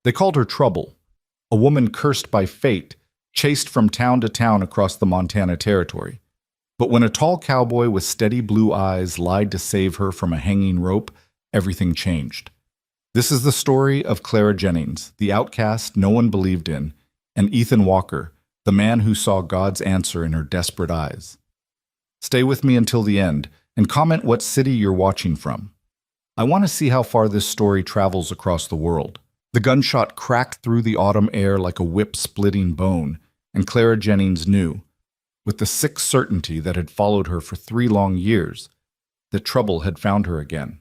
They called her Trouble, a woman cursed by fate, chased from town to town across the Montana Territory. But when a tall cowboy with steady blue eyes lied to save her from a hanging rope, everything changed. This is the story of Clara Jennings, the outcast no one believed in, and Ethan Walker, the man who saw God's answer in her desperate eyes. Stay with me until the end, and comment what city you're watching from. I want to see how far this story travels across the world. The gunshot cracked through the autumn air like a whip-splitting bone, and Clara Jennings knew, with the sick certainty that had followed her for 3 long years, that trouble had found her again.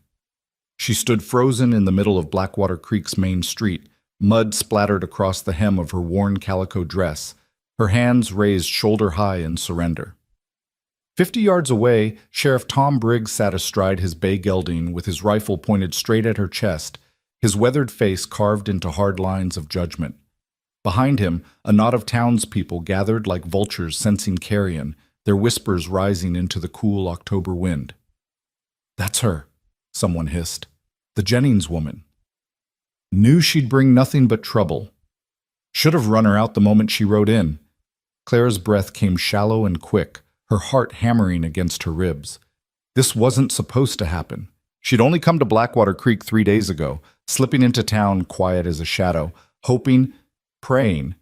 She stood frozen in the middle of Blackwater Creek's main street, mud splattered across the hem of her worn calico dress, her hands raised shoulder-high in surrender. 50 yards away, Sheriff Tom Briggs sat astride his bay gelding with his rifle pointed straight at her chest, his weathered face carved into hard lines of judgment. Behind him, a knot of townspeople gathered like vultures sensing carrion, their whispers rising into the cool October wind. "That's her," someone hissed. "The Jennings woman. Knew she'd bring nothing but trouble. Should have run her out the moment she rode in." Clara's breath came shallow and quick, her heart hammering against her ribs. This wasn't supposed to happen. She'd only come to Blackwater Creek 3 days ago, slipping into town quiet as a shadow, hoping, praying,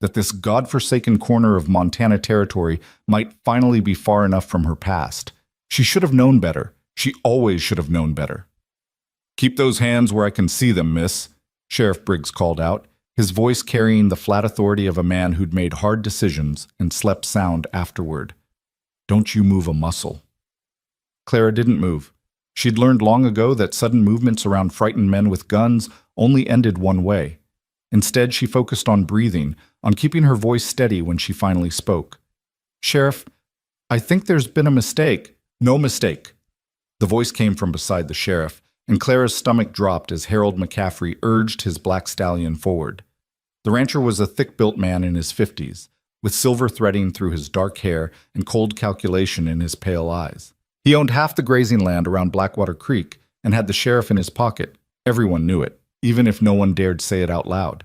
that this godforsaken corner of Montana Territory might finally be far enough from her past. She should have known better. She always should have known better. "Keep those hands where I can see them, miss," Sheriff Briggs called out, his voice carrying the flat authority of a man who'd made hard decisions and slept sound afterward. "Don't you move a muscle." Clara didn't move. She'd learned long ago that sudden movements around frightened men with guns only ended one way. Instead, she focused on breathing, on keeping her voice steady when she finally spoke. "Sheriff, I think there's been a mistake." "No mistake." The voice came from beside the sheriff, and Clara's stomach dropped as Harold McCaffrey urged his black stallion forward. The rancher was a thick-built man in his 50s, with silver threading through his dark hair and cold calculation in his pale eyes. He owned half the grazing land around Blackwater Creek and had the sheriff in his pocket. Everyone knew it, even if no one dared say it out loud.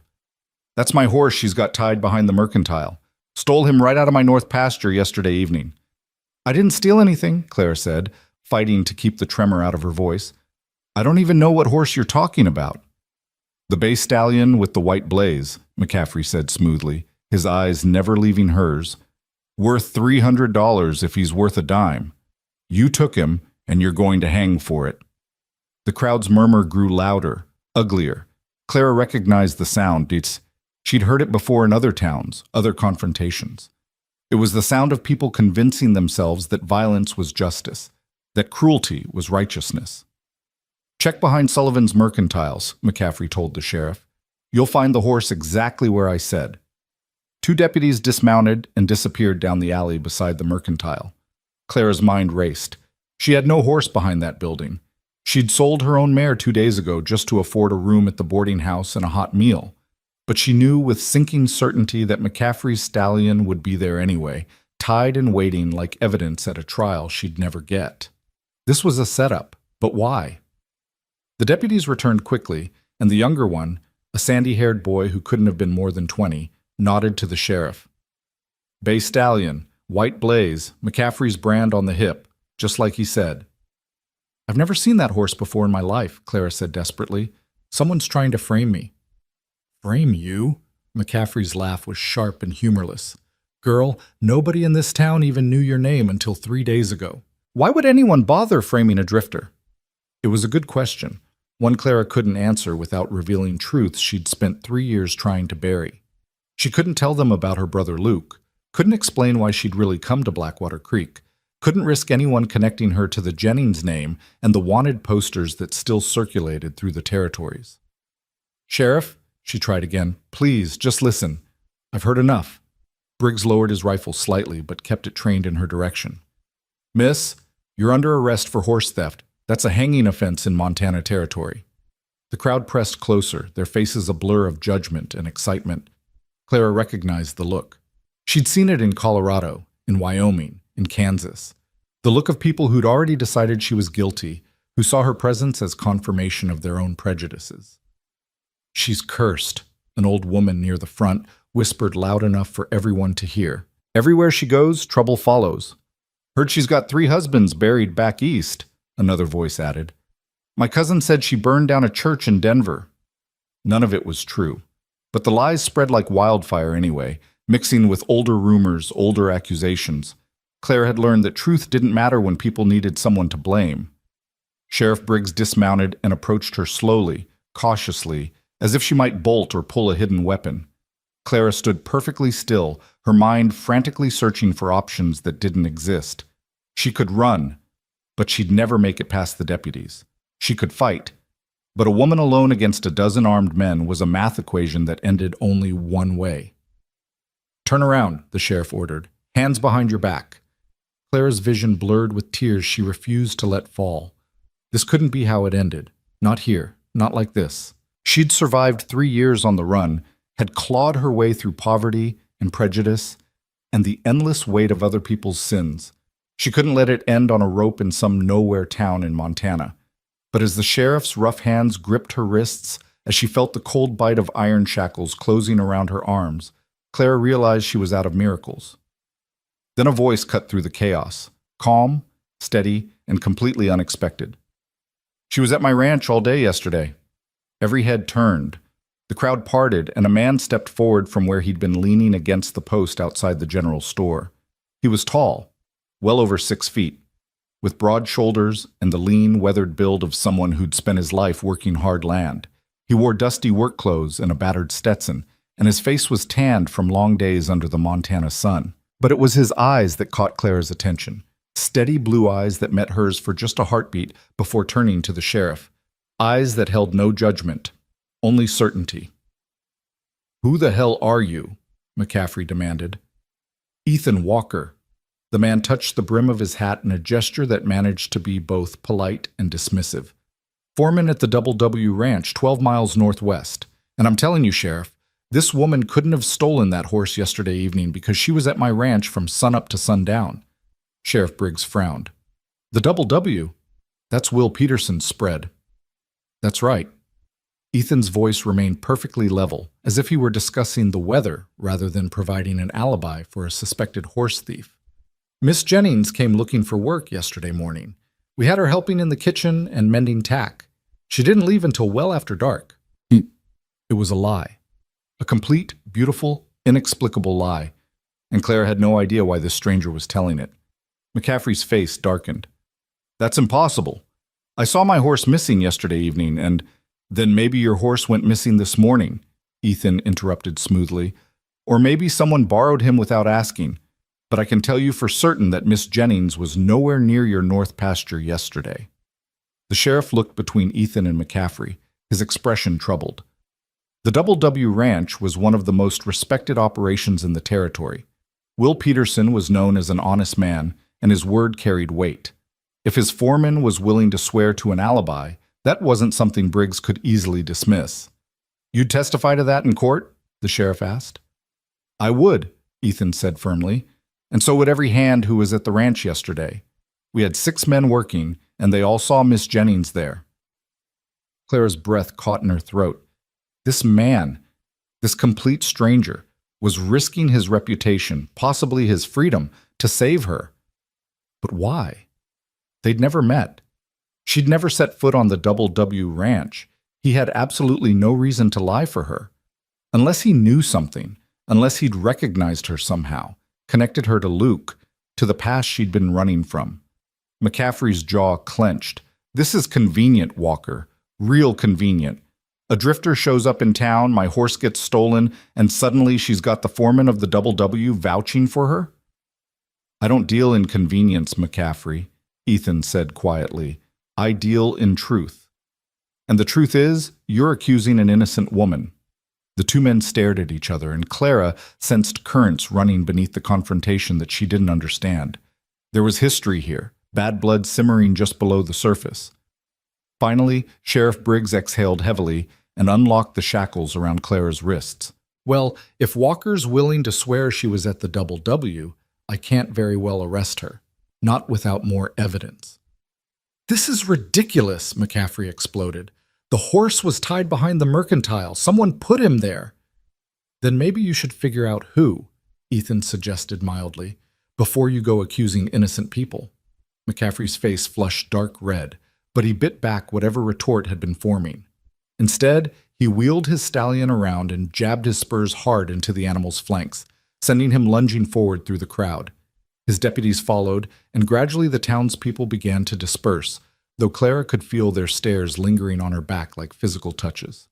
"That's my horse she's got tied behind the mercantile. Stole him right out of my north pasture yesterday evening." "I didn't steal anything," Clara said, fighting to keep the tremor out of her voice. "I don't even know what horse you're talking about." "The bay stallion with the white blaze," McCaffrey said smoothly, his eyes never leaving hers. "Worth $300 if he's worth a dime. You took him, and you're going to hang for it." The crowd's murmur grew louder, uglier. Clara recognized the sound. She'd heard it before in other towns, other confrontations. It was the sound of people convincing themselves that violence was justice, that cruelty was righteousness. "Check behind Sullivan's mercantiles," McCaffrey told the sheriff. "You'll find the horse exactly where I said." 2 deputies dismounted and disappeared down the alley beside the mercantile. Clara's mind raced. She had no horse behind that building. She'd sold her own mare 2 days ago just to afford a room at the boarding house and a hot meal. But she knew with sinking certainty that McCaffrey's stallion would be there anyway, tied and waiting like evidence at a trial she'd never get. This was a setup, but why? The deputies returned quickly, and the younger one, a sandy-haired boy who couldn't have been more than 20, nodded to the sheriff. "Bay stallion, white blaze, McCaffrey's brand on the hip, just like he said." "I've never seen that horse before in my life," Clara said desperately. "Someone's trying to frame me." "Frame you?" McCaffrey's laugh was sharp and humorless. "Girl, nobody in this town even knew your name until 3 days ago. Why would anyone bother framing a drifter?" It was a good question, one Clara couldn't answer without revealing truths she'd spent 3 years trying to bury. She couldn't tell them about her brother Luke, couldn't explain why she'd really come to Blackwater Creek, couldn't risk anyone connecting her to the Jennings name and the wanted posters that still circulated through the territories. "Sheriff," she tried again, "please, just listen. I've heard enough." Briggs lowered his rifle slightly but kept it trained in her direction. "Miss, you're under arrest for horse theft. That's a hanging offense in Montana Territory." The crowd pressed closer, their faces a blur of judgment and excitement. Clara recognized the look. She'd seen it in Colorado, in Wyoming, in Kansas. The look of people who'd already decided she was guilty, who saw her presence as confirmation of their own prejudices. She's cursed, an old woman near the front whispered loud enough for everyone to hear. Everywhere she goes, trouble follows. Heard she's got 3 husbands buried back east, another voice added. My cousin said she burned down a church in Denver. None of it was true, but the lies spread like wildfire anyway, mixing with older rumors, older accusations. Claire had learned that truth didn't matter when people needed someone to blame. Sheriff Briggs dismounted and approached her slowly, cautiously, as if she might bolt or pull a hidden weapon. Clara stood perfectly still, her mind frantically searching for options that didn't exist. She could run, but she'd never make it past the deputies. She could fight, but a woman alone against a dozen armed men was a math equation that ended only one way. Turn around, the sheriff ordered. Hands behind your back. Clara's vision blurred with tears she refused to let fall. This couldn't be how it ended. Not here. Not like this. She'd survived 3 years on the run, had clawed her way through poverty and prejudice and the endless weight of other people's sins. She couldn't let it end on a rope in some nowhere town in Montana. But as the sheriff's rough hands gripped her wrists, as she felt the cold bite of iron shackles closing around her arms, Clara realized she was out of miracles. Then a voice cut through the chaos, calm, steady, and completely unexpected. She was at my ranch all day yesterday. Every head turned. The crowd parted, and a man stepped forward from where he'd been leaning against the post outside the general store. He was tall, well over 6 feet, with broad shoulders and the lean, weathered build of someone who'd spent his life working hard land. He wore dusty work clothes and a battered Stetson, and his face was tanned from long days under the Montana sun. But it was his eyes that caught Clara's attention. Steady blue eyes that met hers for just a heartbeat before turning to the sheriff. Eyes that held no judgment, only certainty. Who the hell are you? McCaffrey demanded. Ethan Walker. The man touched the brim of his hat in a gesture that managed to be both polite and dismissive. Foreman at the Double W Ranch, 12 miles northwest. And I'm telling you, Sheriff, this woman couldn't have stolen that horse yesterday evening because she was at my ranch from sunup to sundown. Sheriff Briggs frowned. The Double W? That's Will Peterson's spread. That's right. Ethan's voice remained perfectly level, as if he were discussing the weather rather than providing an alibi for a suspected horse thief. Miss Jennings came looking for work yesterday morning. We had her helping in the kitchen and mending tack. She didn't leave until well after dark. It was a lie. A complete, beautiful, inexplicable lie, and Claire had no idea why this stranger was telling it. McCaffrey's face darkened. That's impossible. I saw my horse missing yesterday evening, and then maybe your horse went missing this morning, Ethan interrupted smoothly. Or maybe someone borrowed him without asking. But I can tell you for certain that Miss Jennings was nowhere near your north pasture yesterday. The sheriff looked between Ethan and McCaffrey, his expression troubled. The Double W Ranch was one of the most respected operations in the territory. Will Peterson was known as an honest man, and his word carried weight. If his foreman was willing to swear to an alibi, that wasn't something Briggs could easily dismiss. You'd testify to that in court? The sheriff asked. I would, Ethan said firmly, and so would every hand who was at the ranch yesterday. We had 6 men working, and they all saw Miss Jennings there. Clara's breath caught in her throat. This man, this complete stranger, was risking his reputation, possibly his freedom, to save her. But why? They'd never met. She'd never set foot on the Double W Ranch. He had absolutely no reason to lie for her. Unless he knew something, unless he'd recognized her somehow, connected her to Luke, to the past she'd been running from. McCaffrey's jaw clenched. This is convenient, Walker. Real convenient. A drifter shows up in town, my horse gets stolen, and suddenly she's got the foreman of the Double W vouching for her? I don't deal in convenience, McCaffrey, Ethan said quietly. I deal in truth. And the truth is, you're accusing an innocent woman. The 2 men stared at each other, and Clara sensed currents running beneath the confrontation that she didn't understand. There was history here, bad blood simmering just below the surface. Finally, Sheriff Briggs exhaled heavily and unlocked the shackles around Clara's wrists. Well, if Walker's willing to swear she was at the Double W, I can't very well arrest her. Not without more evidence. This is ridiculous, McCaffrey exploded. The horse was tied behind the mercantile. Someone put him there. Then maybe you should figure out who, Ethan suggested mildly, before you go accusing innocent people. McCaffrey's face flushed dark red, but he bit back whatever retort had been forming. Instead, he wheeled his stallion around and jabbed his spurs hard into the animal's flanks, sending him lunging forward through the crowd. His deputies followed, and gradually the townspeople began to disperse, though Clara could feel their stares lingering on her back like physical touches.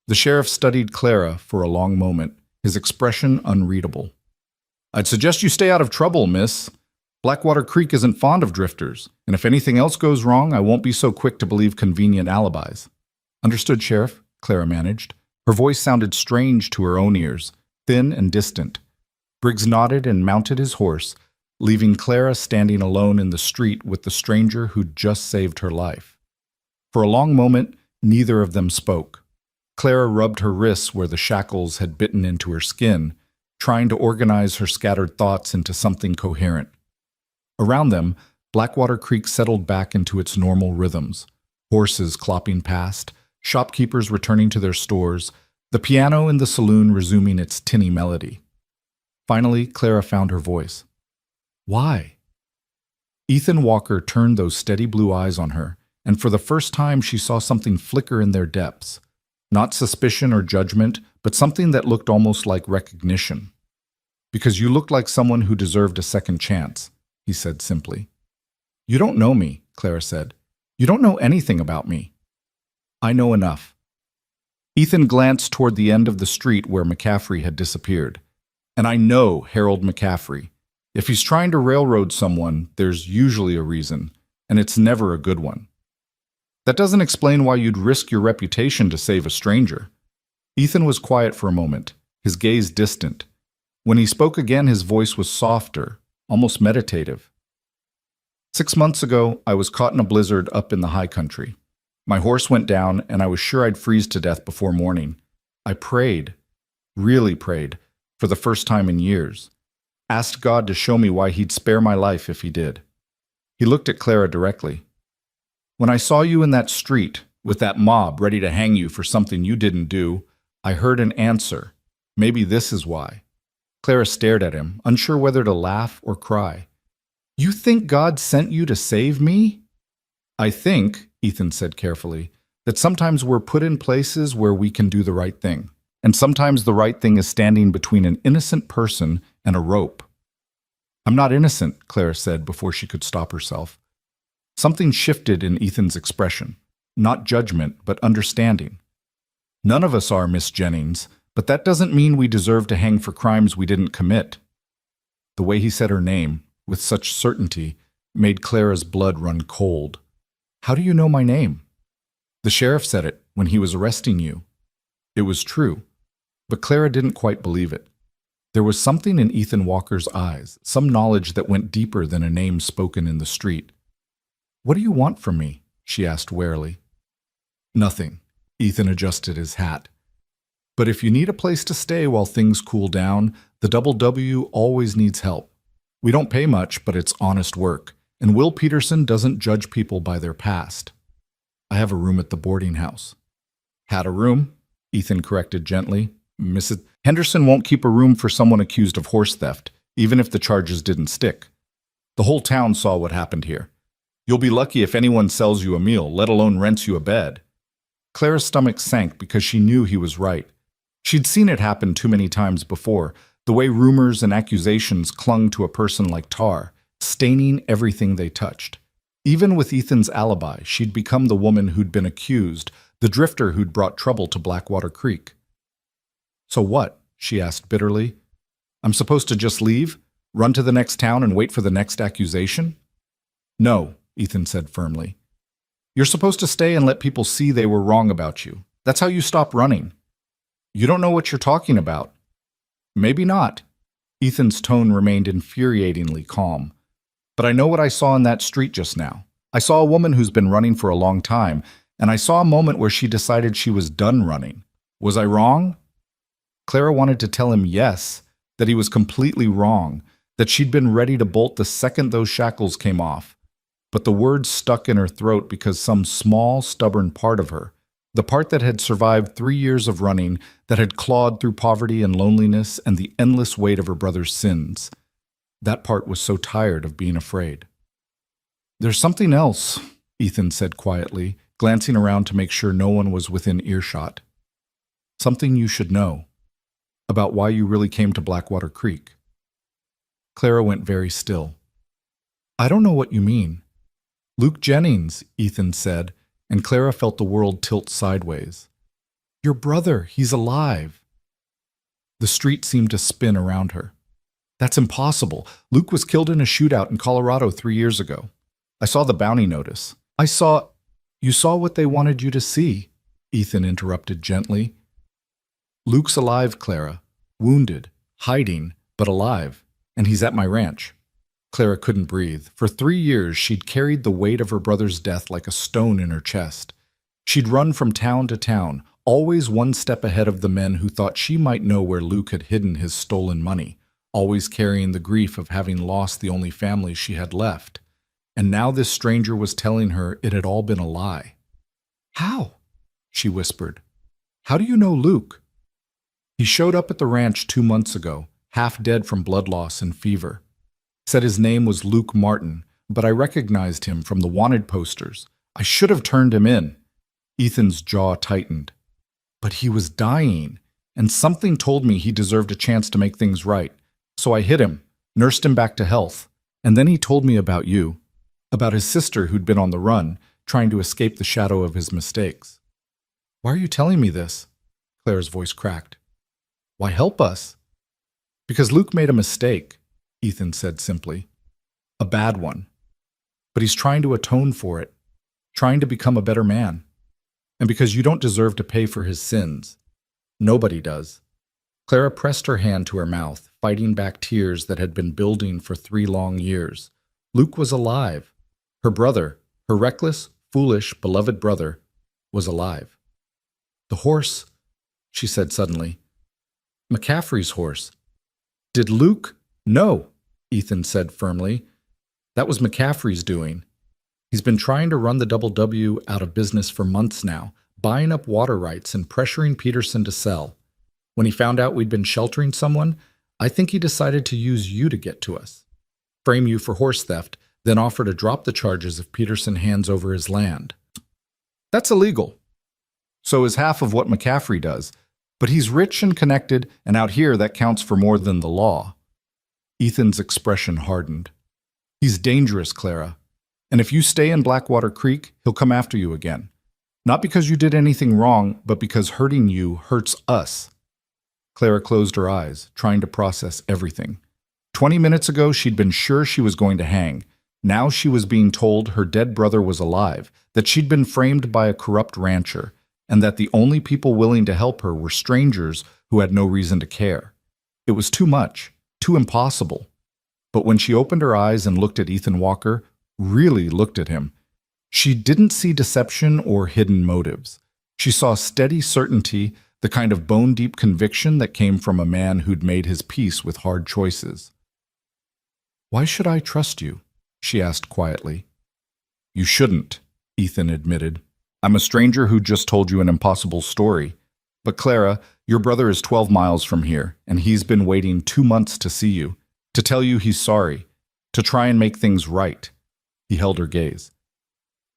The sheriff studied Clara for a long moment, his expression unreadable. "I'd suggest you stay out of trouble, miss. Blackwater Creek isn't fond of drifters, and if anything else goes wrong, I won't be so quick to believe convenient alibis." "Understood, Sheriff," Clara managed. Her voice sounded strange to her own ears, thin and distant. Briggs nodded and mounted his horse, leaving Clara standing alone in the street with the stranger who'd just saved her life. For a long moment, neither of them spoke. Clara rubbed her wrists where the shackles had bitten into her skin, trying to organize her scattered thoughts into something coherent. Around them, Blackwater Creek settled back into its normal rhythms, horses clopping past, shopkeepers returning to their stores, the piano in the saloon resuming its tinny melody. Finally, Clara found her voice. "Why?" Ethan Walker turned those steady blue eyes on her, and for the first time she saw something flicker in their depths. Not suspicion or judgment, but something that looked almost like recognition. "Because you looked like someone who deserved a second chance," he said simply. "You don't know me," Clara said. "You don't know anything about me." "I know enough." Ethan glanced toward the end of the street where McCaffrey had disappeared. "And I know Harold McCaffrey. If he's trying to railroad someone, there's usually a reason, and it's never a good one. That doesn't explain why you'd risk your reputation to save a stranger." Ethan was quiet for a moment, his gaze distant. When he spoke again, his voice was softer, almost meditative. 6 months ago, I was caught in a blizzard up in the high country. My horse went down, and I was sure I'd freeze to death before morning. I prayed, really prayed, for the first time in years. Asked God to show me why he'd spare my life if he did. He looked at Clara directly. "When I saw you in that street, with that mob ready to hang you for something you didn't do, I heard an answer. Maybe this is why." Clara stared at him, unsure whether to laugh or cry. "You think God sent you to save me?" "I think," Ethan said carefully, "that sometimes we're put in places where we can do the right thing. And sometimes the right thing is standing between an innocent person and a rope." "I'm not innocent," Clara said before she could stop herself. Something shifted in Ethan's expression. Not judgment, but understanding. "None of us are, Miss Jennings, but that doesn't mean we deserve to hang for crimes we didn't commit." The way he said her name, with such certainty, made Clara's blood run cold. "How do you know my name?" "The sheriff said it when he was arresting you." It was true, but Clara didn't quite believe it. There was something in Ethan Walker's eyes, some knowledge that went deeper than a name spoken in the street. "What do you want from me?" she asked warily. "Nothing." Ethan adjusted his hat. "But if you need a place to stay while things cool down, the Double W always needs help. We don't pay much, but it's honest work, and Will Peterson doesn't judge people by their past." "I have a room at the boarding house." "Had a room," Ethan corrected gently. "Mrs. Henderson won't keep a room for someone accused of horse theft, even if the charges didn't stick. The whole town saw what happened here. You'll be lucky if anyone sells you a meal, let alone rents you a bed." Clara's stomach sank because she knew he was right. She'd seen it happen too many times before, the way rumors and accusations clung to a person like tar, staining everything they touched. Even with Ethan's alibi, she'd become the woman who'd been accused, the drifter who'd brought trouble to Blackwater Creek. "So what?" she asked bitterly. "I'm supposed to just leave, run to the next town and wait for the next accusation?" "No," Ethan said firmly. "You're supposed to stay and let people see they were wrong about you. That's how you stop running." "You don't know what you're talking about." "Maybe not." Ethan's tone remained infuriatingly calm. "But I know what I saw in that street just now. I saw a woman who's been running for a long time, and I saw a moment where she decided she was done running. Was I wrong?" Clara wanted to tell him yes, that he was completely wrong, that she'd been ready to bolt the second those shackles came off. But the words stuck in her throat because some small, stubborn part of her, The part that had survived 3 years of running, that had clawed through poverty and loneliness and the endless weight of her brother's sins. That part was so tired of being afraid. "There's something else," Ethan said quietly, glancing around to make sure no one was within earshot. "Something you should know. About why you really came to Blackwater Creek." Clara went very still. "I don't know what you mean." "Luke Jennings," Ethan said, and Clara felt the world tilt sideways. "Your brother, he's alive." The street seemed to spin around her. "That's impossible. Luke was killed in a shootout in Colorado 3 years ago. I saw the bounty notice. You saw what they wanted you to see," Ethan interrupted gently. "Luke's alive, Clara. Wounded, hiding, but alive. And he's at my ranch." Clara couldn't breathe. For 3 years, she'd carried the weight of her brother's death like a stone in her chest. She'd run from town to town, always one step ahead of the men who thought she might know where Luke had hidden his stolen money, always carrying the grief of having lost the only family she had left. And now this stranger was telling her it had all been a lie. "How?" she whispered. "How do you know Luke?" "He showed up at the ranch 2 months ago, half dead from blood loss and fever. Said his name was Luke Martin, but I recognized him from the wanted posters. I should have turned him in." Ethan's jaw tightened. "But he was dying, and something told me he deserved a chance to make things right. So I hit him, nursed him back to health, and then he told me about you, about his sister who'd been on the run, trying to escape the shadow of his mistakes." "Why are you telling me this?" Claire's voice cracked. "Why help us?" "Because Luke made a mistake," Ethan said simply. "A bad one. But he's trying to atone for it, trying to become a better man. And because you don't deserve to pay for his sins. Nobody does." Clara pressed her hand to her mouth, fighting back tears that had been building for 3 long years. Luke was alive. Her brother, her reckless, foolish, beloved brother, was alive. "The horse," she said suddenly. "McCaffrey's horse." "Did Luke?" "No," Ethan said firmly. "That was McCaffrey's doing. He's been trying to run the Double W out of business for months now, buying up water rights and pressuring Peterson to sell. When he found out we'd been sheltering someone, I think he decided to use you to get to us. Frame you for horse theft, then offer to drop the charges if Peterson hands over his land." "That's illegal." "So is half of what McCaffrey does. But he's rich and connected, and out here that counts for more than the law." Ethan's expression hardened. "He's dangerous, Clara. And if you stay in Blackwater Creek, he'll come after you again. Not because you did anything wrong, but because hurting you hurts us." Clara closed her eyes, trying to process everything. 20 minutes ago, she'd been sure she was going to hang. Now she was being told her dead brother was alive, that she'd been framed by a corrupt rancher, and that the only people willing to help her were strangers who had no reason to care. It was too much, too impossible. But when she opened her eyes and looked at Ethan Walker, really looked at him, she didn't see deception or hidden motives. She saw steady certainty, the kind of bone-deep conviction that came from a man who'd made his peace with hard choices. "Why should I trust you?" she asked quietly. "You shouldn't," Ethan admitted. "I'm a stranger who just told you an impossible story. But Clara, your brother is 12 miles from here, and he's been waiting 2 months to see you, to tell you he's sorry, to try and make things right." He held her gaze.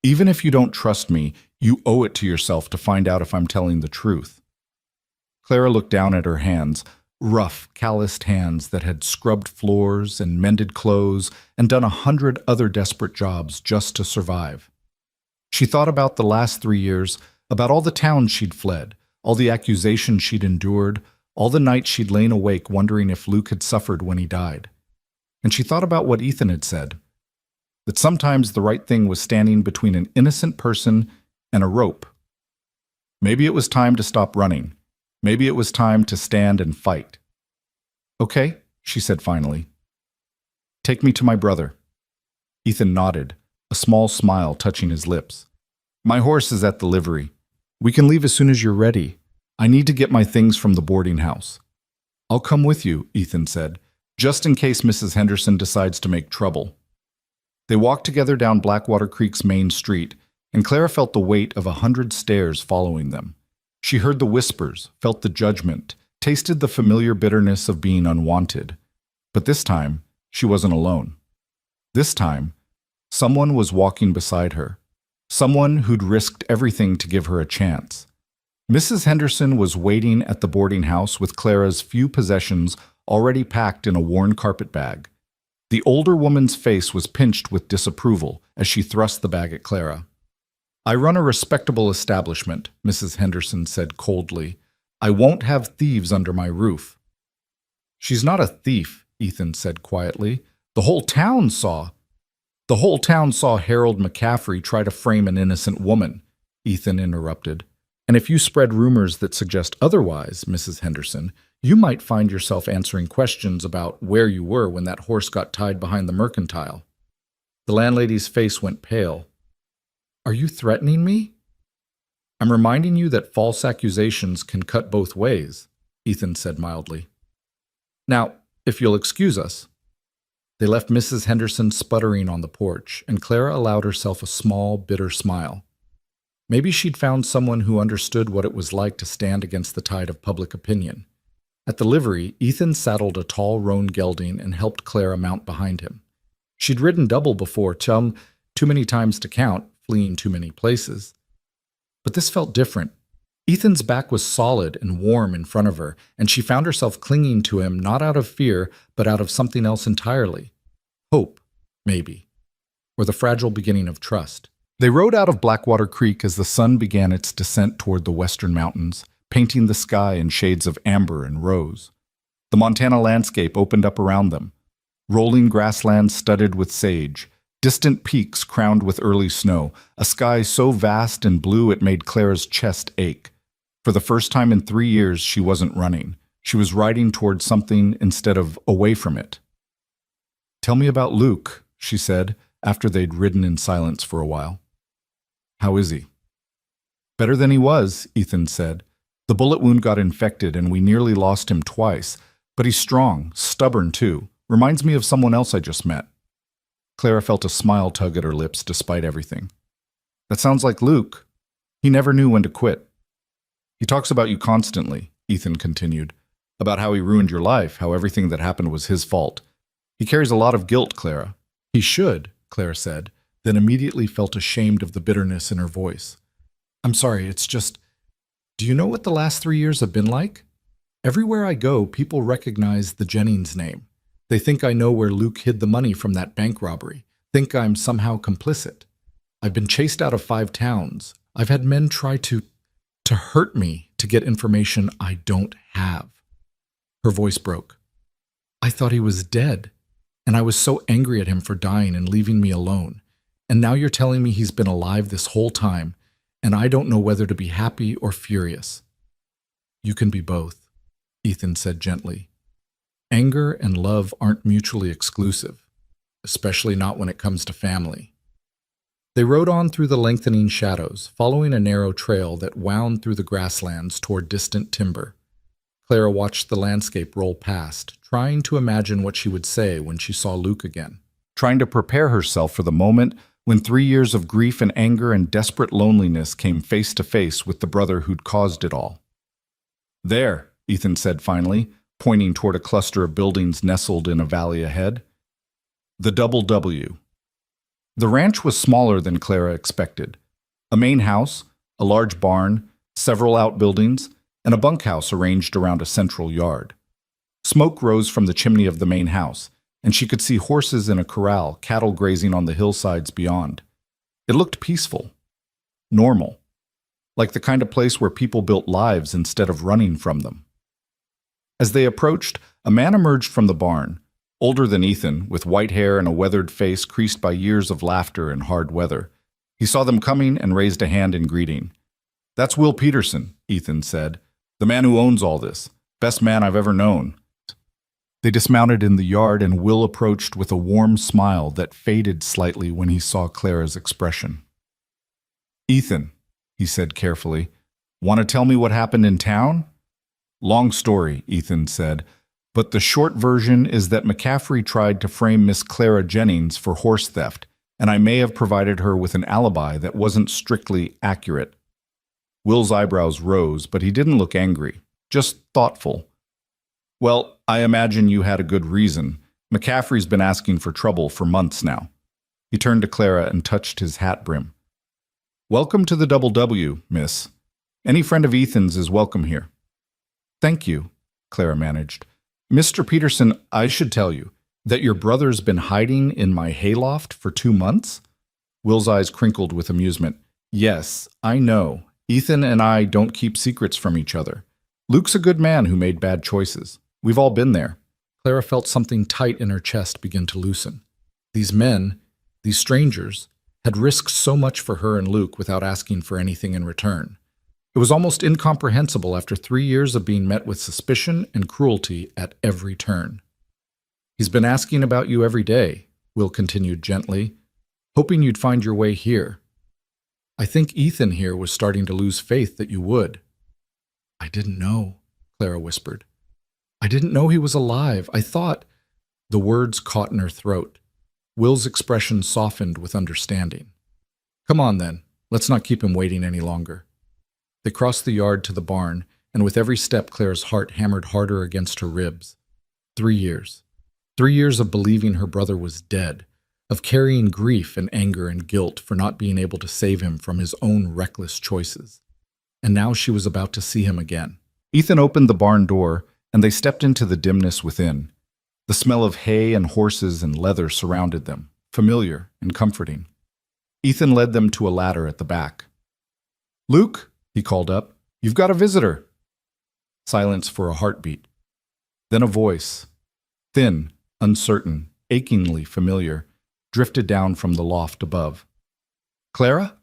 "Even if you don't trust me, you owe it to yourself to find out if I'm telling the truth." Clara looked down at her hands, rough, calloused hands that had scrubbed floors and mended clothes and done 100 other desperate jobs just to survive. She thought about the last 3 years, about all the towns she'd fled, all the accusations she'd endured, all the nights she'd lain awake wondering if Luke had suffered when he died. And she thought about what Ethan had said, that sometimes the right thing was standing between an innocent person and a rope. Maybe it was time to stop running. Maybe it was time to stand and fight. "Okay," she said finally. "Take me to my brother." Ethan nodded, a small smile touching his lips. "My horse is at the livery. We can leave as soon as you're ready. I need to get my things from the boarding house." "I'll come with you," Ethan said, "just in case Mrs. Henderson decides to make trouble." They walked together down Blackwater Creek's main street, and Clara felt the weight of 100 stares following them. She heard the whispers, felt the judgment, tasted the familiar bitterness of being unwanted. But this time, she wasn't alone. This time, someone was walking beside her. Someone who'd risked everything to give her a chance. Mrs. Henderson was waiting at the boarding house with Clara's few possessions already packed in a worn carpet bag. The older woman's face was pinched with disapproval as she thrust the bag at Clara. "I run a respectable establishment," Mrs. Henderson said coldly. "I won't have thieves under my roof." "She's not a thief," Ethan said quietly. The whole town saw Harold McCaffrey try to frame an innocent woman," Ethan interrupted. "And if you spread rumors that suggest otherwise, Mrs. Henderson, you might find yourself answering questions about where you were when that horse got tied behind the mercantile." The landlady's face went pale. "Are you threatening me?" "I'm reminding you that false accusations can cut both ways," Ethan said mildly. "Now, if you'll excuse us." They left Mrs. Henderson sputtering on the porch, and Clara allowed herself a small, bitter smile. Maybe she'd found someone who understood what it was like to stand against the tide of public opinion. At the livery, Ethan saddled a tall roan gelding and helped Clara mount behind him. She'd ridden double before, too many times to count, fleeing too many places. But this felt different. Ethan's back was solid and warm in front of her, and she found herself clinging to him not out of fear, but out of something else entirely. Hope, maybe, or the fragile beginning of trust. They rode out of Blackwater Creek as the sun began its descent toward the western mountains, painting the sky in shades of amber and rose. The Montana landscape opened up around them, rolling grasslands studded with sage, distant peaks crowned with early snow, a sky so vast and blue it made Clara's chest ache. For the first time in 3 years, she wasn't running. She was riding toward something instead of away from it. "Tell me about Luke," she said, after they'd ridden in silence for a while. "How is he?" "Better than he was," Ethan said. "The bullet wound got infected and we nearly lost him twice. But he's strong, stubborn too. Reminds me of someone else I just met." Clara felt a smile tug at her lips despite everything. "That sounds like Luke. He never knew when to quit." "He talks about you constantly," Ethan continued. "About how he ruined your life, how everything that happened was his fault. He carries a lot of guilt, Clara." "He should," Clara said, then immediately felt ashamed of the bitterness in her voice. "I'm sorry, it's just... Do you know what the last 3 years have been like? Everywhere I go, people recognize the Jennings name. They think I know where Luke hid the money from that bank robbery, think I'm somehow complicit. I've been chased out of 5 towns. I've had men try to hurt me to get information I don't have." Her voice broke. "I thought he was dead, and I was so angry at him for dying and leaving me alone. And now you're telling me he's been alive this whole time, and I don't know whether to be happy or furious." "You can be both," Ethan said gently. "Anger and love aren't mutually exclusive, especially not when it comes to family." They rode on through the lengthening shadows, following a narrow trail that wound through the grasslands toward distant timber. Clara watched the landscape roll past, trying to imagine what she would say when she saw Luke again, trying to prepare herself for the moment when 3 years of grief and anger and desperate loneliness came face to face with the brother who'd caused it all. "There," Ethan said finally, pointing toward a cluster of buildings nestled in a valley ahead. "The Double W." The ranch was smaller than Clara expected. A main house, a large barn, several outbuildings, and a bunkhouse arranged around a central yard. Smoke rose from the chimney of the main house, and she could see horses in a corral, cattle grazing on the hillsides beyond. It looked peaceful, normal, like the kind of place where people built lives instead of running from them. As they approached, a man emerged from the barn, older than Ethan, with white hair and a weathered face creased by years of laughter and hard weather. He saw them coming and raised a hand in greeting. "That's Will Peterson," Ethan said. "The man who owns all this. Best man I've ever known." They dismounted in the yard and Will approached with a warm smile that faded slightly when he saw Clara's expression. "Ethan," he said carefully, "want to tell me what happened in town?" "Long story," Ethan said, "but the short version is that McCaffrey tried to frame Miss Clara Jennings for horse theft, and I may have provided her with an alibi that wasn't strictly accurate. Will's eyebrows rose, but he didn't look angry, just thoughtful. Well, I imagine you had a good reason. McCaffrey's been asking for trouble for months now. He turned to Clara and touched his hat brim. Welcome to the Double W, miss. Any friend of Ethan's is welcome here. Thank you, Clara managed. Mr. Peterson, I should tell you that your brother's been hiding in my hayloft for 2 months? Will's eyes crinkled with amusement. Yes, I know. Ethan and I don't keep secrets from each other. Luke's a good man who made bad choices. We've all been there. Clara felt something tight in her chest begin to loosen. These men, these strangers, had risked so much for her and Luke without asking for anything in return. It was almost incomprehensible after 3 years of being met with suspicion and cruelty at every turn. He's been asking about you every day, Will continued gently, hoping you'd find your way here. I think Ethan here was starting to lose faith that you would. I didn't know, Clara whispered. I didn't know he was alive. I thought... The words caught in her throat. Will's expression softened with understanding. Come on then, let's not keep him waiting any longer. They crossed the yard to the barn, and with every step Clara's heart hammered harder against her ribs. 3 years. 3 years of believing her brother was dead, of carrying grief and anger and guilt for not being able to save him from his own reckless choices. And now she was about to see him again. Ethan opened the barn door, and they stepped into the dimness within. The smell of hay and horses and leather surrounded them, familiar and comforting. Ethan led them to a ladder at the back. Luke, he called up, you've got a visitor. Silence for a heartbeat. Then a voice, thin, uncertain, achingly familiar, drifted down from the loft above. Clara?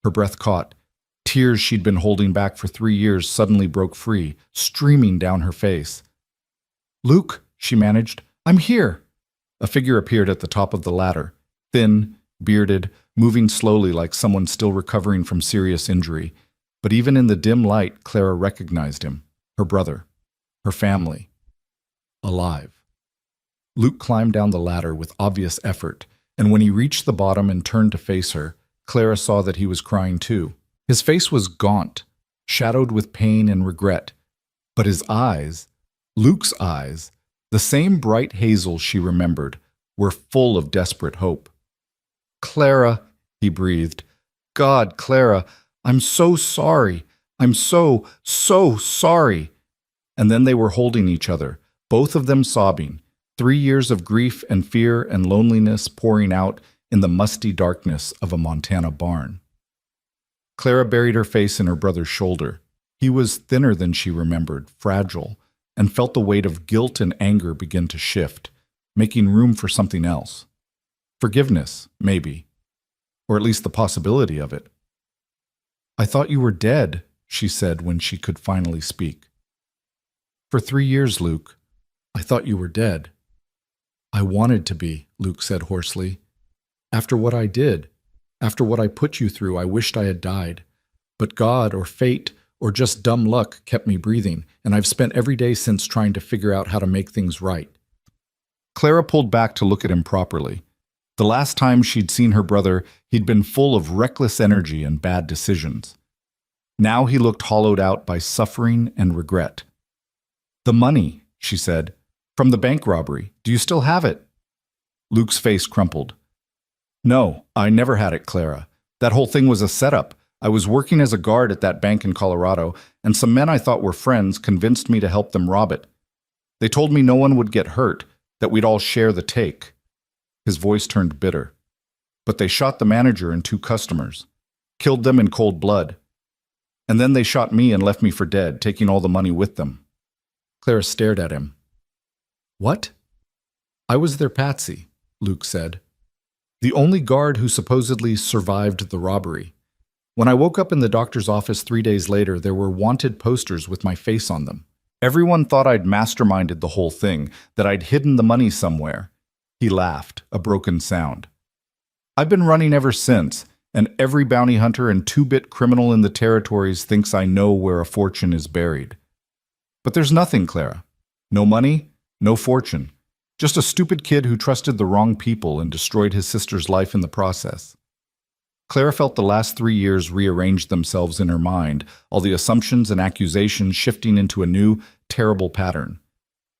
Her breath caught. Tears she'd been holding back for 3 years suddenly broke free, streaming down her face. Luke, she managed, I'm here. A figure appeared at the top of the ladder, thin, bearded, moving slowly like someone still recovering from serious injury. But even in the dim light, Clara recognized him, her brother, her family, alive. Luke climbed down the ladder with obvious effort, and when he reached the bottom and turned to face her, Clara saw that he was crying too. His face was gaunt, shadowed with pain and regret, but his eyes, Luke's eyes, the same bright hazel she remembered, were full of desperate hope. Clara, he breathed. God, Clara, I'm so sorry. I'm so sorry. And then they were holding each other, both of them sobbing, 3 years of grief and fear and loneliness pouring out in the musty darkness of a Montana barn. Clara buried her face in her brother's shoulder. He was thinner than she remembered, fragile, and felt the weight of guilt and anger begin to shift, making room for something else. Forgiveness, maybe, or at least the possibility of it. I thought you were dead, she said when she could finally speak. For 3 years, Luke, I thought you were dead. I wanted to be, Luke said hoarsely. After what I did, after what I put you through, I wished I had died. But God or fate or just dumb luck kept me breathing, and I've spent every day since trying to figure out how to make things right. Clara pulled back to look at him properly. The last time she'd seen her brother, he'd been full of reckless energy and bad decisions. Now he looked hollowed out by suffering and regret. The money, she said, from the bank robbery. Do you still have it? Luke's face crumpled. No, I never had it, Clara. That whole thing was a setup. I was working as a guard at that bank in Colorado, and some men I thought were friends convinced me to help them rob it. They told me no one would get hurt, that we'd all share the take. His voice turned bitter. But they shot the manager and 2 customers, killed them in cold blood. And then they shot me and left me for dead, taking all the money with them. Clara stared at him. What? I was their patsy, Luke said. The only guard who supposedly survived the robbery. When I woke up in the doctor's office 3 days later, there were wanted posters with my face on them. Everyone thought I'd masterminded the whole thing, that I'd hidden the money somewhere. He laughed, a broken sound. I've been running ever since, and every bounty hunter and 2-bit criminal in the territories thinks I know where a fortune is buried. But there's nothing, Clara. No money, no fortune. Just a stupid kid who trusted the wrong people and destroyed his sister's life in the process. Clara felt the last 3 years rearranged themselves in her mind, all the assumptions and accusations shifting into a new, terrible pattern.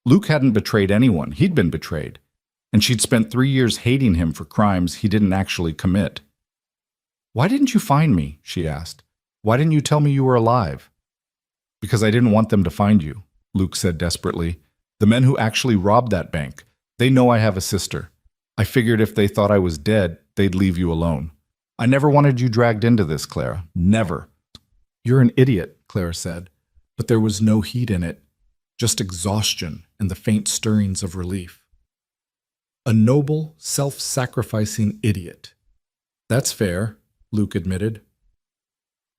Luke hadn't betrayed anyone, he'd been betrayed. And she'd spent 3 years hating him for crimes he didn't actually commit. "Why didn't you find me?" she asked. "Why didn't you tell me you were alive?" "Because I didn't want them to find you," Luke said desperately. "The men who actually robbed that bank, they know I have a sister. I figured if they thought I was dead, they'd leave you alone. I never wanted you dragged into this, Clara. Never." "You're an idiot," Clara said, but there was no heat in it, just exhaustion and the faint stirrings of relief. "A noble, self-sacrificing idiot." "That's fair," Luke admitted.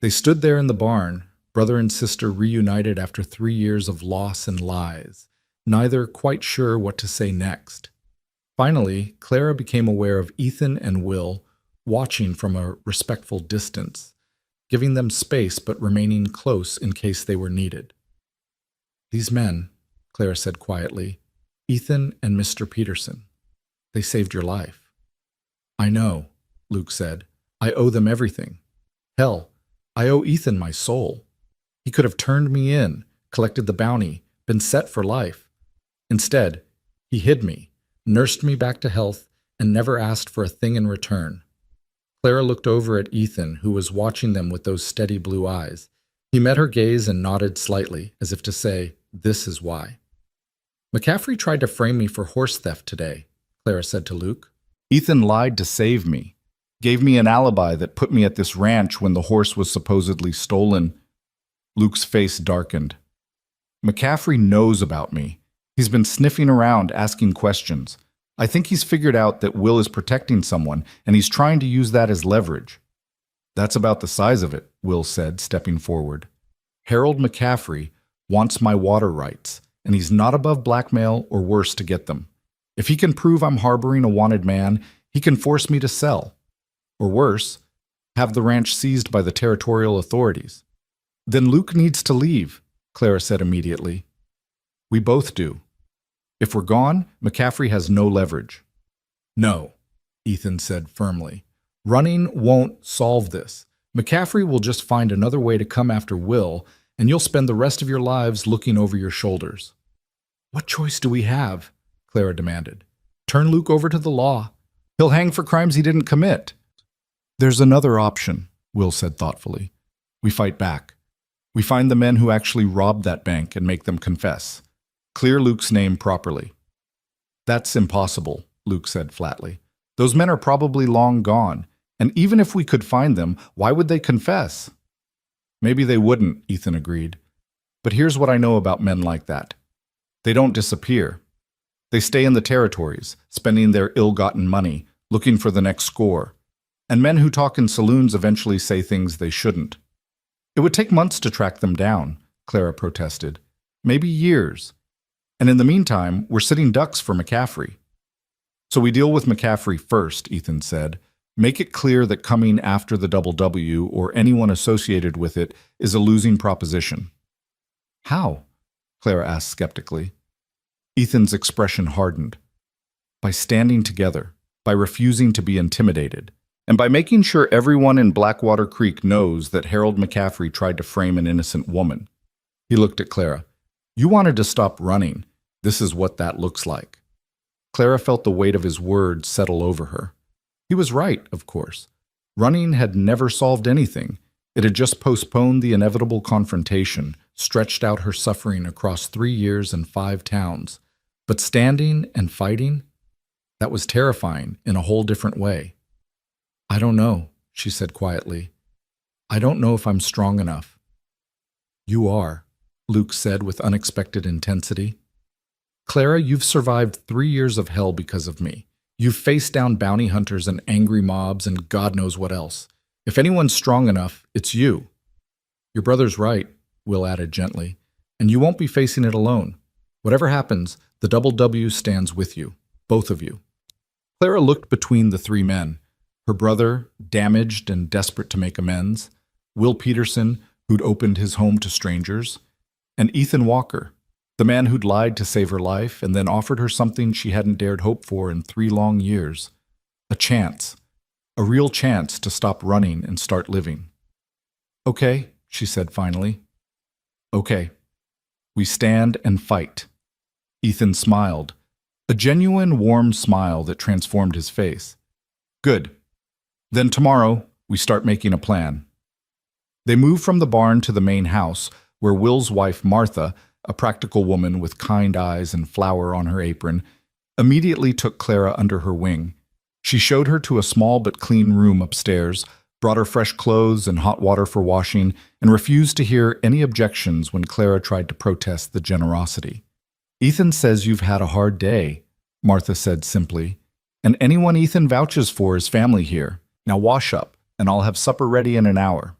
They stood there in the barn, brother and sister reunited after 3 years of loss and lies, neither quite sure what to say next. Finally, Clara became aware of Ethan and Will watching from a respectful distance, giving them space but remaining close in case they were needed. "These men," Clara said quietly, "Ethan and Mr. Peterson, they saved your life." "I know," Luke said. "I owe them everything. Hell, I owe Ethan my soul. He could have turned me in, collected the bounty, been set for life. Instead, he hid me, nursed me back to health, and never asked for a thing in return." Clara looked over at Ethan, who was watching them with those steady blue eyes. He met her gaze and nodded slightly, as if to say, "This is why." "McCaffrey tried to frame me for horse theft today," Clara said to Luke. "Ethan lied to save me, gave me an alibi that put me at this ranch when the horse was supposedly stolen." Luke's face darkened. "McCaffrey knows about me. He's been sniffing around, asking questions. I think he's figured out that Will is protecting someone, and he's trying to use that as leverage." "That's about the size of it," Will said, stepping forward. "Harold McCaffrey wants my water rights, and he's not above blackmail or worse to get them. If he can prove I'm harboring a wanted man, he can force me to sell. Or worse, have the ranch seized by the territorial authorities." "Then Luke needs to leave," Clara said immediately. "We both do. If we're gone, McCaffrey has no leverage." "No," Ethan said firmly. "Running won't solve this. McCaffrey will just find another way to come after Will, and you'll spend the rest of your lives looking over your shoulders." "What choice do we have?" Clara demanded. "Turn Luke over to the law. He'll hang for crimes he didn't commit." "There's another option," Will said thoughtfully. "We fight back. We find the men who actually robbed that bank and make them confess. Clear Luke's name properly." "That's impossible," Luke said flatly. "Those men are probably long gone, and even if we could find them, why would they confess?" "Maybe they wouldn't," Ethan agreed. "But here's what I know about men like that. They don't disappear. They stay in the territories, spending their ill-gotten money, looking for the next score. And men who talk in saloons eventually say things they shouldn't." "It would take months to track them down," Clara protested. "Maybe years. And in the meantime, we're sitting ducks for McCaffrey." "So we deal with McCaffrey first," Ethan said. "Make it clear that coming after the Double W or anyone associated with it is a losing proposition." "How?" Clara asked skeptically. Ethan's expression hardened. "By standing together, by refusing to be intimidated, and by making sure everyone in Blackwater Creek knows that Harold McCaffrey tried to frame an innocent woman." He looked at Clara. "You wanted to stop running. This is what that looks like." Clara felt the weight of his words settle over her. He was right, of course. Running had never solved anything. It had just postponed the inevitable confrontation, stretched out her suffering across 3 years and 5 towns. But standing and fighting, that was terrifying in a whole different way. "I don't know," she said quietly. "I don't know if I'm strong enough." "You are," Luke said with unexpected intensity. "Clara, you've survived 3 years of hell because of me. You've faced down bounty hunters and angry mobs and God knows what else. If anyone's strong enough, it's you." "Your brother's right," Will added gently, "and you won't be facing it alone. Whatever happens, the Double W stands with you, both of you." Clara looked between the 3 men. Her brother, damaged and desperate to make amends, Will Peterson, who'd opened his home to strangers, and Ethan Walker, The man who'd lied to save her life and then offered her something she hadn't dared hope for in 3 long years. A chance. A real chance to stop running and start living. "Okay," she said finally. "Okay. We stand and fight." Ethan smiled. A genuine, warm smile that transformed his face. "Good. Then tomorrow, we start making a plan." They moved from the barn to the main house, where Will's wife, Martha, a practical woman with kind eyes and flour on her apron, immediately took Clara under her wing. She showed her to a small but clean room upstairs, brought her fresh clothes and hot water for washing, and refused to hear any objections when Clara tried to protest the generosity. "Ethan says you've had a hard day," Martha said simply, "and anyone Ethan vouches for is family here. Now wash up, and I'll have supper ready in an hour."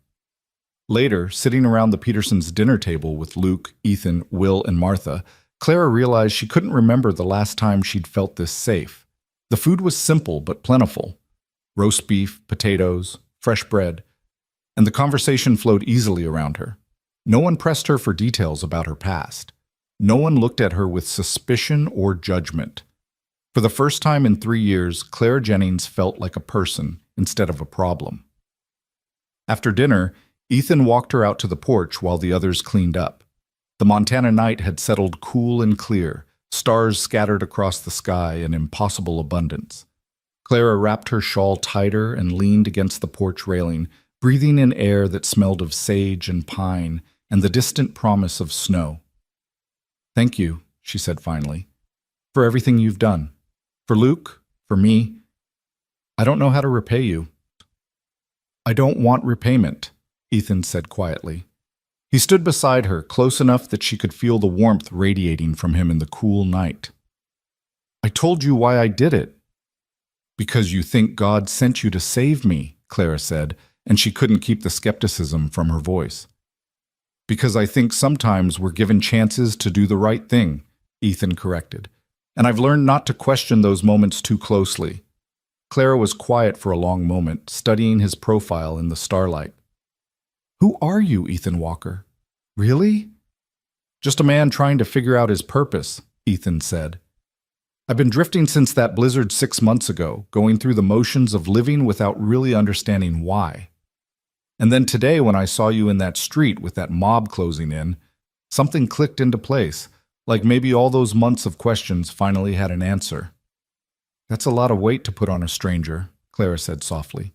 Later, sitting around the Petersons' dinner table with Luke, Ethan, Will, and Martha, Clara realized she couldn't remember the last time she'd felt this safe. The food was simple but plentiful. Roast beef, potatoes, fresh bread, and the conversation flowed easily around her. No one pressed her for details about her past. No one looked at her with suspicion or judgment. For the first time in 3 years, Claire Jennings felt like a person instead of a problem. After dinner, Ethan walked her out to the porch while the others cleaned up. The Montana night had settled cool and clear, stars scattered across the sky in impossible abundance. Clara wrapped her shawl tighter and leaned against the porch railing, breathing in air that smelled of sage and pine and the distant promise of snow. "Thank you," she said finally, "for everything you've done. For Luke, for me. I don't know how to repay you." "I don't want repayment," Ethan said quietly. He stood beside her, close enough that she could feel the warmth radiating from him in the cool night. "I told you why I did it." "Because you think God sent you to save me," Clara said, and she couldn't keep the skepticism from her voice. "Because I think sometimes we're given chances to do the right thing," Ethan corrected, "and I've learned not to question those moments too closely." Clara was quiet for a long moment, studying his profile in the starlight. "Who are you, Ethan Walker? Really?" "Just a man trying to figure out his purpose," Ethan said. "I've been drifting since that blizzard 6 months ago, going through the motions of living without really understanding why. And then today when I saw you in that street with that mob closing in, something clicked into place, like maybe all those months of questions finally had an answer." "That's a lot of weight to put on a stranger," Clara said softly.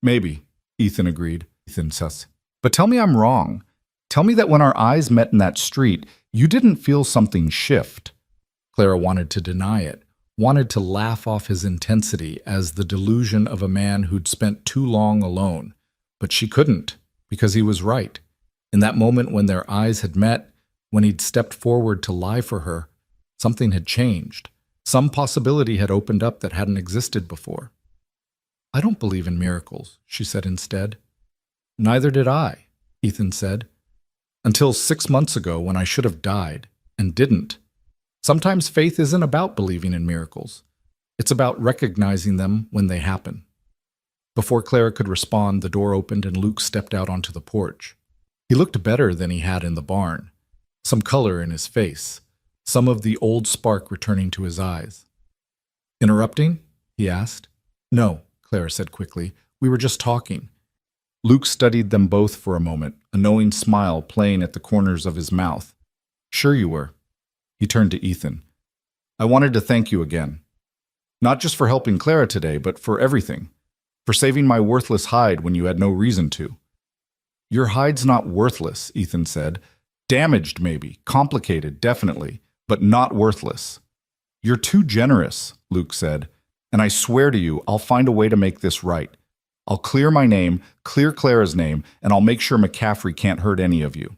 "Maybe," Ethan agreed. Ethan says, "But tell me I'm wrong. Tell me that when our eyes met in that street, you didn't feel something shift." Clara wanted to deny it, wanted to laugh off his intensity as the delusion of a man who'd spent too long alone. But she couldn't, because he was right. In that moment when their eyes had met, when he'd stepped forward to lie for her, something had changed. Some possibility had opened up that hadn't existed before. "I don't believe in miracles," she said instead. "Neither did I," Ethan said. "Until 6 months ago when I should have died, and didn't. Sometimes faith isn't about believing in miracles. It's about recognizing them when they happen." Before Clara could respond, the door opened and Luke stepped out onto the porch. He looked better than he had in the barn. Some color in his face, some of the old spark returning to his eyes. "Interrupting?" he asked. "No," Clara said quickly. "We were just talking." Luke studied them both for a moment, a knowing smile playing at the corners of his mouth. "Sure you were." He turned to Ethan. "I wanted to thank you again. Not just for helping Clara today, but for everything. For saving my worthless hide when you had no reason to." "Your hide's not worthless," Ethan said. "Damaged, maybe. Complicated, definitely. But not worthless." "You're too generous," Luke said. "And I swear to you, I'll find a way to make this right. I'll clear my name, clear Clara's name, and I'll make sure McCaffrey can't hurt any of you."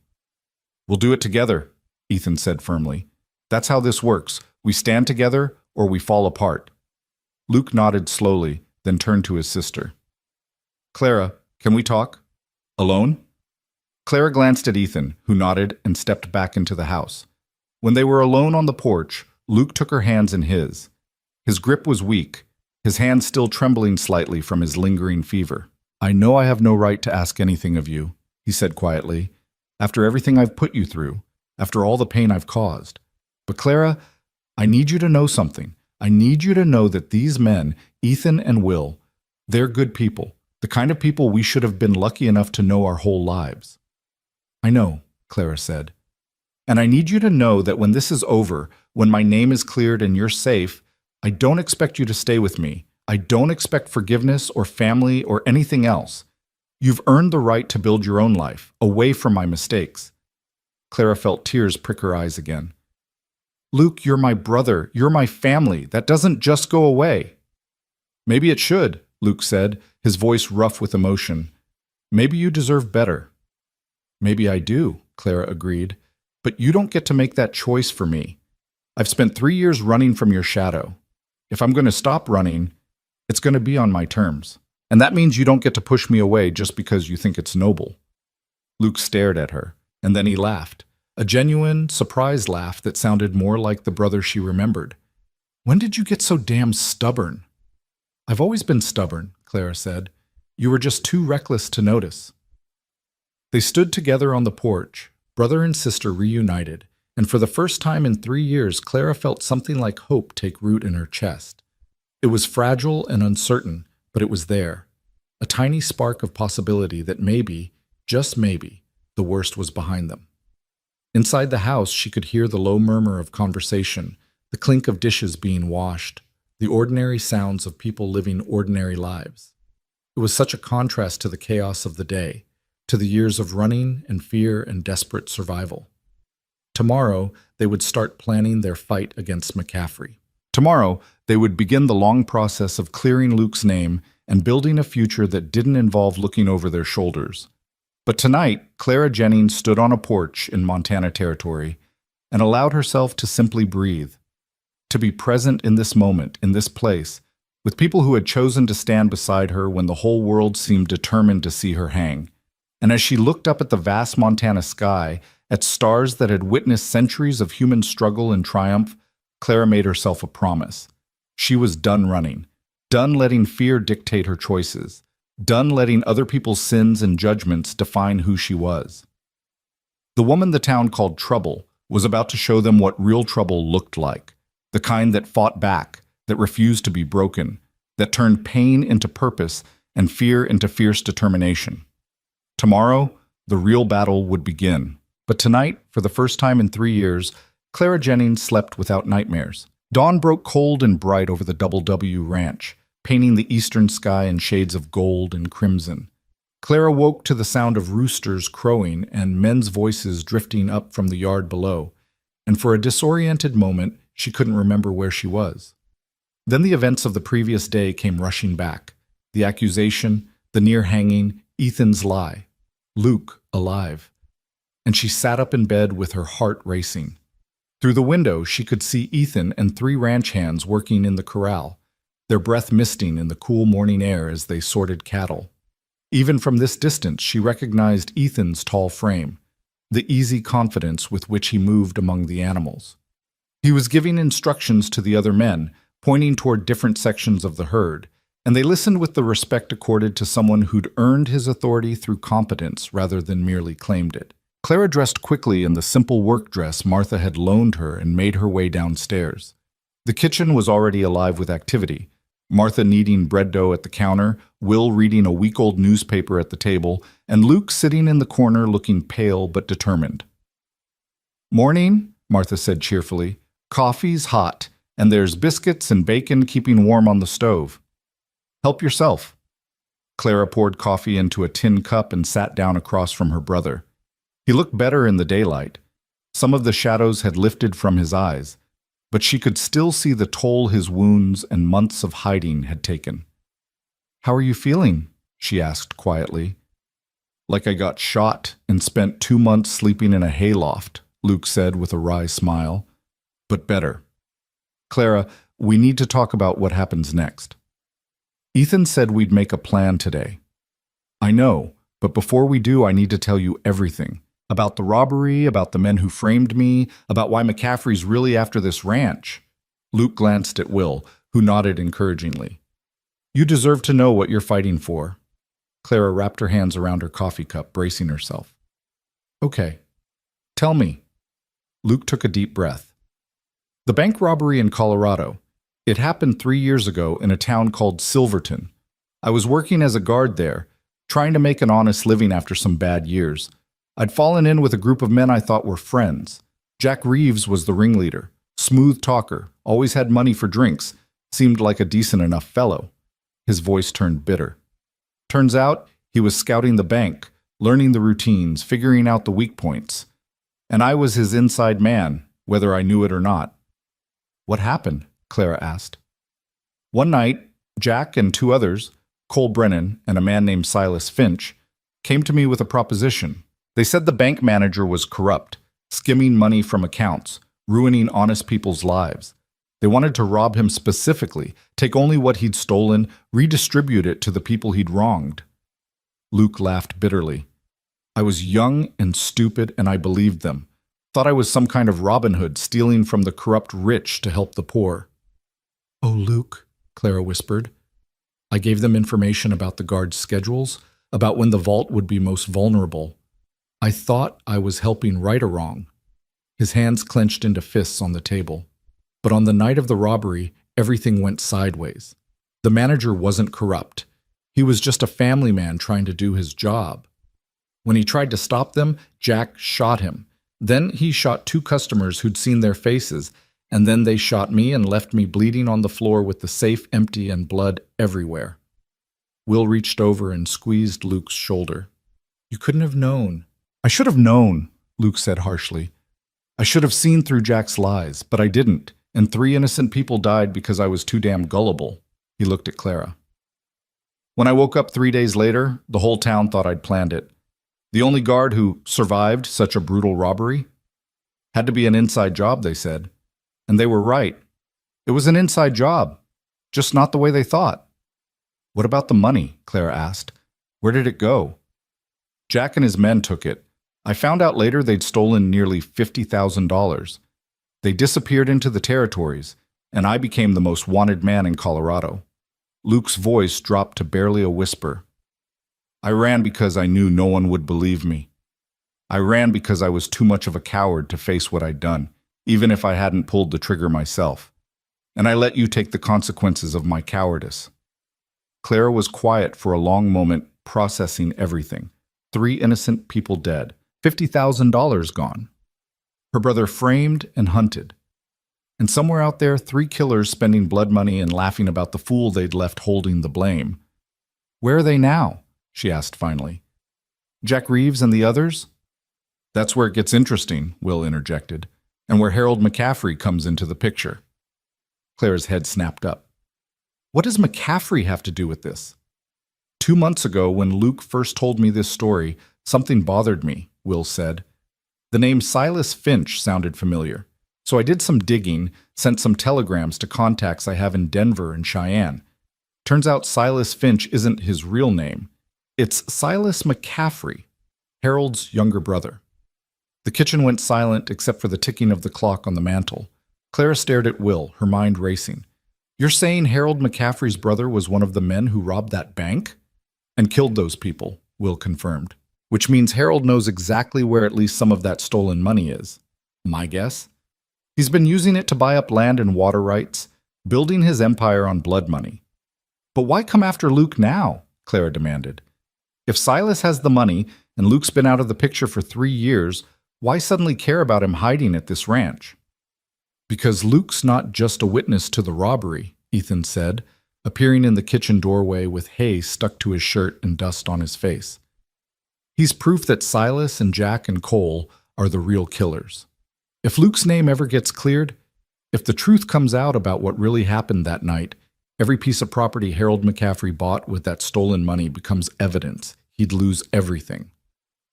"We'll do it together," Ethan said firmly. "That's how this works. We stand together or we fall apart." Luke nodded slowly, then turned to his sister. "Clara, can we talk? Alone?" Clara glanced at Ethan, who nodded and stepped back into the house. When they were alone on the porch, Luke took her hands in his. His grip was weak, his hands still trembling slightly from his lingering fever. "I know I have no right to ask anything of you," he said quietly. "After everything I've put you through, after all the pain I've caused. But Clara, I need you to know something. I need you to know that these men, Ethan and Will, they're good people, the kind of people we should have been lucky enough to know our whole lives. I know, Clara said. And I need you to know that when this is over, when my name is cleared and you're safe, I don't expect you to stay with me. I don't expect forgiveness or family or anything else. You've earned the right to build your own life, away from my mistakes. Clara felt tears prick her eyes again. Luke, you're my brother. You're my family. That doesn't just go away. Maybe it should, Luke said, his voice rough with emotion. Maybe you deserve better. Maybe I do, Clara agreed. But you don't get to make that choice for me. I've spent 3 years running from your shadow. If I'm going to stop running, it's going to be on my terms. And that means you don't get to push me away just because you think it's noble. Luke stared at her, and then he laughed. A genuine, surprised laugh that sounded more like the brother she remembered. When did you get so damn stubborn? I've always been stubborn, Clara said. You were just too reckless to notice. They stood together on the porch, brother and sister reunited, and for the first time in 3 years, Clara felt something like hope take root in her chest. It was fragile and uncertain, but it was there. A tiny spark of possibility that maybe, just maybe, the worst was behind them. Inside the house, she could hear the low murmur of conversation, the clink of dishes being washed, the ordinary sounds of people living ordinary lives. It was such a contrast to the chaos of the day, to the years of running and fear and desperate survival. Tomorrow, they would start planning their fight against McCaffrey. Tomorrow, they would begin the long process of clearing Luke's name and building a future that didn't involve looking over their shoulders. But tonight, Clara Jennings stood on a porch in Montana Territory and allowed herself to simply breathe, to be present in this moment, in this place, with people who had chosen to stand beside her when the whole world seemed determined to see her hang. And as she looked up at the vast Montana sky, at stars that had witnessed centuries of human struggle and triumph, Clara made herself a promise. She was done running, done letting fear dictate her choices, done letting other people's sins and judgments define who she was. The woman the town called Trouble was about to show them what real trouble looked like, the kind that fought back, that refused to be broken, that turned pain into purpose and fear into fierce determination. Tomorrow, the real battle would begin. But tonight, for the first time in 3 years, Clara Jennings slept without nightmares. Dawn broke cold and bright over the Double W Ranch, painting the eastern sky in shades of gold and crimson. Clara woke to the sound of roosters crowing and men's voices drifting up from the yard below, and for a disoriented moment, she couldn't remember where she was. Then the events of the previous day came rushing back. The accusation, the near hanging, Ethan's lie. Luke alive. And she sat up in bed with her heart racing. Through the window, she could see Ethan and 3 ranch hands working in the corral, their breath misting in the cool morning air as they sorted cattle. Even from this distance, she recognized Ethan's tall frame, the easy confidence with which he moved among the animals. He was giving instructions to the other men, pointing toward different sections of the herd, and they listened with the respect accorded to someone who'd earned his authority through competence rather than merely claimed it. Clara dressed quickly in the simple work dress Martha had loaned her and made her way downstairs. The kitchen was already alive with activity. Martha kneading bread dough at the counter, Will reading a week-old newspaper at the table, and Luke sitting in the corner looking pale but determined. "Morning," Martha said cheerfully. "Coffee's hot, and there's biscuits and bacon keeping warm on the stove. Help yourself." Clara poured coffee into a tin cup and sat down across from her brother. He looked better in the daylight. Some of the shadows had lifted from his eyes, but she could still see the toll his wounds and months of hiding had taken. "How are you feeling?" she asked quietly. "Like I got shot and spent 2 months sleeping in a hayloft," Luke said with a wry smile. "But better. Clara, we need to talk about what happens next. Ethan said we'd make a plan today. I know, but before we do, I need to tell you everything. About the robbery, about the men who framed me, about why McCaffrey's really after this ranch." Luke glanced at Will, who nodded encouragingly. "You deserve to know what you're fighting for." Clara wrapped her hands around her coffee cup, bracing herself. "Okay. Tell me." Luke took a deep breath. The bank robbery in Colorado. It happened 3 years ago in a town called Silverton. I was working as a guard there, trying to make an honest living after some bad years. I'd fallen in with a group of men I thought were friends. Jack Reeves was the ringleader, smooth talker, always had money for drinks, seemed like a decent enough fellow. His voice turned bitter. Turns out he was scouting the bank, learning the routines, figuring out the weak points. And I was his inside man, whether I knew it or not. What happened? Clara asked. One night, Jack and 2 others, Cole Brennan and a man named Silas Finch, came to me with a proposition. They said the bank manager was corrupt, skimming money from accounts, ruining honest people's lives. They wanted to rob him specifically, take only what he'd stolen, redistribute it to the people he'd wronged. Luke laughed bitterly. I was young and stupid, and I believed them. Thought I was some kind of Robin Hood, stealing from the corrupt rich to help the poor. Oh, Luke, Clara whispered. I gave them information about the guards' schedules, about when the vault would be most vulnerable. I thought I was helping right or wrong. His hands clenched into fists on the table. But on the night of the robbery, everything went sideways. The manager wasn't corrupt. He was just a family man trying to do his job. When he tried to stop them, Jack shot him. Then he shot 2 customers who'd seen their faces, and then they shot me and left me bleeding on the floor with the safe empty and blood everywhere. Will reached over and squeezed Luke's shoulder. You couldn't have known. I should have known, Luke said harshly. I should have seen through Jack's lies, but I didn't, and 3 innocent people died because I was too damn gullible. He looked at Clara. When I woke up 3 days later, the whole town thought I'd planned it. The only guard who survived such a brutal robbery? Had to be an inside job, they said. And they were right. It was an inside job, just not the way they thought. What about the money? Clara asked. Where did it go? Jack and his men took it. I found out later they'd stolen nearly $50,000. They disappeared into the territories, and I became the most wanted man in Colorado. Luke's voice dropped to barely a whisper. I ran because I knew no one would believe me. I ran because I was too much of a coward to face what I'd done, even if I hadn't pulled the trigger myself. And I let you take the consequences of my cowardice. Clara was quiet for a long moment, processing everything. 3 innocent people dead, $50,000 gone. Her brother framed and hunted. And somewhere out there, 3 killers spending blood money and laughing about the fool they'd left holding the blame. Where are they now? She asked finally. Jack Reeves and the others? That's where it gets interesting, Will interjected, and where Harold McCaffrey comes into the picture. Clara's head snapped up. What does McCaffrey have to do with this? 2 months ago, when Luke first told me this story, something bothered me, Will said. The name Silas Finch sounded familiar, so I did some digging, sent some telegrams to contacts I have in Denver and Cheyenne. Turns out Silas Finch isn't his real name. It's Silas McCaffrey, Harold's younger brother. The kitchen went silent except for the ticking of the clock on the mantel. Clara stared at Will, her mind racing. You're saying Harold McCaffrey's brother was one of the men who robbed that bank? And killed those people, Will confirmed. Which means Harold knows exactly where at least some of that stolen money is. My guess? He's been using it to buy up land and water rights, building his empire on blood money. But why come after Luke now? Clara demanded. If Silas has the money and Luke's been out of the picture for 3 years, why suddenly care about him hiding at this ranch? Because Luke's not just a witness to the robbery, Ethan said, appearing in the kitchen doorway with hay stuck to his shirt and dust on his face. He's proof that Silas and Jack and Cole are the real killers. If Luke's name ever gets cleared, if the truth comes out about what really happened that night, every piece of property Harold McCaffrey bought with that stolen money becomes evidence. He'd lose everything.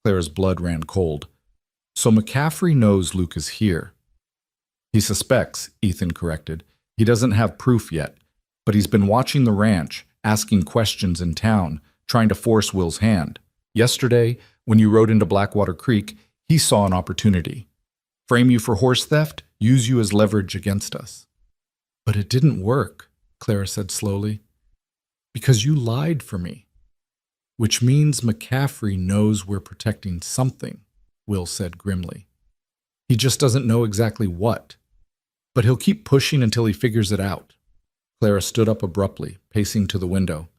Clara's blood ran cold. So McCaffrey knows Luke is here. He suspects, Ethan corrected. He doesn't have proof yet, but he's been watching the ranch, asking questions in town, trying to force Will's hand. Yesterday, when you rode into Blackwater Creek, he saw an opportunity. Frame you for horse theft, use you as leverage against us. But it didn't work, Clara said slowly. Because you lied for me. Which means McCaffrey knows we're protecting something, Will said grimly. He just doesn't know exactly what. But he'll keep pushing until he figures it out. Clara stood up abruptly, pacing to the window.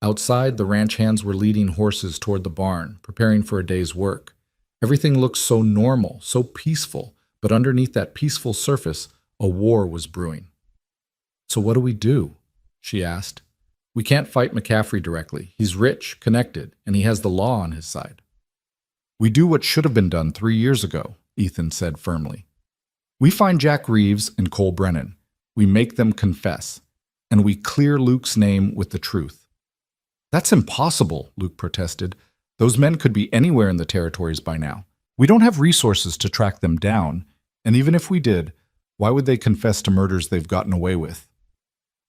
Outside, the ranch hands were leading horses toward the barn, preparing for a day's work. Everything looked so normal, so peaceful, but underneath that peaceful surface, a war was brewing. "So what do we do?" she asked. "We can't fight McCaffrey directly. He's rich, connected, and he has the law on his side." "We do what should have been done 3 years ago," Ethan said firmly. "We find Jack Reeves and Cole Brennan. We make them confess, and we clear Luke's name with the truth." "That's impossible," Luke protested. "Those men could be anywhere in the territories by now. We don't have resources to track them down, and even if we did, why would they confess to murders they've gotten away with?"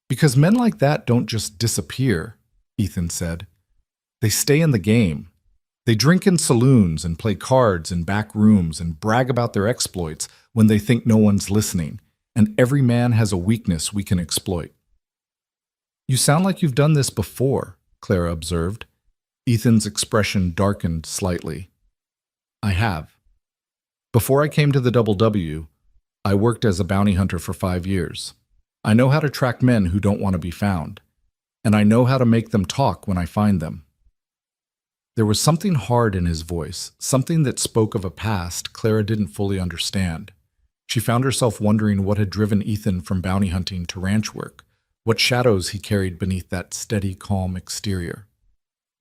"Because men like that don't just disappear," Ethan said. "They stay in the game. They drink in saloons and play cards in back rooms and brag about their exploits when they think no one's listening, and every man has a weakness we can exploit." "You sound like you've done this before," Clara observed. Ethan's expression darkened slightly. "I have. Before I came to the Double W, I worked as a bounty hunter for 5 years. I know how to track men who don't want to be found, and I know how to make them talk when I find them." There was something hard in his voice, something that spoke of a past Clara didn't fully understand. She found herself wondering what had driven Ethan from bounty hunting to ranch work, what shadows he carried beneath that steady, calm exterior.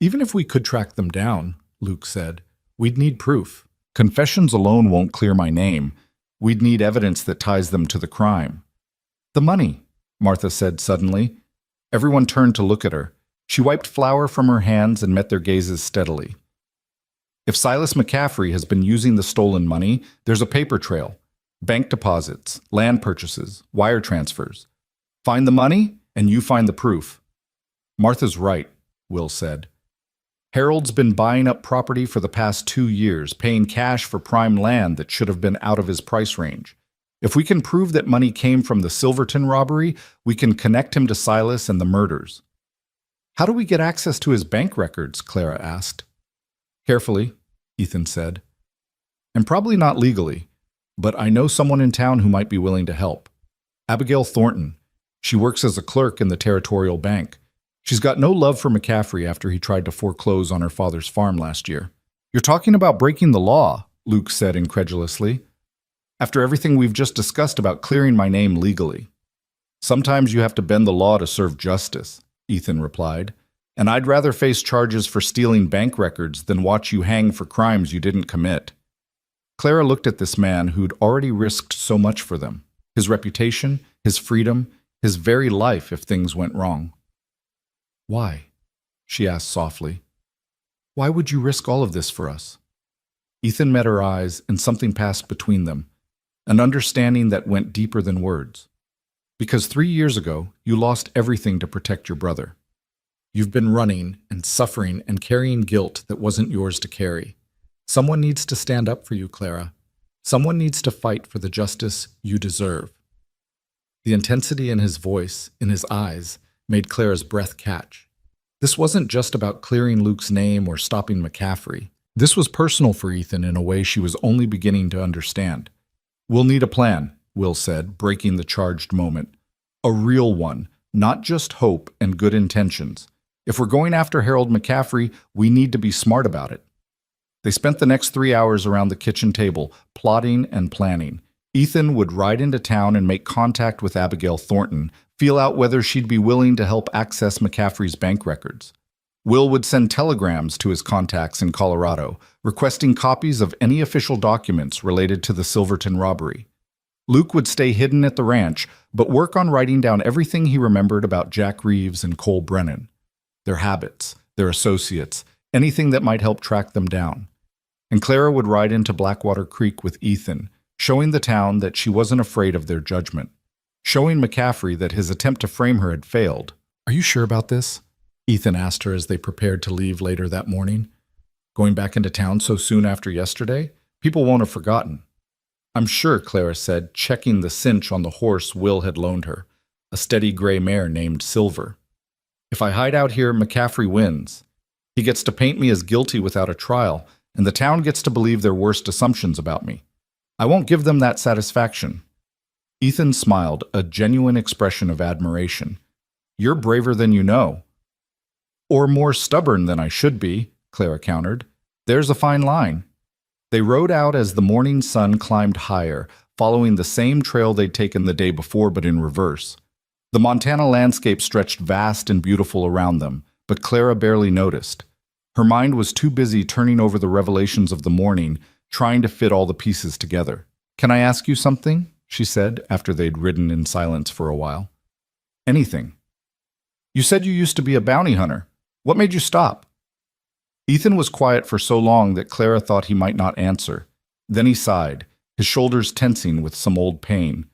"Even if we could track them down," Luke said, "we'd need proof. Confessions alone won't clear my name. We'd need evidence that ties them to the crime." "The money," Martha said suddenly. Everyone turned to look at her. She wiped flour from her hands and met their gazes steadily. "If Silas McCaffrey has been using the stolen money, there's a paper trail. Bank deposits, land purchases, wire transfers. Find the money, and you find the proof." "Martha's right," Will said. "Harold's been buying up property for the past 2 years, paying cash for prime land that should have been out of his price range. If we can prove that money came from the Silverton robbery, we can connect him to Silas and the murders." "How do we get access to his bank records?" Clara asked. "Carefully," Ethan said. "And probably not legally, but I know someone in town who might be willing to help. Abigail Thornton. She works as a clerk in the Territorial Bank. She's got no love for McCaffrey after he tried to foreclose on her father's farm last year." "You're talking about breaking the law," Luke said incredulously. "After everything we've just discussed about clearing my name legally." "Sometimes you have to bend the law to serve justice," Ethan replied. "And I'd rather face charges for stealing bank records than watch you hang for crimes you didn't commit." Clara looked at this man who'd already risked so much for them. His reputation, his freedom, his very life if things went wrong. "Why?" she asked softly. "Why would you risk all of this for us?" Ethan met her eyes, and something passed between them, an understanding that went deeper than words. "Because 3 years ago, you lost everything to protect your brother. You've been running and suffering and carrying guilt that wasn't yours to carry. Someone needs to stand up for you, Clara. Someone needs to fight for the justice you deserve." The intensity in his voice, in his eyes, made Clara's breath catch. This wasn't just about clearing Luke's name or stopping McCaffrey. This was personal for Ethan in a way she was only beginning to understand. "We'll need a plan," Will said, breaking the charged moment. "A real one, not just hope and good intentions. If we're going after Harold McCaffrey, we need to be smart about it." They spent the next 3 hours around the kitchen table, plotting and planning. Ethan would ride into town and make contact with Abigail Thornton, feel out whether she'd be willing to help access McCaffrey's bank records. Will would send telegrams to his contacts in Colorado, requesting copies of any official documents related to the Silverton robbery. Luke would stay hidden at the ranch, but work on writing down everything he remembered about Jack Reeves and Cole Brennan. Their habits, their associates, anything that might help track them down. And Clara would ride into Blackwater Creek with Ethan, showing the town that she wasn't afraid of their judgment. Showing McCaffrey that his attempt to frame her had failed. "Are you sure about this?" Ethan asked her as they prepared to leave later that morning. "Going back into town so soon after yesterday? People won't have forgotten." "I'm sure," Clara said, checking the cinch on the horse Will had loaned her, a steady gray mare named Silver. "If I hide out here, McCaffrey wins. He gets to paint me as guilty without a trial, and the town gets to believe their worst assumptions about me. I won't give them that satisfaction. Ethan smiled, a genuine expression of admiration. You're braver than you know. Or more stubborn than I should be, Clara countered. There's a fine line. They rode out as the morning sun climbed higher, following the same trail they'd taken the day before but in reverse. The Montana landscape stretched vast and beautiful around them, but Clara barely noticed. Her mind was too busy turning over the revelations of the morning, trying to fit all the pieces together. Can I ask you something? She said, after they'd ridden in silence for a while. Anything. You said you used to be a bounty hunter. What made you stop? Ethan was quiet for so long that Clara thought he might not answer. Then he sighed, his shoulders tensing with some old pain.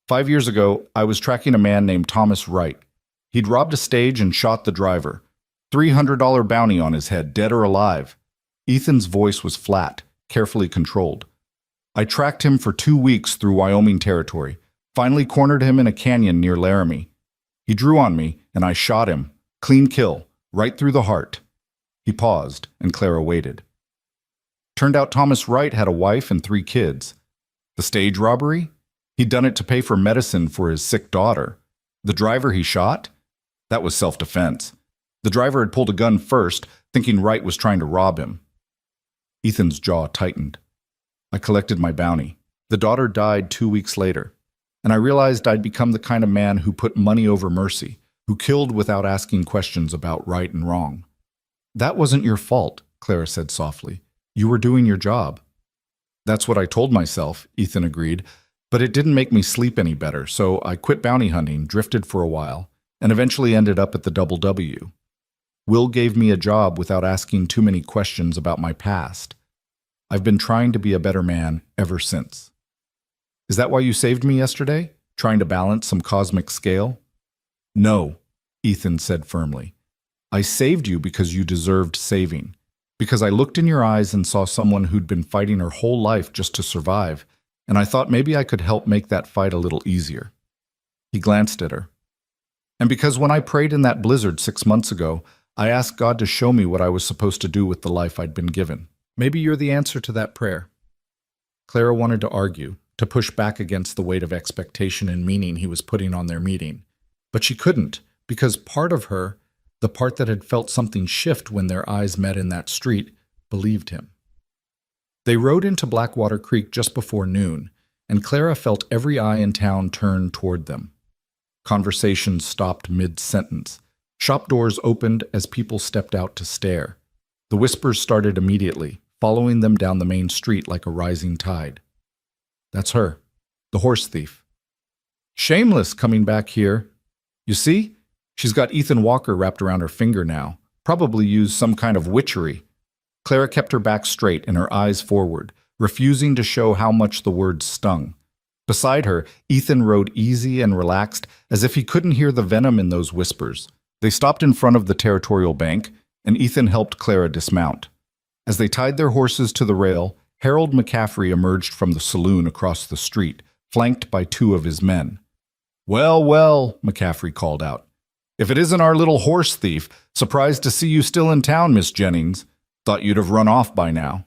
5 years ago, I was tracking a man named Thomas Wright. He'd robbed a stage and shot the driver. $300 bounty on his head, dead or alive. Ethan's voice was flat, carefully controlled. I tracked him for 2 weeks through Wyoming territory, finally cornered him in a canyon near Laramie. He drew on me, and I shot him. Clean kill, right through the heart. He paused, and Clara waited. Turned out Thomas Wright had a wife and 3 kids. The stage robbery? He'd done it to pay for medicine for his sick daughter. The driver he shot? That was self-defense. The driver had pulled a gun first, thinking Wright was trying to rob him. Ethan's jaw tightened. I collected my bounty. The daughter died 2 weeks later, and I realized I'd become the kind of man who put money over mercy, who killed without asking questions about right and wrong. That wasn't your fault, Clara said softly. You were doing your job. That's what I told myself, Ethan agreed, but it didn't make me sleep any better, so I quit bounty hunting, drifted for a while, and eventually ended up at the Double W. Will gave me a job without asking too many questions about my past. I've been trying to be a better man ever since. Is that why you saved me yesterday? Trying to balance some cosmic scale? No, Ethan said firmly. I saved you because you deserved saving. Because I looked in your eyes and saw someone who'd been fighting her whole life just to survive, and I thought maybe I could help make that fight a little easier. He glanced at her. And because when I prayed in that blizzard 6 months ago, I asked God to show me what I was supposed to do with the life I'd been given. Maybe you're the answer to that prayer. Clara wanted to argue, to push back against the weight of expectation and meaning he was putting on their meeting. But she couldn't, because part of her, the part that had felt something shift when their eyes met in that street, believed him. They rode into Blackwater Creek just before noon, and Clara felt every eye in town turn toward them. Conversations stopped mid-sentence. Shop doors opened as people stepped out to stare. The whispers started immediately, following them down the main street like a rising tide. That's her, the horse thief. Shameless coming back here. You see? She's got Ethan Walker wrapped around her finger now. Probably used some kind of witchery. Clara kept her back straight and her eyes forward, refusing to show how much the words stung. Beside her, Ethan rode easy and relaxed, as if he couldn't hear the venom in those whispers. They stopped in front of the territorial bank, and Ethan helped Clara dismount. As they tied their horses to the rail, Harold McCaffrey emerged from the saloon across the street, flanked by 2 of his men. Well, well, McCaffrey called out. If it isn't our little horse thief, surprised to see you still in town, Miss Jennings. Thought you'd have run off by now.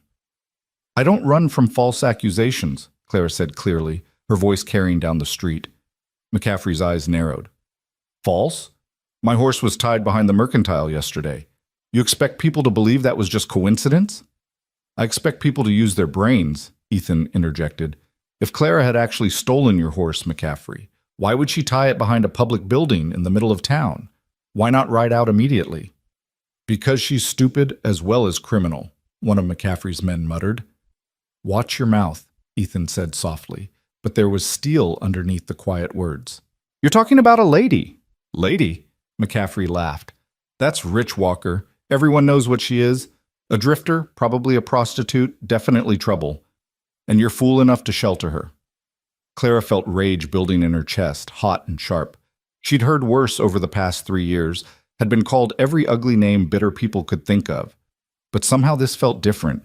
I don't run from false accusations, Clara said clearly, her voice carrying down the street. McCaffrey's eyes narrowed. False? My horse was tied behind the mercantile yesterday. You expect people to believe that was just coincidence? I expect people to use their brains, Ethan interjected. If Clara had actually stolen your horse, McCaffrey, why would she tie it behind a public building in the middle of town? Why not ride out immediately? Because she's stupid as well as criminal, one of McCaffrey's men muttered. Watch your mouth, Ethan said softly, but there was steel underneath the quiet words. You're talking about a lady. Lady? McCaffrey laughed. That's Rich Walker. Everyone knows what she is. A drifter, probably a prostitute, definitely trouble. And you're fool enough to shelter her. Clara felt rage building in her chest, hot and sharp. She'd heard worse over the past 3 years, had been called every ugly name bitter people could think of. But somehow this felt different.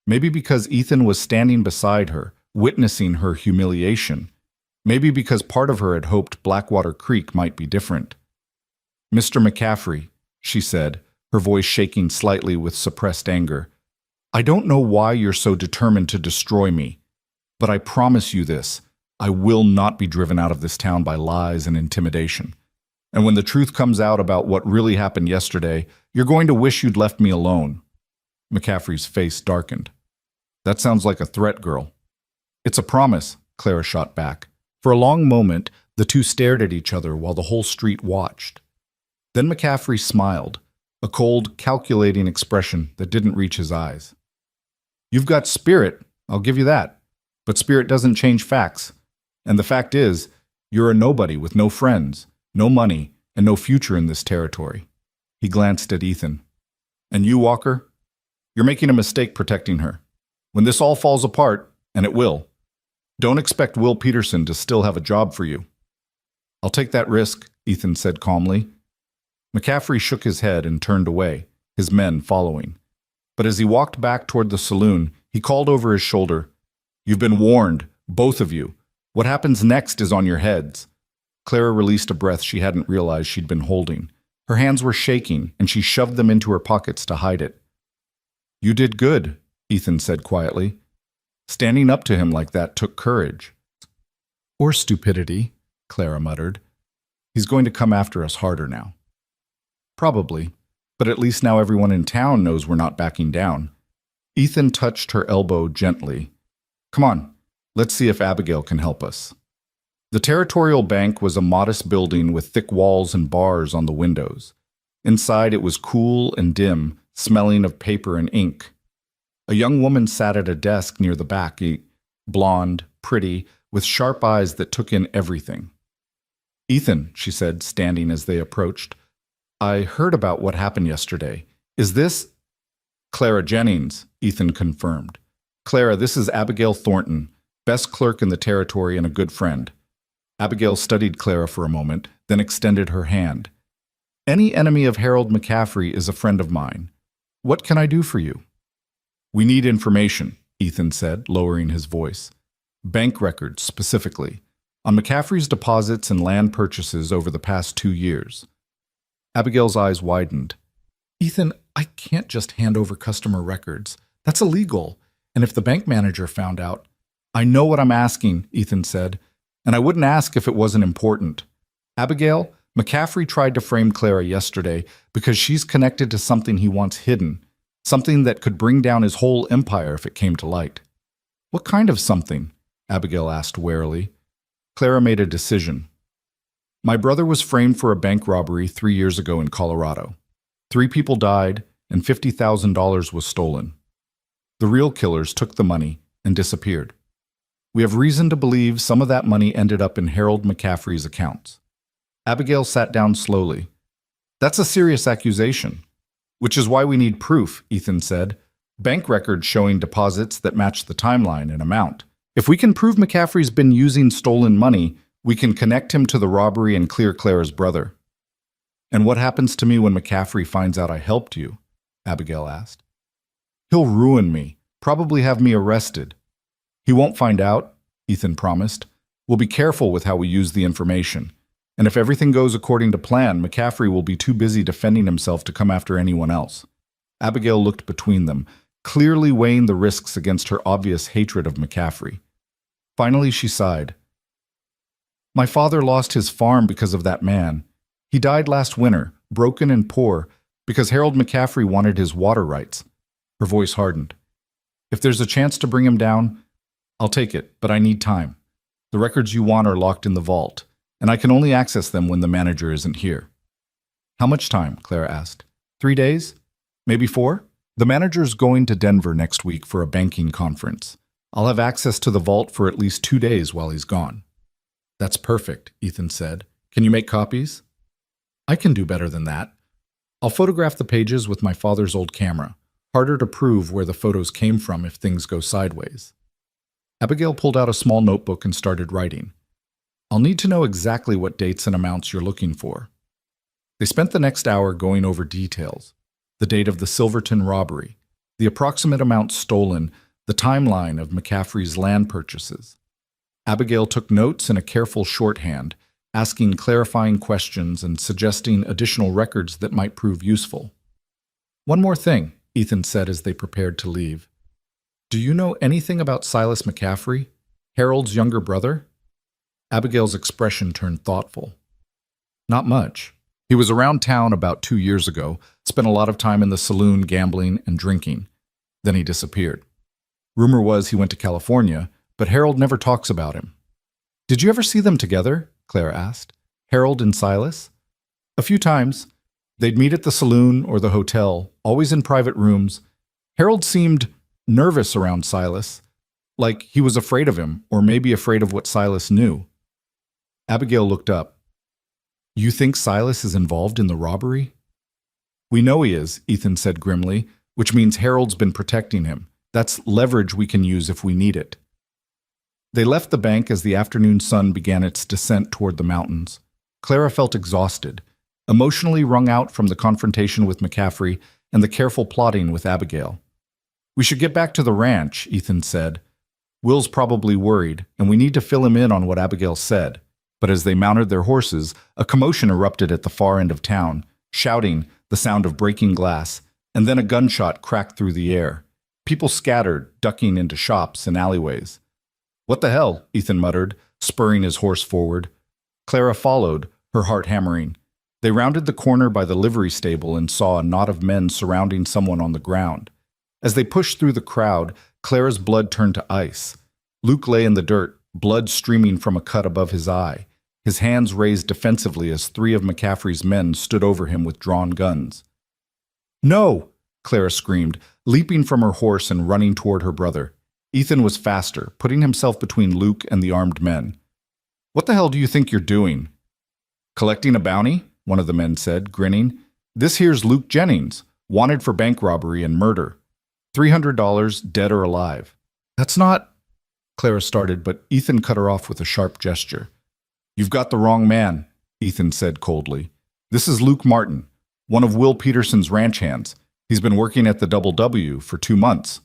Maybe because Ethan was standing beside her, witnessing her humiliation. Maybe because part of her had hoped Blackwater Creek might be different. Mr. McCaffrey, she said, her voice shaking slightly with suppressed anger. I don't know why you're so determined to destroy me. But I promise you this, I will not be driven out of this town by lies and intimidation. And when the truth comes out about what really happened yesterday, you're going to wish you'd left me alone." McCaffrey's face darkened. "That sounds like a threat, girl." "It's a promise," Clara shot back. For a long moment, the two stared at each other while the whole street watched. Then McCaffrey smiled, a cold, calculating expression that didn't reach his eyes. "You've got spirit, I'll give you that. But spirit doesn't change facts. And the fact is, you're a nobody with no friends, no money, and no future in this territory." He glanced at Ethan. "And you, Walker? You're making a mistake protecting her. When this all falls apart, and it will, don't expect Will Peterson to still have a job for you." "I'll take that risk," Ethan said calmly. McCaffrey shook his head and turned away, his men following. But as he walked back toward the saloon, he called over his shoulder, "You've been warned, both of you. What happens next is on your heads." Clara released a breath she hadn't realized she'd been holding. Her hands were shaking, and she shoved them into her pockets to hide it. "You did good," Ethan said quietly. Standing up to him like that took courage. "Or stupidity," Clara muttered. "He's going to come after us harder now." "Probably, but at least now everyone in town knows we're not backing down." Ethan touched her elbow gently. "Come on, let's see if Abigail can help us." The Territorial Bank was a modest building with thick walls and bars on the windows. Inside it was cool and dim, smelling of paper and ink. A young woman sat at a desk near the back, blonde, pretty, with sharp eyes that took in everything. "Ethan," she said, standing as they approached, "I heard about what happened yesterday. Is this—" "Clara Jennings," Ethan confirmed. "Clara, this is Abigail Thornton, best clerk in the territory and a good friend." Abigail studied Clara for a moment, then extended her hand. "Any enemy of Harold McCaffrey is a friend of mine. What can I do for you?" "We need information," Ethan said, lowering his voice. "Bank records, specifically, on McCaffrey's deposits and land purchases over the past 2 years. Abigail's eyes widened. "Ethan, I can't just hand over customer records. That's illegal. And if the bank manager found out—" "I know what I'm asking," Ethan said, "and I wouldn't ask if it wasn't important. Abigail, McCaffrey tried to frame Clara yesterday because she's connected to something he wants hidden, something that could bring down his whole empire if it came to light." "What kind of something?" Abigail asked warily. Clara made a decision. "My brother was framed for a bank robbery 3 years ago in Colorado. 3 people died, and $50,000 was stolen. The real killers took the money and disappeared. We have reason to believe some of that money ended up in Harold McCaffrey's accounts." Abigail sat down slowly. "That's a serious accusation, which is why we need proof," Ethan said. "Bank records showing deposits that match the timeline and amount. If we can prove McCaffrey's been using stolen money, we can connect him to the robbery and clear Clara's brother." "And what happens to me when McCaffrey finds out I helped you?" Abigail asked. "He'll ruin me, probably have me arrested." "He won't find out," Ethan promised. "We'll be careful with how we use the information. And if everything goes according to plan, McCaffrey will be too busy defending himself to come after anyone else." Abigail looked between them, clearly weighing the risks against her obvious hatred of McCaffrey. Finally, she sighed. "My father lost his farm because of that man. He died last winter, broken and poor, because Harold McCaffrey wanted his water rights." Her voice hardened. "If there's a chance to bring him down, I'll take it, but I need time. The records you want are locked in the vault, and I can only access them when the manager isn't here." "How much time?" Clara asked. 3 days? Maybe 4? The manager's going to Denver next week for a banking conference. I'll have access to the vault for at least 2 days while he's gone." "That's perfect," Ethan said. "Can you make copies?" "I can do better than that. I'll photograph the pages with my father's old camera. Harder to prove where the photos came from if things go sideways." Abigail pulled out a small notebook and started writing. "I'll need to know exactly what dates and amounts you're looking for." They spent the next hour going over details: the date of the Silverton robbery, the approximate amount stolen, the timeline of McCaffrey's land purchases. Abigail took notes in a careful shorthand, asking clarifying questions and suggesting additional records that might prove useful. "One more thing," Ethan said as they prepared to leave. "Do you know anything about Silas McCaffrey? Harold's younger brother? Abigail's expression turned thoughtful. Not much. He was around town about 2 years ago, spent a lot of time in the saloon gambling and drinking. Then he disappeared. Rumor was he went to California, but Harold never talks about him. Did you ever see them together? Clara asked. Harold and Silas? A few times. They'd meet at the saloon or the hotel, always in private rooms. Harold seemed nervous around Silas, like he was afraid of him, or maybe afraid of what Silas knew. Abigail looked up. You think Silas is involved in the robbery? We know he is, Ethan said grimly, which means Harold's been protecting him. That's leverage we can use if we need it. They left the bank as the afternoon sun began its descent toward the mountains. Clara felt exhausted, emotionally wrung out from the confrontation with McCaffrey and the careful plotting with Abigail. We should get back to the ranch, Ethan said. Will's probably worried, and we need to fill him in on what Abigail said. But as they mounted their horses, a commotion erupted at the far end of town, shouting, the sound of breaking glass, and then a gunshot cracked through the air. People scattered, ducking into shops and alleyways. What the hell? Ethan muttered, spurring his horse forward. Clara followed, her heart hammering. They rounded the corner by the livery stable and saw a knot of men surrounding someone on the ground. As they pushed through the crowd, Clara's blood turned to ice. Luke lay in the dirt, blood streaming from a cut above his eye, his hands raised defensively as 3 of McCaffrey's men stood over him with drawn guns. No! Clara screamed, leaping from her horse and running toward her brother. Ethan was faster, putting himself between Luke and the armed men. What the hell do you think you're doing? Collecting a bounty? One of the men said, grinning. This here's Luke Jennings, wanted for bank robbery and murder. $300, dead or alive. That's not... Clara started, but Ethan cut her off with a sharp gesture. You've got the wrong man, Ethan said coldly. This is Luke Martin, one of Will Peterson's ranch hands. He's been working at the Double W for 2 months.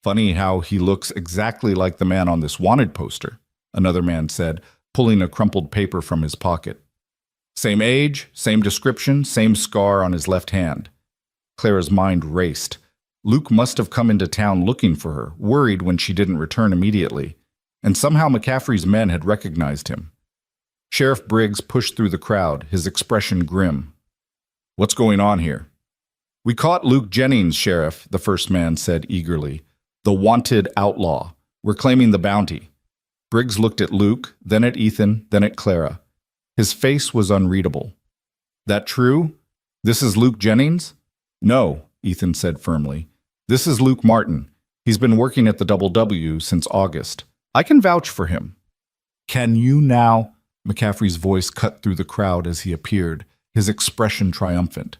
Funny how he looks exactly like the man on this wanted poster, another man said, pulling a crumpled paper from his pocket. Same age, same description, same scar on his left hand. Clara's mind raced. Luke must have come into town looking for her, worried when she didn't return immediately, and somehow McCaffrey's men had recognized him. Sheriff Briggs pushed through the crowd, his expression grim. What's going on here? We caught Luke Jennings, Sheriff, the first man said eagerly. The wanted outlaw. We're claiming the bounty. Briggs looked at Luke, then at Ethan, then at Clara. His face was unreadable. That true? This is Luke Jennings? No, Ethan said firmly. This is Luke Martin. He's been working at the Double W since August. I can vouch for him. Can you now? McCaffrey's voice cut through the crowd as he appeared, his expression triumphant.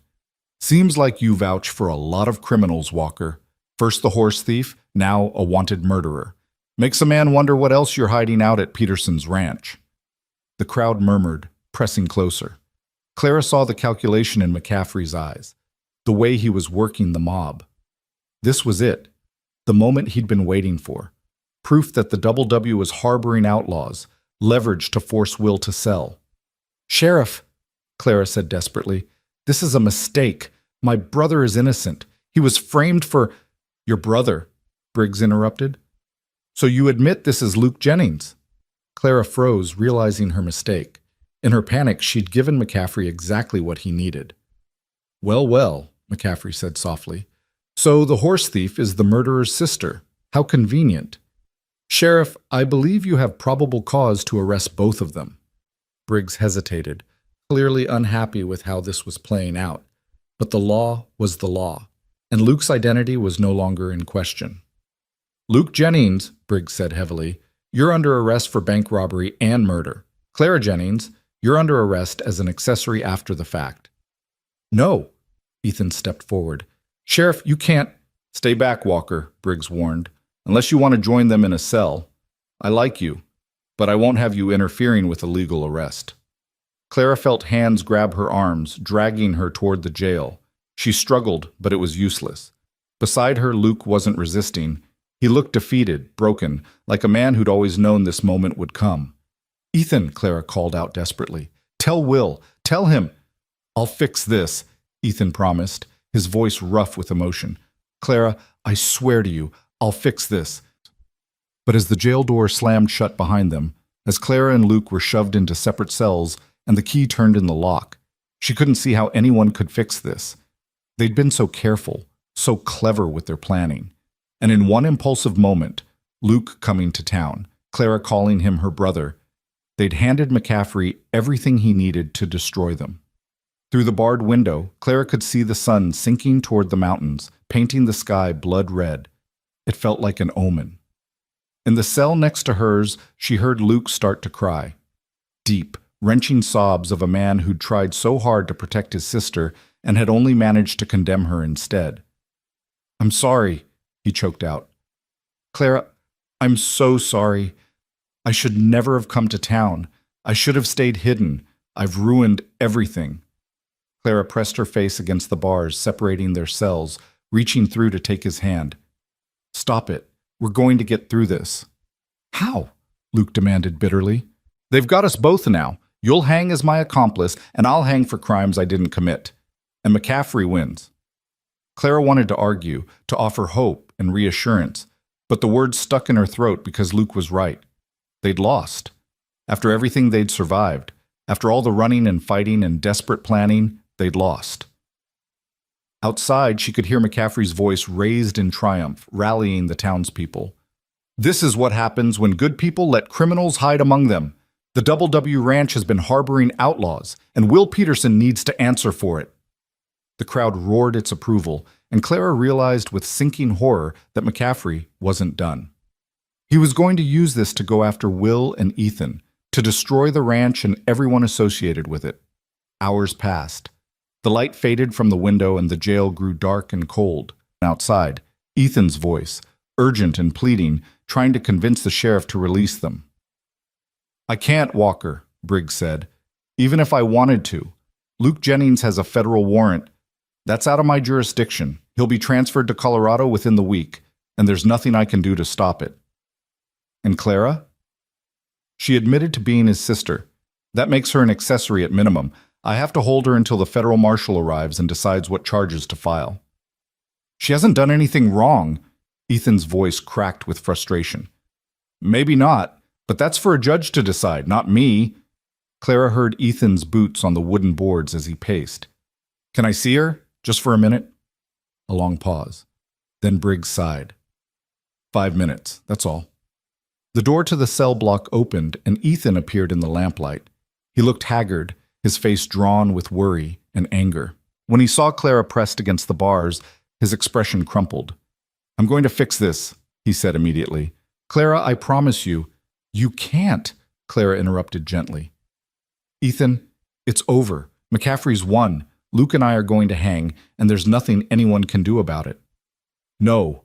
Seems like you vouch for a lot of criminals, Walker. First the horse thief, now a wanted murderer. Makes a man wonder what else you're hiding out at Peterson's ranch. The crowd murmured, pressing closer. Clara saw the calculation in McCaffrey's eyes, the way he was working the mob. This was it, the moment he'd been waiting for. Proof that the Double W was harboring outlaws, leverage to force Will to sell. Sheriff, Clara said desperately, this is a mistake. My brother is innocent. He was framed for... Your brother, Briggs interrupted. So you admit this is Luke Jennings? Clara froze, realizing her mistake. In her panic, she'd given McCaffrey exactly what he needed. Well, well, McCaffrey said softly. So the horse thief is the murderer's sister. How convenient. Sheriff, I believe you have probable cause to arrest both of them. Briggs hesitated, clearly unhappy with how this was playing out. But the law was the law, and Luke's identity was no longer in question. Luke Jennings, Briggs said heavily, you're under arrest for bank robbery and murder. Clara Jennings, you're under arrest as an accessory after the fact. No, Ethan stepped forward. Sheriff, you can't... Stay back, Walker, Briggs warned. Unless you want to join them in a cell. I like you, but I won't have you interfering with a legal arrest. Clara felt hands grab her arms, dragging her toward the jail. She struggled, but it was useless. Beside her, Luke wasn't resisting. He looked defeated, broken, like a man who'd always known this moment would come. Ethan, Clara called out desperately. Tell Will. Tell him. I'll fix this, Ethan promised, his voice rough with emotion. Clara, I swear to you, I'll fix this. But as the jail door slammed shut behind them, as Clara and Luke were shoved into separate cells and the key turned in the lock, she couldn't see how anyone could fix this. They'd been so careful, so clever with their planning. And in one impulsive moment, Luke coming to town, Clara calling him her brother, they'd handed McCaffrey everything he needed to destroy them. Through the barred window, Clara could see the sun sinking toward the mountains, painting the sky blood red. It felt like an omen. In the cell next to hers, she heard Luke start to cry. Deep, wrenching sobs of a man who'd tried so hard to protect his sister and had only managed to condemn her instead. "I'm sorry," he choked out. "Clara, I'm so sorry. I should never have come to town. I should have stayed hidden. I've ruined everything." Clara pressed her face against the bars separating their cells, reaching through to take his hand. "Stop it. We're going to get through this." "How?" Luke demanded bitterly. "They've got us both now. You'll hang as my accomplice, and I'll hang for crimes I didn't commit. And McCaffrey wins." Clara wanted to argue, to offer hope and reassurance, but the words stuck in her throat because Luke was right. They'd lost. After everything they'd survived, after all the running and fighting and desperate planning, they'd lost. Outside, she could hear McCaffrey's voice raised in triumph, rallying the townspeople. "This is what happens when good people let criminals hide among them. The Double W Ranch has been harboring outlaws, and Will Peterson needs to answer for it." The crowd roared its approval, and Clara realized with sinking horror that McCaffrey wasn't done. He was going to use this to go after Will and Ethan, to destroy the ranch and everyone associated with it. Hours passed. The light faded from the window and the jail grew dark and cold. Outside, Ethan's voice, urgent and pleading, trying to convince the sheriff to release them. "I can't, Walker," Briggs said. "Even if I wanted to. Luke Jennings has a federal warrant. That's out of my jurisdiction. He'll be transferred to Colorado within the week, and there's nothing I can do to stop it." "And Clara?" "She admitted to being his sister. That makes her an accessory at minimum. I have to hold her until the federal marshal arrives and decides what charges to file." "She hasn't done anything wrong." Ethan's voice cracked with frustration. "Maybe not, but that's for a judge to decide, not me." Clara heard Ethan's boots on the wooden boards as he paced. "Can I see her? Just for a minute?" A long pause. Then Briggs sighed. 5 minutes, that's all." The door to the cell block opened and Ethan appeared in the lamplight. He looked haggard, his face drawn with worry and anger. When he saw Clara pressed against the bars, his expression crumpled. "I'm going to fix this," he said immediately. "Clara, I promise you." "You can't," Clara interrupted gently. "Ethan, it's over. McCaffrey's won. Luke and I are going to hang, and there's nothing anyone can do about it." "No."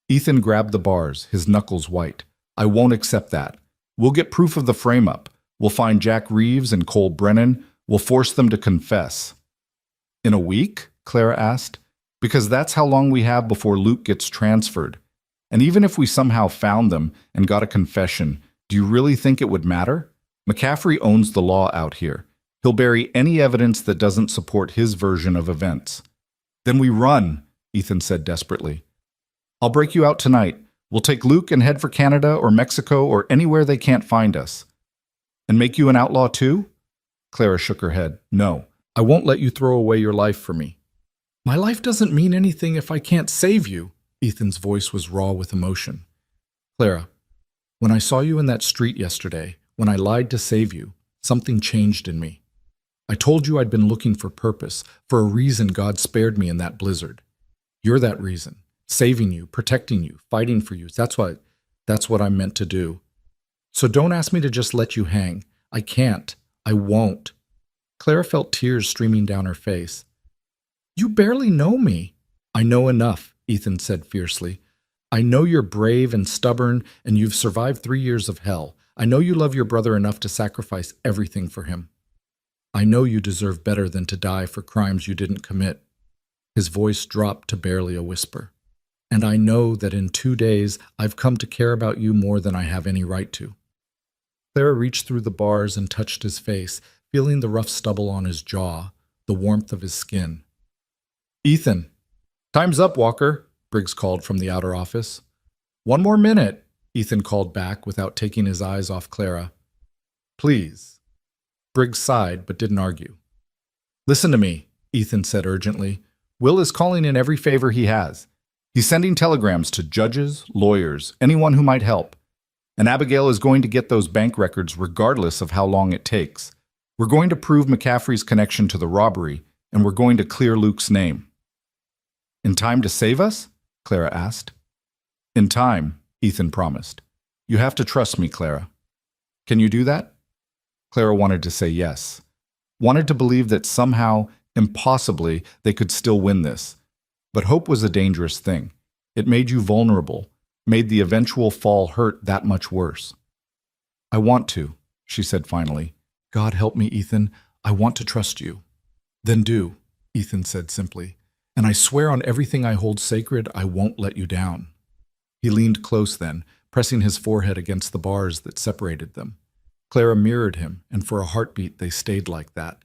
Ethan grabbed the bars, his knuckles white. "I won't accept that. We'll get proof of the frame-up. We'll find Jack Reeves and Cole Brennan. We'll force them to confess." "In a week?" Clara asked. "Because that's how long we have before Luke gets transferred. And even if we somehow found them and got a confession, do you really think it would matter? McCaffrey owns the law out here. He'll bury any evidence that doesn't support his version of events." "Then we run," Ethan said desperately. "I'll break you out tonight. We'll take Luke and head for Canada or Mexico or anywhere they can't find us." "And make you an outlaw too?" Clara shook her head. "No, I won't let you throw away your life for me." "My life doesn't mean anything if I can't save you." Ethan's voice was raw with emotion. "Clara, when I saw you in that street yesterday, when I lied to save you, something changed in me. I told you I'd been looking for purpose, for a reason God spared me in that blizzard. You're that reason. Saving you, protecting you, fighting for you. That's what I'm meant to do. So don't ask me to just let you hang. I can't. I won't." Clara felt tears streaming down her face. "You barely know me." "I know enough," Ethan said fiercely. "I know you're brave and stubborn, and you've survived 3 years of hell. I know you love your brother enough to sacrifice everything for him. I know you deserve better than to die for crimes you didn't commit." His voice dropped to barely a whisper. "And I know that in 2 days I've come to care about you more than I have any right to." Clara reached through the bars and touched his face, feeling the rough stubble on his jaw, the warmth of his skin. "Ethan." "Time's up, Walker," Briggs called from the outer office. "1 more minute." Ethan called back without taking his eyes off Clara. Please. Briggs sighed but didn't argue. Listen to me, Ethan said urgently. Will is calling in every favor he has. He's sending telegrams to judges, lawyers, anyone who might help. And Abigail is going to get those bank records regardless of how long it takes. We're going to prove McCaffrey's connection to the robbery, and we're going to clear Luke's name. In time to save us? Clara asked. In time, Ethan promised. You have to trust me, Clara. Can you do that? Clara wanted to say yes. Wanted to believe that somehow, impossibly, they could still win this. But hope was a dangerous thing. It made you vulnerable, made the eventual fall hurt that much worse. I want to, she said finally. God help me, Ethan. I want to trust you. Then do, Ethan said simply. And I swear on everything I hold sacred, I won't let you down. He leaned close then, pressing his forehead against the bars that separated them. Clara mirrored him, and for a heartbeat they stayed like that,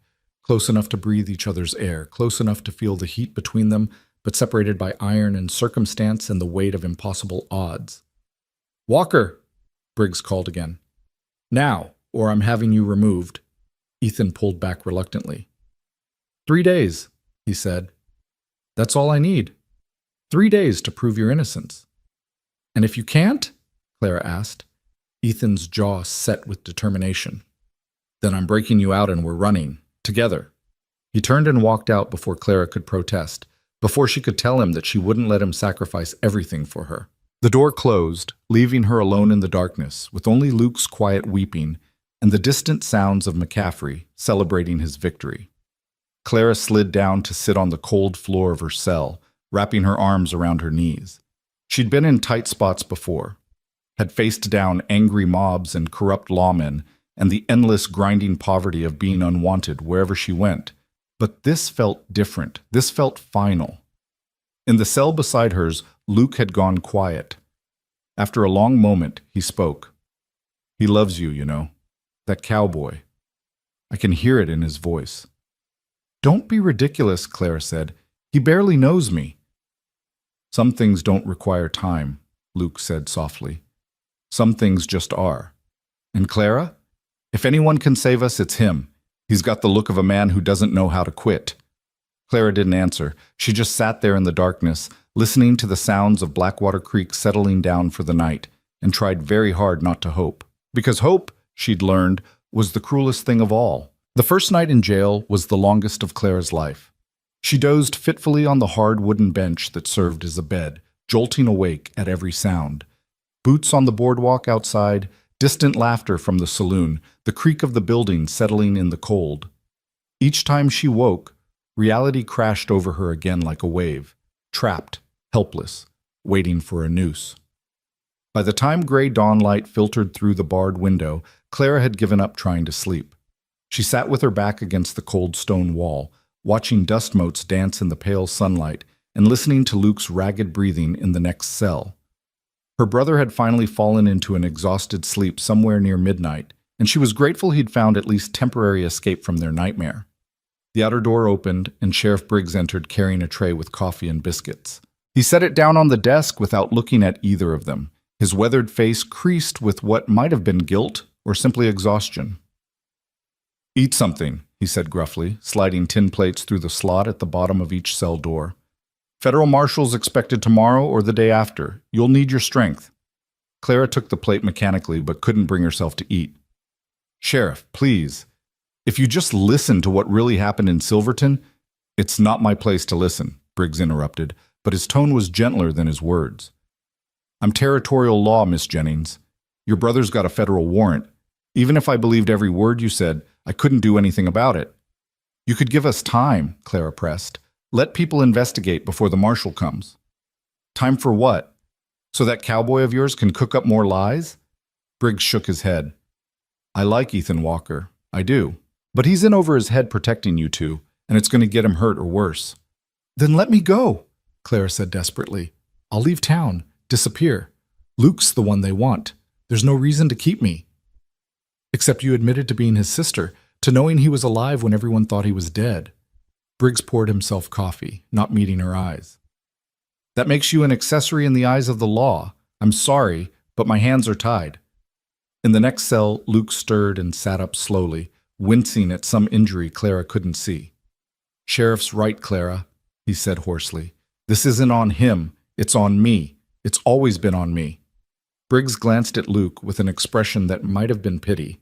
close enough to breathe each other's air, close enough to feel the heat between them, but separated by iron and circumstance and the weight of impossible odds. Walker, Briggs called again. Now, or I'm having you removed. Ethan pulled back reluctantly. 3 days, he said. That's all I need. 3 days to prove your innocence. And if you can't? Clara asked. Ethan's jaw set with determination. Then I'm breaking you out and we're running, together. He turned and walked out before Clara could protest, before she could tell him that she wouldn't let him sacrifice everything for her. The door closed, leaving her alone in the darkness, with only Luke's quiet weeping and the distant sounds of McCaffrey celebrating his victory. Clara slid down to sit on the cold floor of her cell, wrapping her arms around her knees. She'd been in tight spots before, had faced down angry mobs and corrupt lawmen and the endless grinding poverty of being unwanted wherever she went. But this felt different. This felt final. In the cell beside hers, Luke had gone quiet. After a long moment, he spoke. He loves you, you know. That cowboy. I can hear it in his voice. Don't be ridiculous, Clara said. He barely knows me. Some things don't require time, Luke said softly. Some things just are. And Clara? If anyone can save us, it's him. He's got the look of a man who doesn't know how to quit. Clara didn't answer. She just sat there in the darkness, listening to the sounds of Blackwater Creek settling down for the night, and tried very hard not to hope. Because hope, she'd learned, was the cruelest thing of all. The first night in jail was the longest of Clara's life. She dozed fitfully on the hard wooden bench that served as a bed, jolting awake at every sound. Boots on the boardwalk outside, distant laughter from the saloon, the creak of the building settling in the cold. Each time she woke, reality crashed over her again like a wave, trapped, helpless, waiting for a noose. By the time gray dawnlight filtered through the barred window, Clara had given up trying to sleep. She sat with her back against the cold stone wall, watching dust motes dance in the pale sunlight and listening to Luke's ragged breathing in the next cell. Her brother had finally fallen into an exhausted sleep somewhere near midnight, and she was grateful he'd found at least temporary escape from their nightmare. The outer door opened, and Sheriff Briggs entered carrying a tray with coffee and biscuits. He set it down on the desk without looking at either of them, his weathered face creased with what might have been guilt or simply exhaustion. Eat something, he said gruffly, sliding tin plates through the slot at the bottom of each cell door. Federal marshals expected tomorrow or the day after. You'll need your strength. Clara took the plate mechanically but couldn't bring herself to eat. Sheriff, please. If you just listen to what really happened in Silverton, it's not my place to listen, Briggs interrupted, but his tone was gentler than his words. I'm territorial law, Miss Jennings. Your brother's got a federal warrant. Even if I believed every word you said, I couldn't do anything about it. You could give us time, Clara pressed. Let people investigate before the marshal comes. Time for what? So that cowboy of yours can cook up more lies? Briggs shook his head. I like Ethan Walker. I do. But he's in over his head protecting you two, and it's going to get him hurt or worse. Then let me go, Clara said desperately. I'll leave town, disappear. Luke's the one they want. There's no reason to keep me. Except you admitted to being his sister, to knowing he was alive when everyone thought he was dead. Briggs poured himself coffee, not meeting her eyes. That makes you an accessory in the eyes of the law. I'm sorry, but my hands are tied. In the next cell, Luke stirred and sat up slowly, wincing at some injury Clara couldn't see. "Sheriff's right, Clara," he said hoarsely. "This isn't on him. It's on me. It's always been on me." Briggs glanced at Luke with an expression that might have been pity.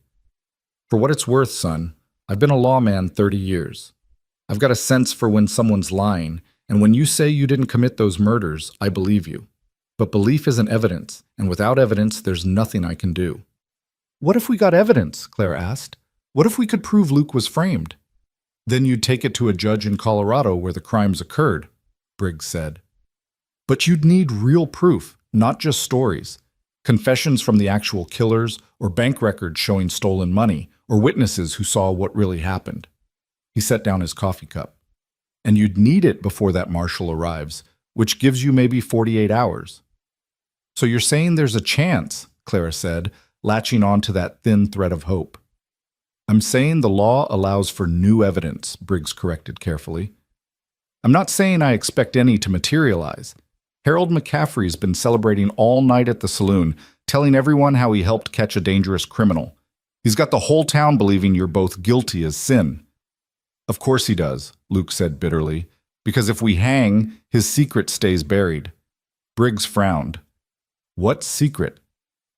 "For what it's worth, son, I've been a lawman 30 years. I've got a sense for when someone's lying, and when you say you didn't commit those murders, I believe you. But belief isn't evidence, and without evidence, there's nothing I can do." "What if we got evidence?" Claire asked. "What if we could prove Luke was framed?" "Then you'd take it to a judge in Colorado where the crimes occurred," Briggs said. "But you'd need real proof, not just stories. Confessions from the actual killers, or bank records showing stolen money, or witnesses who saw what really happened." He set down his coffee cup. "And you'd need it before that marshal arrives, which gives you maybe 48 hours. "So you're saying there's a chance," Clara said, latching on to that thin thread of hope. "I'm saying the law allows for new evidence," Briggs corrected carefully. "I'm not saying I expect any to materialize. Harold McCaffrey's been celebrating all night at the saloon, telling everyone how he helped catch a dangerous criminal. He's got the whole town believing you're both guilty as sin." "Of course he does," Luke said bitterly, "because if we hang, his secret stays buried." Briggs frowned. "What secret?"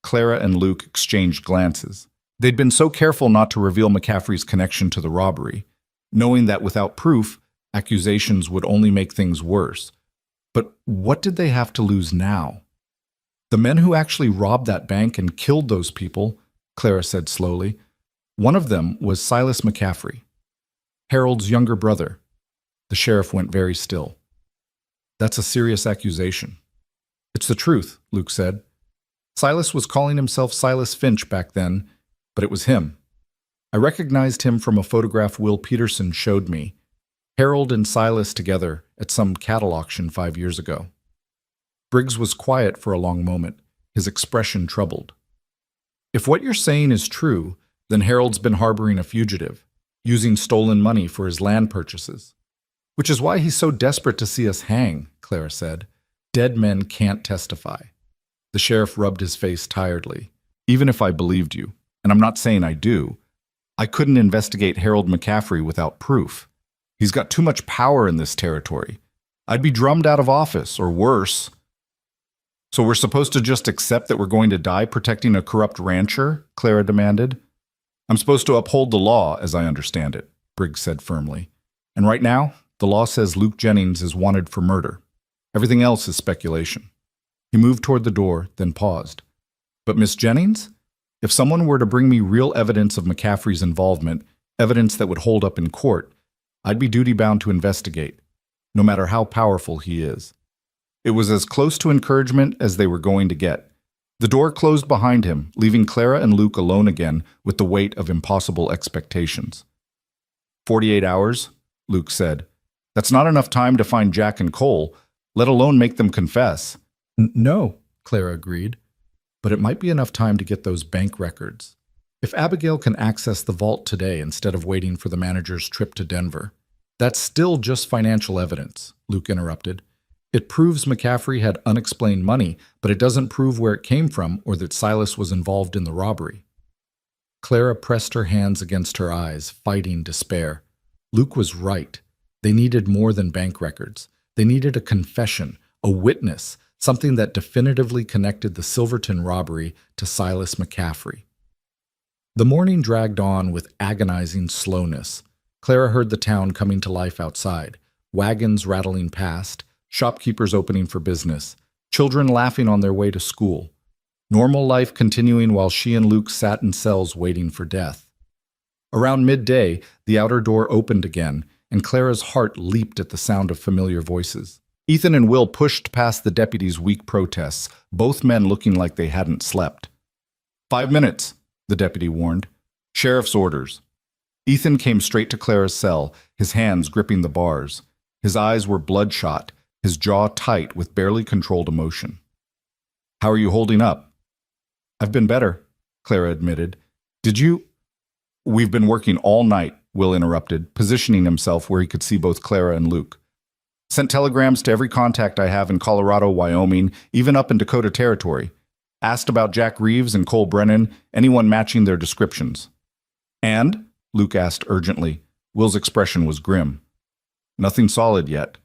Clara and Luke exchanged glances. They'd been so careful not to reveal McCaffrey's connection to the robbery, knowing that without proof, accusations would only make things worse. But what did they have to lose now? "The men who actually robbed that bank and killed those people," Clara said slowly. "One of them was Silas McCaffrey, Harold's younger brother." The sheriff went very still. "That's a serious accusation." "It's the truth," Luke said. "Silas was calling himself Silas Finch back then, but it was him. I recognized him from a photograph Will Peterson showed me. Harold and Silas together at some cattle auction 5 years ago." Briggs was quiet for a long moment, his expression troubled. "If what you're saying is true, then Harold's been harboring a fugitive, using stolen money for his land purchases. Which is why he's so desperate to see us hang," Clara said. "Dead men can't testify." The sheriff rubbed his face tiredly. "Even if I believed you, and I'm not saying I do, I couldn't investigate Harold McCaffrey without proof. He's got too much power in this territory. I'd be drummed out of office, or worse." "So we're supposed to just accept that we're going to die protecting a corrupt rancher?" Clara demanded. "I'm supposed to uphold the law, as I understand it," Briggs said firmly. "And right now, the law says Luke Jennings is wanted for murder. Everything else is speculation." He moved toward the door, then paused. "But Miss Jennings? If someone were to bring me real evidence of McCaffrey's involvement, evidence that would hold up in court, I'd be duty-bound to investigate, no matter how powerful he is." It was as close to encouragement as they were going to get. The door closed behind him, leaving Clara and Luke alone again with the weight of impossible expectations. 48 hours, Luke said. "That's not enough time to find Jack and Cole, let alone make them confess." "No," Clara agreed. "But it might be enough time to get those bank records. If Abigail can access the vault today instead of waiting for the manager's trip to Denver." "That's still just financial evidence," Luke interrupted. "It proves McCaffrey had unexplained money, but it doesn't prove where it came from or that Silas was involved in the robbery." Clara pressed her hands against her eyes, fighting despair. Luke was right. They needed more than bank records. They needed a confession, a witness, something that definitively connected the Silverton robbery to Silas McCaffrey. The morning dragged on with agonizing slowness. Clara heard the town coming to life outside, wagons rattling past, shopkeepers opening for business, children laughing on their way to school. Normal life continuing while she and Luke sat in cells waiting for death. Around midday, the outer door opened again, and Clara's heart leaped at the sound of familiar voices. Ethan and Will pushed past the deputy's weak protests, both men looking like they hadn't slept. 5 minutes, the deputy warned. "Sheriff's orders." Ethan came straight to Clara's cell, his hands gripping the bars. His eyes were bloodshot, his jaw tight with barely controlled emotion. "How are you holding up?" "I've been better," Clara admitted. "Did you—" "We've been working all night," Will interrupted, positioning himself where he could see both Clara and Luke. "Sent telegrams to every contact I have in Colorado, Wyoming, even up in Dakota Territory. Asked about Jack Reeves and Cole Brennan, anyone matching their descriptions. And? Luke asked urgently. Will's expression was grim. Nothing solid yet.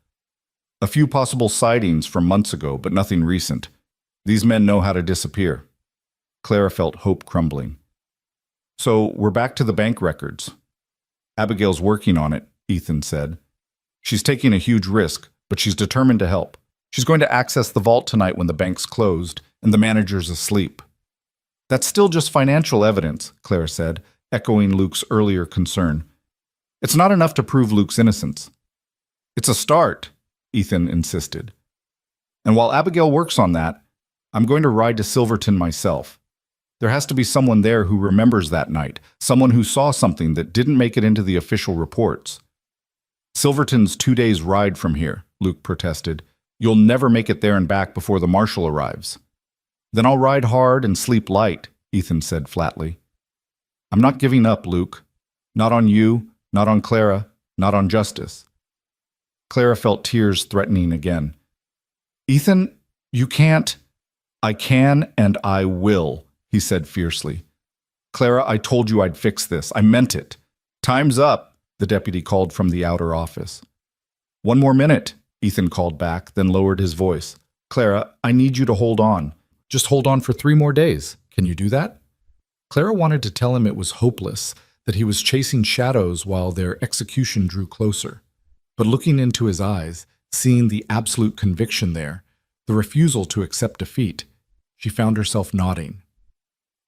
A few possible sightings from months ago, but nothing recent. These men know how to disappear. Clara felt hope crumbling. So we're back to the bank records. Abigail's working on it, Ethan said. She's taking a huge risk, but she's determined to help. She's going to access the vault tonight when the bank's closed and the manager's asleep. That's still just financial evidence, Clara said, echoing Luke's earlier concern. It's not enough to prove Luke's innocence. It's a start, Ethan insisted. And while Abigail works on that, I'm going to ride to Silverton myself. There has to be someone there who remembers that night, someone who saw something that didn't make it into the official reports. Silverton's 2 days' ride from here, Luke protested. You'll never make it there and back before the marshal arrives. Then I'll ride hard and sleep light, Ethan said flatly. I'm not giving up, Luke. Not on you, not on Clara, not on justice. Clara felt tears threatening again. Ethan, you can't. I can and I will, he said fiercely. Clara, I told you I'd fix this. I meant it. Time's up, the deputy called from the outer office. 1 more minute, Ethan called back, then lowered his voice. Clara, I need you to hold on. Just hold on for 3 more days. Can you do that? Clara wanted to tell him it was hopeless, that he was chasing shadows while their execution drew closer. But looking into his eyes, seeing the absolute conviction there, the refusal to accept defeat, she found herself nodding.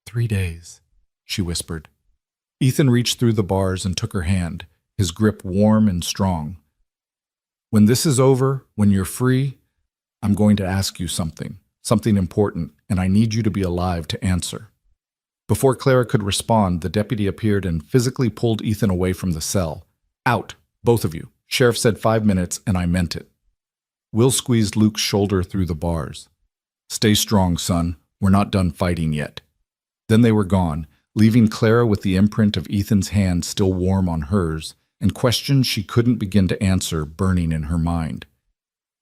3 days, she whispered. Ethan reached through the bars and took her hand, his grip warm and strong. When this is over, when you're free, I'm going to ask you something important, and I need you to be alive to answer. Before Clara could respond, the deputy appeared and physically pulled Ethan away from the cell. Out, both of you. Sheriff said 5 minutes, and I meant it. Will squeezed Luke's shoulder through the bars. Stay strong, son. We're not done fighting yet. Then they were gone, leaving Clara with the imprint of Ethan's hand still warm on hers, and questions she couldn't begin to answer burning in her mind.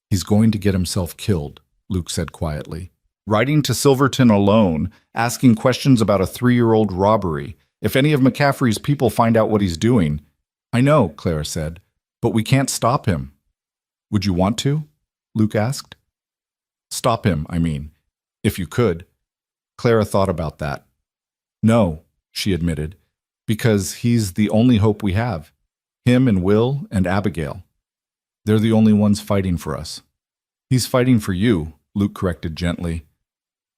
He's going to get himself killed, Luke said quietly. Riding to Silverton alone, asking questions about a 3-year-old robbery. If any of McCaffrey's people find out what he's doing. I know, Clara said, but we can't stop him. Would you want to? Luke asked. Stop him, I mean, if you could. Clara thought about that. No, she admitted, because he's the only hope we have. Him and Will and Abigail. They're the only ones fighting for us. He's fighting for you, Luke corrected gently.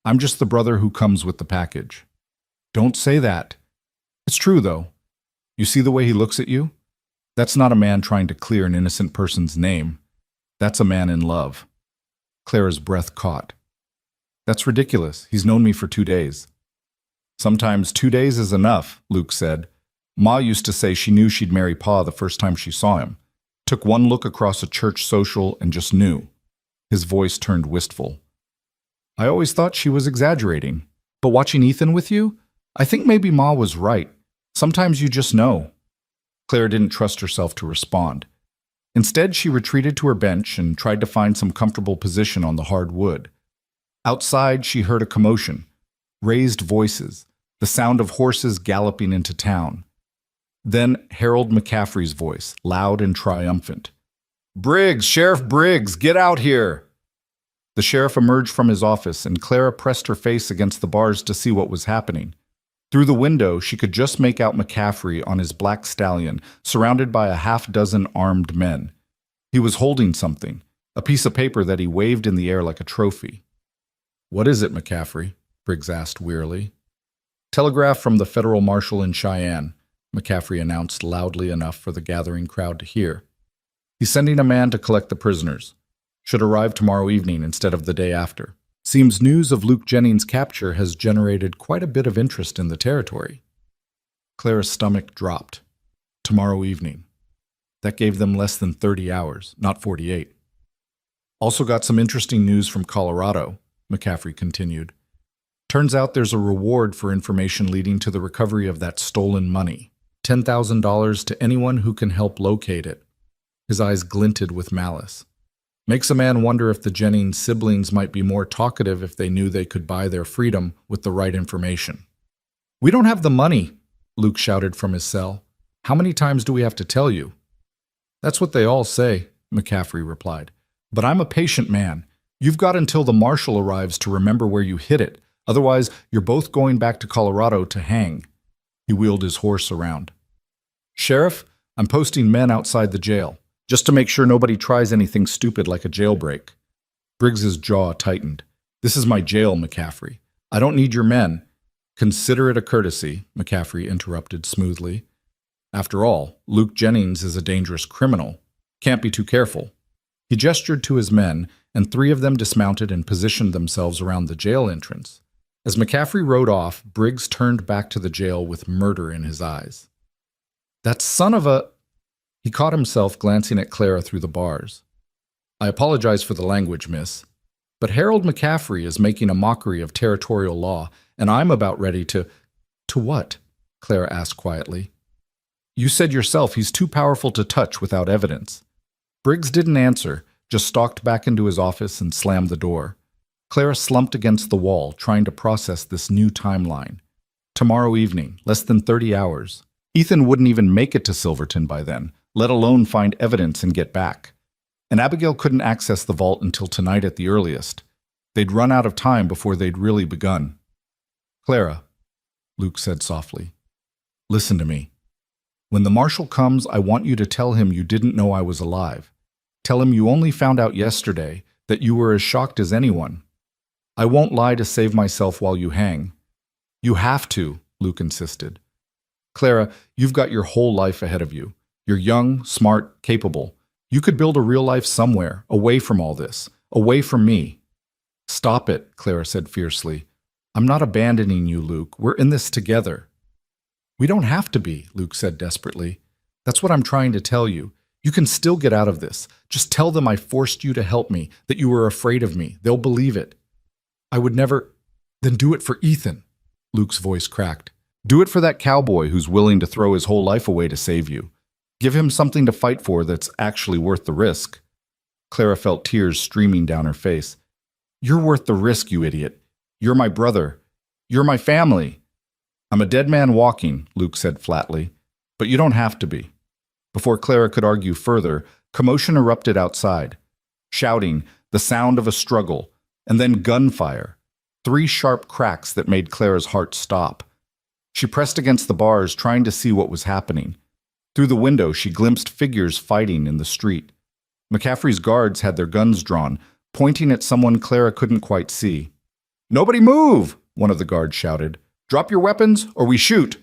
I'm just the brother who comes with the package. Don't say that. It's true, though. You see the way he looks at you? That's not a man trying to clear an innocent person's name. That's a man in love. Clara's breath caught. That's ridiculous. He's known me for 2 days. Sometimes 2 days is enough, Luke said. Ma used to say she knew she'd marry Pa the first time she saw him. Took one look across a church social and just knew. His voice turned wistful. I always thought she was exaggerating. But watching Ethan with you, I think maybe Ma was right. Sometimes you just know. Clara didn't trust herself to respond. Instead, she retreated to her bench and tried to find some comfortable position on the hard wood. Outside, she heard a commotion. Raised voices, the sound of horses galloping into town. Then Harold McCaffrey's voice, loud and triumphant. Briggs, Sheriff Briggs, get out here! The sheriff emerged from his office, and Clara pressed her face against the bars to see what was happening. Through the window, she could just make out McCaffrey on his black stallion, surrounded by a half-dozen armed men. He was holding something, a piece of paper that he waved in the air like a trophy. What is it, McCaffrey? Briggs asked wearily. Telegraph from the federal marshal in Cheyenne, McCaffrey announced loudly enough for the gathering crowd to hear. He's sending a man to collect the prisoners. Should arrive tomorrow evening instead of the day after. Seems news of Luke Jennings' capture has generated quite a bit of interest in the territory. Clara's stomach dropped. Tomorrow evening. That gave them less than 30 hours, not 48. Also got some interesting news from Colorado, McCaffrey continued. Turns out there's a reward for information leading to the recovery of that stolen money. $10,000 to anyone who can help locate it. His eyes glinted with malice. Makes a man wonder if the Jennings siblings might be more talkative if they knew they could buy their freedom with the right information. We don't have the money, Luke shouted from his cell. How many times do we have to tell you? That's what they all say, McCaffrey replied. But I'm a patient man. You've got until the marshal arrives to remember where you hid it. Otherwise, you're both going back to Colorado to hang. He wheeled his horse around. Sheriff, I'm posting men outside the jail, just to make sure nobody tries anything stupid like a jailbreak. Briggs's jaw tightened. This is my jail, McCaffrey. I don't need your men. Consider it a courtesy, McCaffrey interrupted smoothly. After all, Luke Jennings is a dangerous criminal. Can't be too careful. He gestured to his men, and 3 of them dismounted and positioned themselves around the jail entrance. As McCaffrey rode off, Briggs turned back to the jail with murder in his eyes. That son of a... He caught himself glancing at Clara through the bars. I apologize for the language, miss, but Harold McCaffrey is making a mockery of territorial law, and I'm about ready to... To what? Clara asked quietly. You said yourself he's too powerful to touch without evidence. Briggs didn't answer, just stalked back into his office and slammed the door. Clara slumped against the wall, trying to process this new timeline. Tomorrow evening, less than 30 hours. Ethan wouldn't even make it to Silverton by then, let alone find evidence and get back. And Abigail couldn't access the vault until tonight at the earliest. They'd run out of time before they'd really begun. Clara, Luke said softly, listen to me. When the marshal comes, I want you to tell him you didn't know I was alive. Tell him you only found out yesterday, that you were as shocked as anyone. I won't lie to save myself while you hang. You have to, Luke insisted. Clara, you've got your whole life ahead of you. You're young, smart, capable. You could build a real life somewhere, away from all this, away from me. Stop it, Clara said fiercely. I'm not abandoning you, Luke. We're in this together. We don't have to be, Luke said desperately. That's what I'm trying to tell you. You can still get out of this. Just tell them I forced you to help me, that you were afraid of me. They'll believe it. I would never... Then do it for Ethan. Luke's voice cracked. Do it for that cowboy who's willing to throw his whole life away to save you. Give him something to fight for that's actually worth the risk. Clara felt tears streaming down her face. You're worth the risk, you idiot. You're my brother. You're my family. I'm a dead man walking, Luke said flatly. But you don't have to be. Before Clara could argue further, commotion erupted outside. Shouting, the sound of a struggle, and then gunfire. 3 sharp cracks that made Clara's heart stop. She pressed against the bars, trying to see what was happening. Through the window, she glimpsed figures fighting in the street. McCaffrey's guards had their guns drawn, pointing at someone Clara couldn't quite see. Nobody move, one of the guards shouted. Drop your weapons, or we shoot.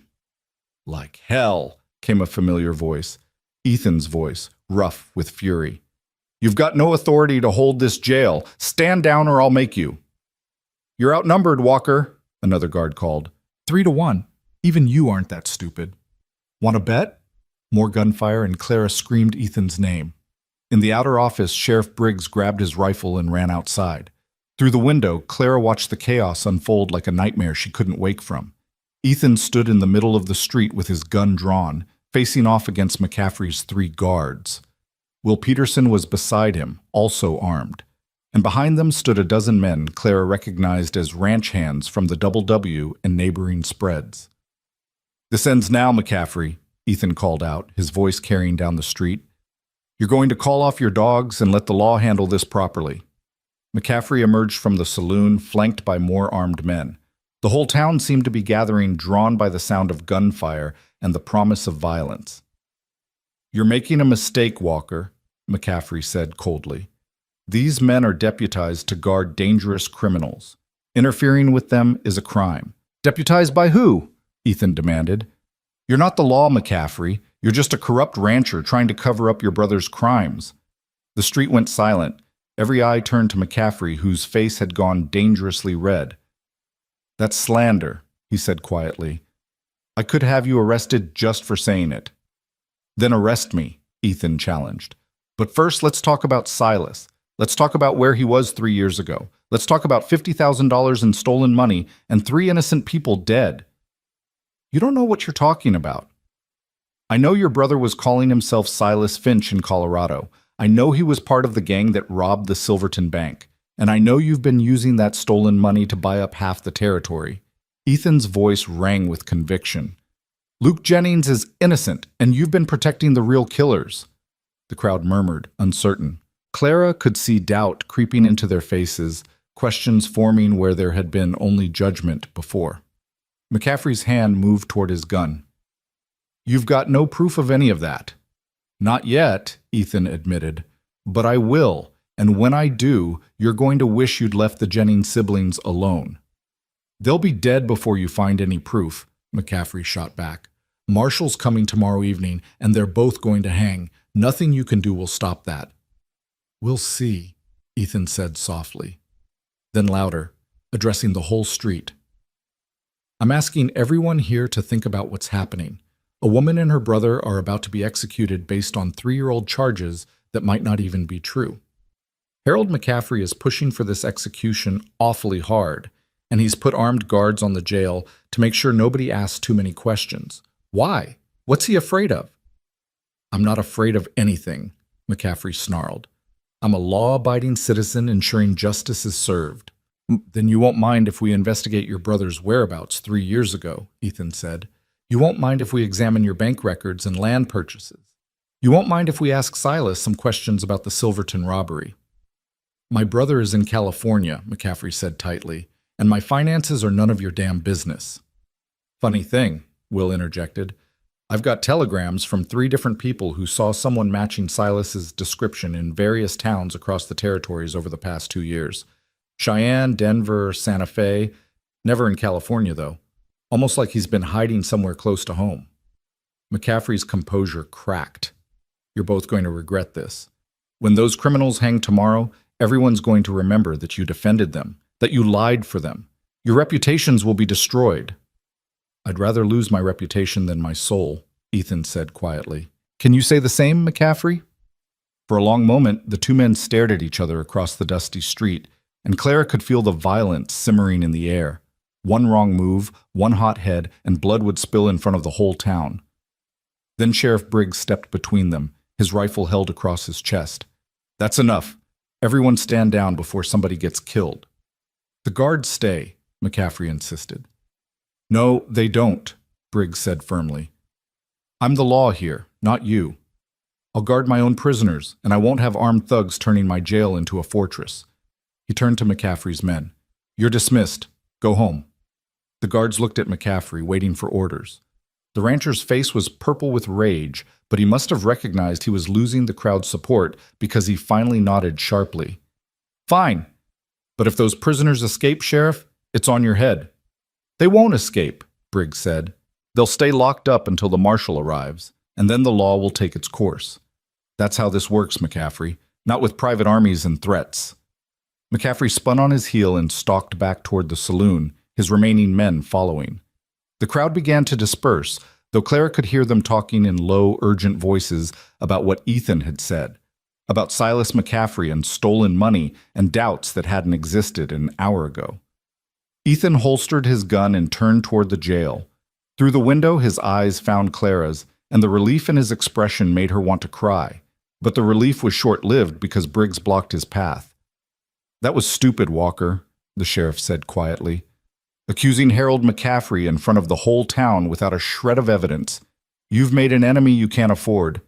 Like hell, came a familiar voice. Ethan's voice, rough with fury. You've got no authority to hold this jail. Stand down or I'll make you. You're outnumbered, Walker, another guard called. 3-1. Even you aren't that stupid. Want to bet? More gunfire and Clara screamed Ethan's name. In the outer office, Sheriff Briggs grabbed his rifle and ran outside. Through the window, Clara watched the chaos unfold like a nightmare she couldn't wake from. Ethan stood in the middle of the street with his gun drawn, facing off against McCaffrey's 3 guards. Will Peterson was beside him, also armed. And behind them stood a dozen men Clara recognized as ranch hands from the Double W and neighboring spreads. This ends now, McCaffrey, Ethan called out, his voice carrying down the street. You're going to call off your dogs and let the law handle this properly. McCaffrey emerged from the saloon, flanked by more armed men. The whole town seemed to be gathering, drawn by the sound of gunfire and the promise of violence. You're making a mistake, Walker, McCaffrey said coldly. These men are deputized to guard dangerous criminals. Interfering with them is a crime. Deputized by who? Ethan demanded. You're not the law, McCaffrey. You're just a corrupt rancher trying to cover up your brother's crimes. The street went silent. Every eye turned to McCaffrey, whose face had gone dangerously red. That's slander, he said quietly. I could have you arrested just for saying it. Then arrest me, Ethan challenged. But first, let's talk about Silas. Let's talk about where he was 3 years ago. Let's talk about $50,000 in stolen money and 3 innocent people dead. You don't know what you're talking about. I know your brother was calling himself Silas Finch in Colorado. I know he was part of the gang that robbed the Silverton Bank, and I know you've been using that stolen money to buy up half the territory." Ethan's voice rang with conviction. "Luke Jennings is innocent, and you've been protecting the real killers." The crowd murmured, uncertain. Clara could see doubt creeping into their faces, questions forming where there had been only judgment before. McCaffrey's hand moved toward his gun. "You've got no proof of any of that." "Not yet," Ethan admitted, "but I will, and when I do, you're going to wish you'd left the Jennings siblings alone." "They'll be dead before you find any proof," McCaffrey shot back. "Marshall's coming tomorrow evening, and they're both going to hang. Nothing you can do will stop that." "We'll see," Ethan said softly. Then louder, addressing the whole street. "I'm asking everyone here to think about what's happening. A woman and her brother are about to be executed based on 3-year-old charges that might not even be true. Harold McCaffrey is pushing for this execution awfully hard, and he's put armed guards on the jail to make sure nobody asks too many questions. Why? What's he afraid of?" "I'm not afraid of anything," McCaffrey snarled. "I'm a law-abiding citizen ensuring justice is served." "Then you won't mind if we investigate your brother's whereabouts 3 years ago," Ethan said. "You won't mind if we examine your bank records and land purchases. You won't mind if we ask Silas some questions about the Silverton robbery." "My brother is in California," McCaffrey said tightly, "and my finances are none of your damn business." "Funny thing," Will interjected. "I've got telegrams from 3 different people who saw someone matching Silas's description in various towns across the territories over the past 2 years. Cheyenne, Denver, Santa Fe. Never in California, though. Almost like he's been hiding somewhere close to home." McCaffrey's composure cracked. "You're both going to regret this. When those criminals hang tomorrow, everyone's going to remember that you defended them, that you lied for them. Your reputations will be destroyed." "I'd rather lose my reputation than my soul," Ethan said quietly. "Can you say the same, McCaffrey?" For a long moment, the two men stared at each other across the dusty street, and Clara could feel the violence simmering in the air. One wrong move, one hot head, and blood would spill in front of the whole town. Then Sheriff Briggs stepped between them, his rifle held across his chest. "That's enough. Everyone stand down before somebody gets killed." "The guards stay," McCaffrey insisted. "No, they don't," Briggs said firmly. "I'm the law here, not you. I'll guard my own prisoners, and I won't have armed thugs turning my jail into a fortress." He turned to McCaffrey's men. "You're dismissed. Go home." The guards looked at McCaffrey, waiting for orders. The rancher's face was purple with rage, but he must have recognized he was losing the crowd's support because he finally nodded sharply. "Fine. But if those prisoners escape, Sheriff, it's on your head." "They won't escape," Briggs said. "They'll stay locked up until the marshal arrives, and then the law will take its course. That's how this works, McCaffrey, not with private armies and threats." McCaffrey spun on his heel and stalked back toward the saloon, his remaining men following. The crowd began to disperse, though Clara could hear them talking in low, urgent voices about what Ethan had said, about Silas McCaffrey and stolen money and doubts that hadn't existed an hour ago. Ethan holstered his gun and turned toward the jail. Through the window, his eyes found Clara's, and the relief in his expression made her want to cry. But the relief was short-lived because Briggs blocked his path. "That was stupid, Walker," the sheriff said quietly. "Accusing Harold McCaffrey in front of the whole town without a shred of evidence. You've made an enemy you can't afford."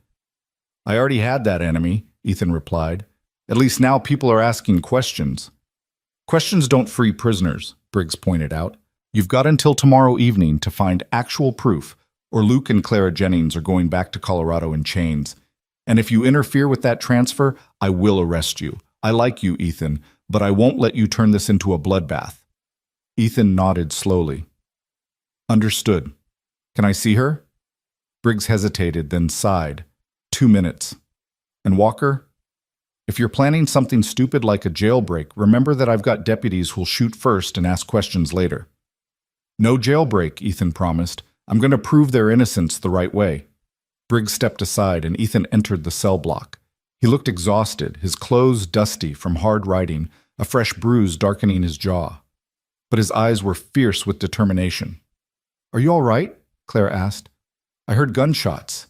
"I already had that enemy," Ethan replied. "At least now people are asking questions." "Questions don't free prisoners," Briggs pointed out. "You've got until tomorrow evening to find actual proof, or Luke and Clara Jennings are going back to Colorado in chains. And if you interfere with that transfer, I will arrest you. I like you, Ethan, but I won't let you turn this into a bloodbath." Ethan nodded slowly. "Understood. Can I see her?" Briggs hesitated, then sighed. 2 minutes. "And Walker? If you're planning something stupid like a jailbreak, remember that I've got deputies who'll shoot first and ask questions later." "No jailbreak," Ethan promised. "I'm going to prove their innocence the right way." Briggs stepped aside and Ethan entered the cell block. He looked exhausted, his clothes dusty from hard riding, a fresh bruise darkening his jaw. But his eyes were fierce with determination. "Are you all right?" Claire asked. "I heard gunshots."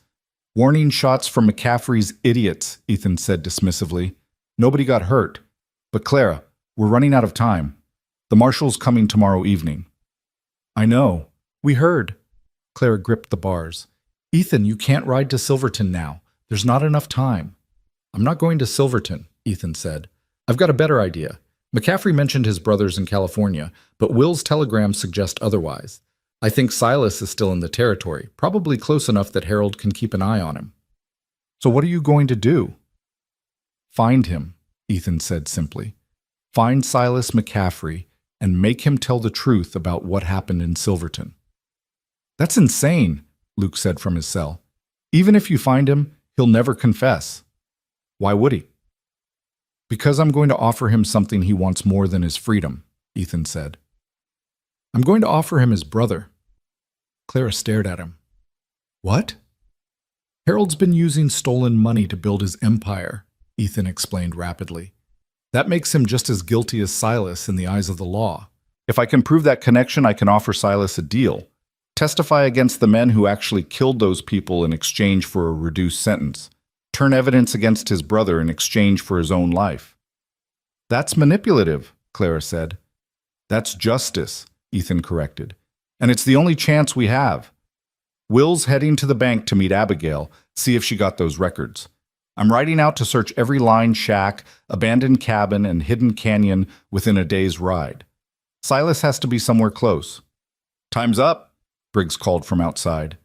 Warning shots from McCaffrey's idiots, Ethan said dismissively. Nobody got hurt. But Clara, we're running out of time. The marshal's coming tomorrow evening. I know. We heard. Clara gripped the bars. Ethan, you can't ride to Silverton now. There's not enough time. I'm not going to Silverton, Ethan said. I've got a better idea. McCaffrey mentioned his brothers in California, but Will's telegrams suggest otherwise. I think Silas is still in the territory, probably close enough that Harold can keep an eye on him. So what are you going to do? Find him, Ethan said simply. Find Silas McCaffrey and make him tell the truth about what happened in Silverton. That's insane, Luke said from his cell. Even if you find him, he'll never confess. Why would he? Because I'm going to offer him something he wants more than his freedom, Ethan said. I'm going to offer him his brother. Clara stared at him. What? Harold's been using stolen money to build his empire, Ethan explained rapidly. That makes him just as guilty as Silas in the eyes of the law. If I can prove that connection, I can offer Silas a deal. Testify against the men who actually killed those people in exchange for a reduced sentence. Turn evidence against his brother in exchange for his own life. That's manipulative, Clara said. That's justice, Ethan corrected. And it's the only chance we have. Will's heading to the bank to meet Abigail, see if she got those records. I'm riding out to search every line shack, abandoned cabin, and hidden canyon within a day's ride. Silas has to be somewhere close. Time's up, Briggs called from outside.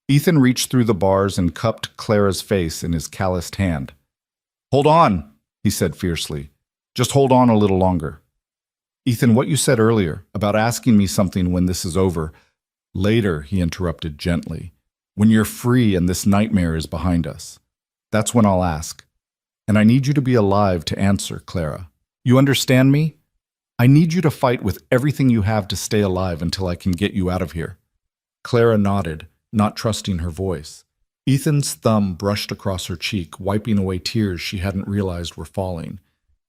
Ethan reached through the bars and cupped Clara's face in his calloused hand. Hold on, he said fiercely. Just hold on a little longer. Ethan, what you said earlier about asking me something when this is over. Later, he interrupted gently. When you're free and this nightmare is behind us. That's when I'll ask. And I need you to be alive to answer, Clara. You understand me? I need you to fight with everything you have to stay alive until I can get you out of here. Clara nodded, not trusting her voice. Ethan's thumb brushed across her cheek, wiping away tears she hadn't realized were falling.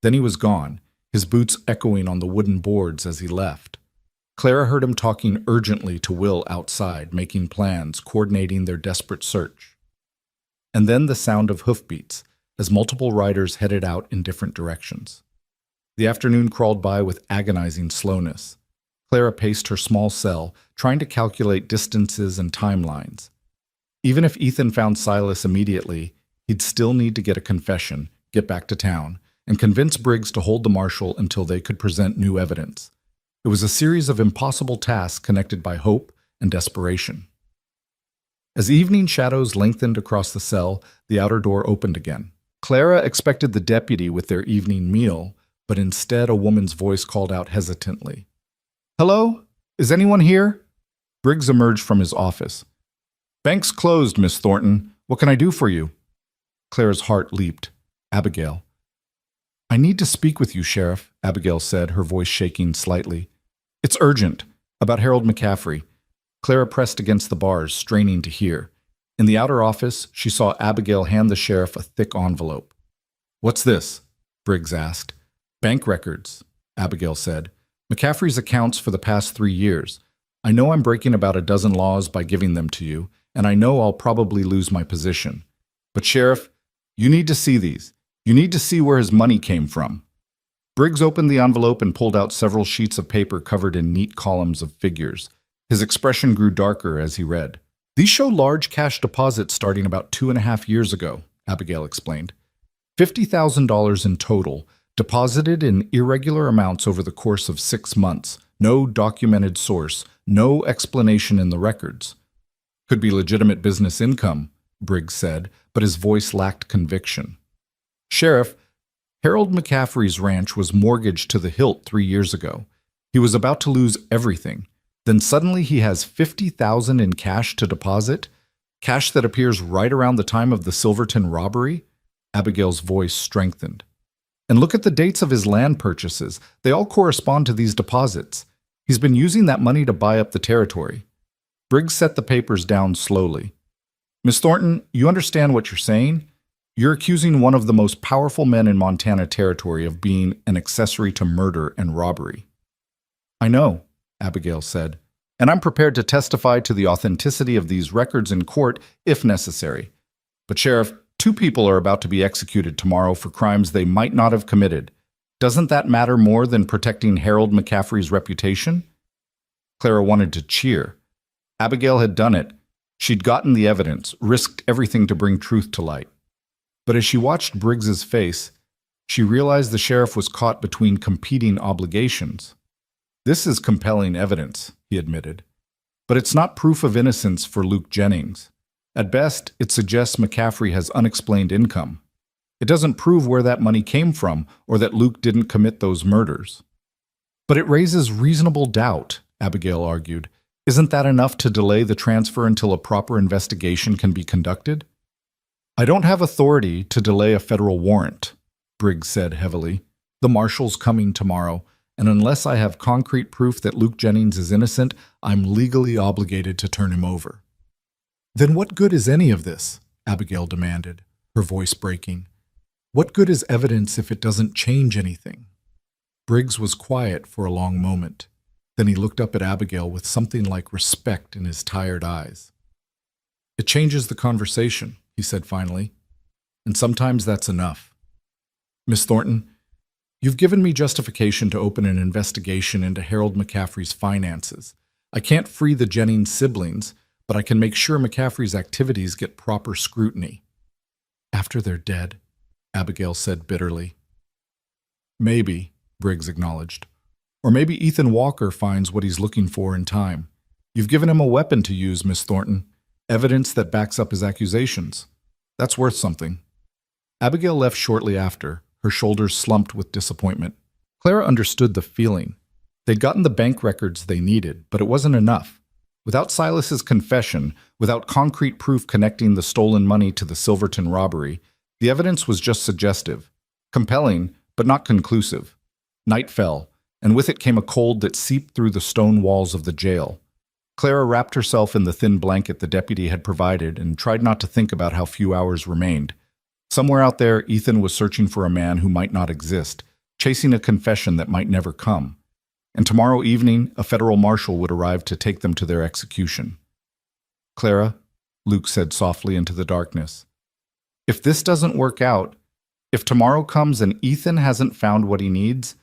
Then he was gone, his boots echoing on the wooden boards as he left. Clara heard him talking urgently to Will outside, making plans, coordinating their desperate search. And then the sound of hoofbeats, as multiple riders headed out in different directions. The afternoon crawled by with agonizing slowness. Clara paced her small cell, trying to calculate distances and timelines. Even if Ethan found Silas immediately, he'd still need to get a confession, get back to town, and convince Briggs to hold the marshal until they could present new evidence. It was a series of impossible tasks connected by hope and desperation. As evening shadows lengthened across the cell, the outer door opened again. Clara expected the deputy with their evening meal, but instead a woman's voice called out hesitantly. Hello? Is anyone here? Briggs emerged from his office. Bank's closed, Miss Thornton. What can I do for you? Clara's heart leaped. Abigail. I need to speak with you, Sheriff, Abigail said, her voice shaking slightly. It's urgent. About Harold McCaffrey. Clara pressed against the bars, straining to hear. In the outer office, she saw Abigail hand the sheriff a thick envelope. What's this? Briggs asked. Bank records, Abigail said. McCaffrey's accounts for the past 3 years. I know I'm breaking about a dozen laws by giving them to you, and I know I'll probably lose my position. But Sheriff, you need to see these. You need to see where his money came from. Briggs opened the envelope and pulled out several sheets of paper covered in neat columns of figures. His expression grew darker as he read. These show large cash deposits starting about 2.5 years ago, Abigail explained. $50,000 in total, deposited in irregular amounts over the course of 6 months. No documented source, no explanation in the records. Could be legitimate business income, Briggs said, but his voice lacked conviction. Sheriff, Harold McCaffrey's ranch was mortgaged to the hilt 3 years ago. He was about to lose everything. Then suddenly he has $50,000 in cash to deposit, cash that appears right around the time of the Silverton robbery. Abigail's voice strengthened. And look at the dates of his land purchases. They all correspond to these deposits. He's been using that money to buy up the territory. Briggs set the papers down slowly. Miss Thornton, you understand what you're saying? You're accusing one of the most powerful men in Montana Territory of being an accessory to murder and robbery. I know, Abigail said, and I'm prepared to testify to the authenticity of these records in court if necessary. But Sheriff, two people are about to be executed tomorrow for crimes they might not have committed. Doesn't that matter more than protecting Harold McCaffrey's reputation? Clara wanted to cheer. Abigail had done it. She'd gotten the evidence, risked everything to bring truth to light. But as she watched Briggs's face, she realized the sheriff was caught between competing obligations. This is compelling evidence, he admitted. But it's not proof of innocence for Luke Jennings. At best, it suggests McCaffrey has unexplained income. It doesn't prove where that money came from or that Luke didn't commit those murders. But it raises reasonable doubt, Abigail argued. Isn't that enough to delay the transfer until a proper investigation can be conducted? I don't have authority to delay a federal warrant, Briggs said heavily. The marshal's coming tomorrow, and unless I have concrete proof that Luke Jennings is innocent, I'm legally obligated to turn him over. Then what good is any of this? Abigail demanded, her voice breaking. What good is evidence if it doesn't change anything? Briggs was quiet for a long moment. Then he looked up at Abigail with something like respect in his tired eyes. It changes the conversation, he said finally, and sometimes that's enough. Miss Thornton, you've given me justification to open an investigation into Harold McCaffrey's finances. I can't free the Jennings siblings, but I can make sure McCaffrey's activities get proper scrutiny. After they're dead, Abigail said bitterly. Maybe, Briggs acknowledged. Or maybe Ethan Walker finds what he's looking for in time. You've given him a weapon to use, Miss Thornton, evidence that backs up his accusations. That's worth something. Abigail left shortly after, her shoulders slumped with disappointment. Clara understood the feeling. They'd gotten the bank records they needed, but it wasn't enough. Without Silas's confession, without concrete proof connecting the stolen money to the Silverton robbery, the evidence was just suggestive, compelling, but not conclusive. Night fell, and with it came a cold that seeped through the stone walls of the jail. Clara wrapped herself in the thin blanket the deputy had provided and tried not to think about how few hours remained. Somewhere out there, Ethan was searching for a man who might not exist, chasing a confession that might never come. And tomorrow evening, a federal marshal would arrive to take them to their execution. Clara, Luke said softly into the darkness, if this doesn't work out, if tomorrow comes and Ethan hasn't found what he needs,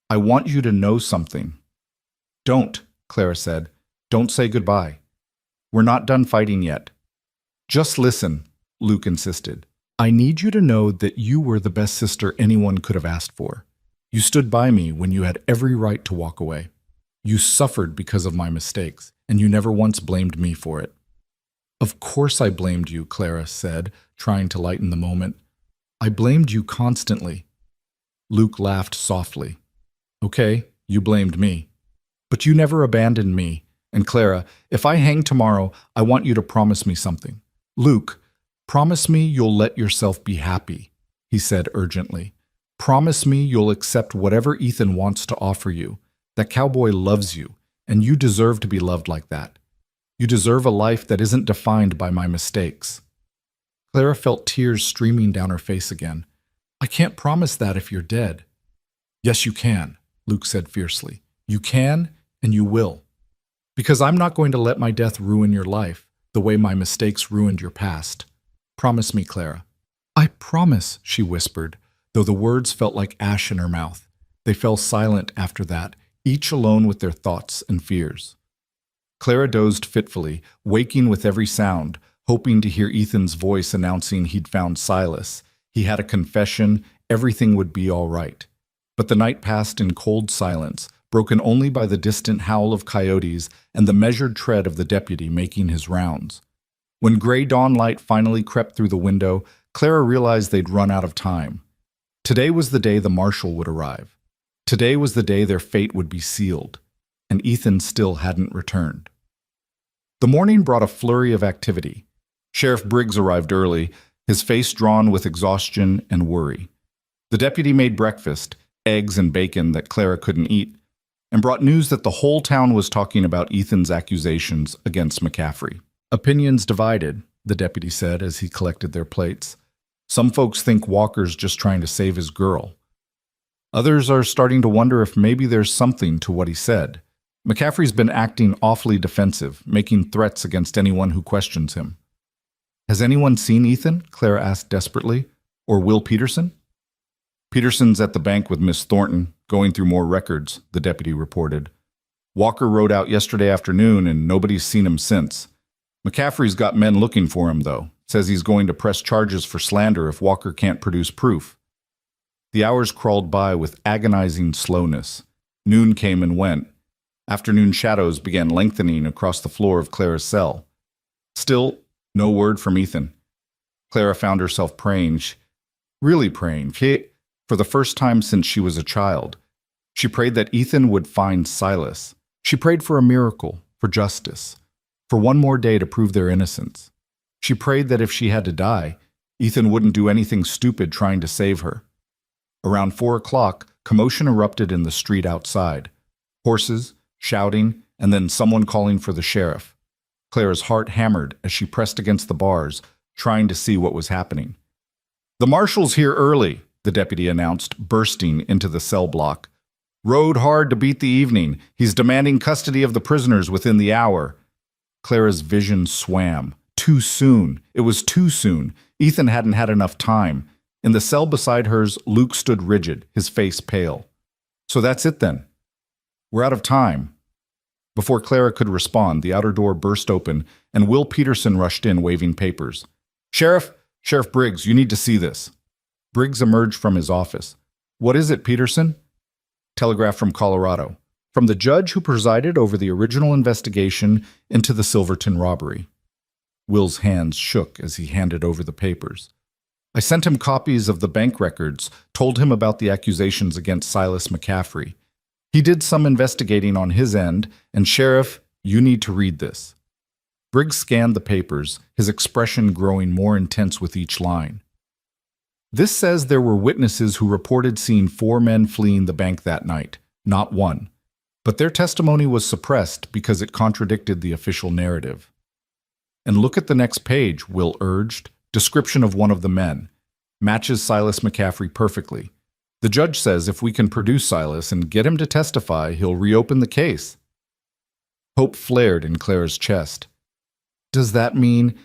I want you to know something. Don't, Clara said. Don't say goodbye. We're not done fighting yet. Just listen, Luke insisted. I need you to know that you were the best sister anyone could have asked for. You stood by me when you had every right to walk away. You suffered because of my mistakes, and you never once blamed me for it. Of course I blamed you, Clara said, trying to lighten the moment. I blamed you constantly. Luke laughed softly. Okay, you blamed me. But you never abandoned me. And Clara, if I hang tomorrow, I want you to promise me something. Luke, promise me you'll let yourself be happy, he said urgently. Promise me you'll accept whatever Ethan wants to offer you, that Cowboy loves you, and you deserve to be loved like that. You deserve a life that isn't defined by my mistakes. Clara felt tears streaming down her face again. I can't promise that if you're dead. Yes, you can, Luke said fiercely. You can, and you will. Because I'm not going to let my death ruin your life, the way my mistakes ruined your past. Promise me, Clara. I promise, she whispered, though the words felt like ash in her mouth. They fell silent after that, each alone with their thoughts and fears. Clara dozed fitfully, waking with every sound, hoping to hear Ethan's voice announcing he'd found Silas. He had a confession, everything would be all right. But the night passed in cold silence, broken only by the distant howl of coyotes and the measured tread of the deputy making his rounds. When gray dawn light finally crept through the window, Clara realized they'd run out of time. Today was the day the marshal would arrive. Today was the day their fate would be sealed, and Ethan still hadn't returned. The morning brought a flurry of activity. Sheriff Briggs arrived early, his face drawn with exhaustion and worry. The deputy made breakfast, eggs and bacon that Clara couldn't eat, and brought news that the whole town was talking about Ethan's accusations against McCaffrey. Opinions divided, the deputy said as he collected their plates. Some folks think Walker's just trying to save his girl. Others are starting to wonder if maybe there's something to what he said. McCaffrey's been acting awfully defensive, making threats against anyone who questions him. Has anyone seen Ethan? Clara asked desperately. Or Will Peterson? Peterson's at the bank with Miss Thornton, going through more records, the deputy reported. Walker rode out yesterday afternoon and nobody's seen him since. McCaffrey's got men looking for him, though. Says he's going to press charges for slander if Walker can't produce proof. The hours crawled by with agonizing slowness. Noon came and went. Afternoon shadows began lengthening across the floor of Clara's cell. Still, no word from Ethan. Clara found herself praying, really praying, for the first time since she was a child. She prayed that Ethan would find Silas. She prayed for a miracle, for justice, for one more day to prove their innocence. She prayed that if she had to die, Ethan wouldn't do anything stupid trying to save her. Around 4 o'clock, commotion erupted in the street outside. Horses, shouting, and then someone calling for the sheriff. Clara's heart hammered as she pressed against the bars, trying to see what was happening. "The marshal's here early," the deputy announced, bursting into the cell block. "Rode hard to beat the evening. He's demanding custody of the prisoners within the hour." Clara's vision swam. Too soon. It was too soon. Ethan hadn't had enough time. In the cell beside hers, Luke stood rigid, his face pale. "So that's it then. We're out of time." Before Clara could respond, the outer door burst open, and Will Peterson rushed in, waving papers. Sheriff Briggs, you need to see this." Briggs emerged from his office. "What is it, Peterson?" "Telegraph from Colorado. From the judge who presided over the original investigation into the Silverton robbery." Will's hands shook as he handed over the papers. "I sent him copies of the bank records, told him about the accusations against Silas McCaffrey. He did some investigating on his end, and Sheriff, you need to read this." Briggs scanned the papers, his expression growing more intense with each line. "This says there were witnesses who reported seeing 4 men fleeing the bank that night, not one. But their testimony was suppressed because it contradicted the official narrative." "And look at the next page," Will urged. "Description of one of the men. Matches Silas McCaffrey perfectly. The judge says if we can produce Silas and get him to testify, he'll reopen the case." Hope flared in Clara's chest. "Does that mean—"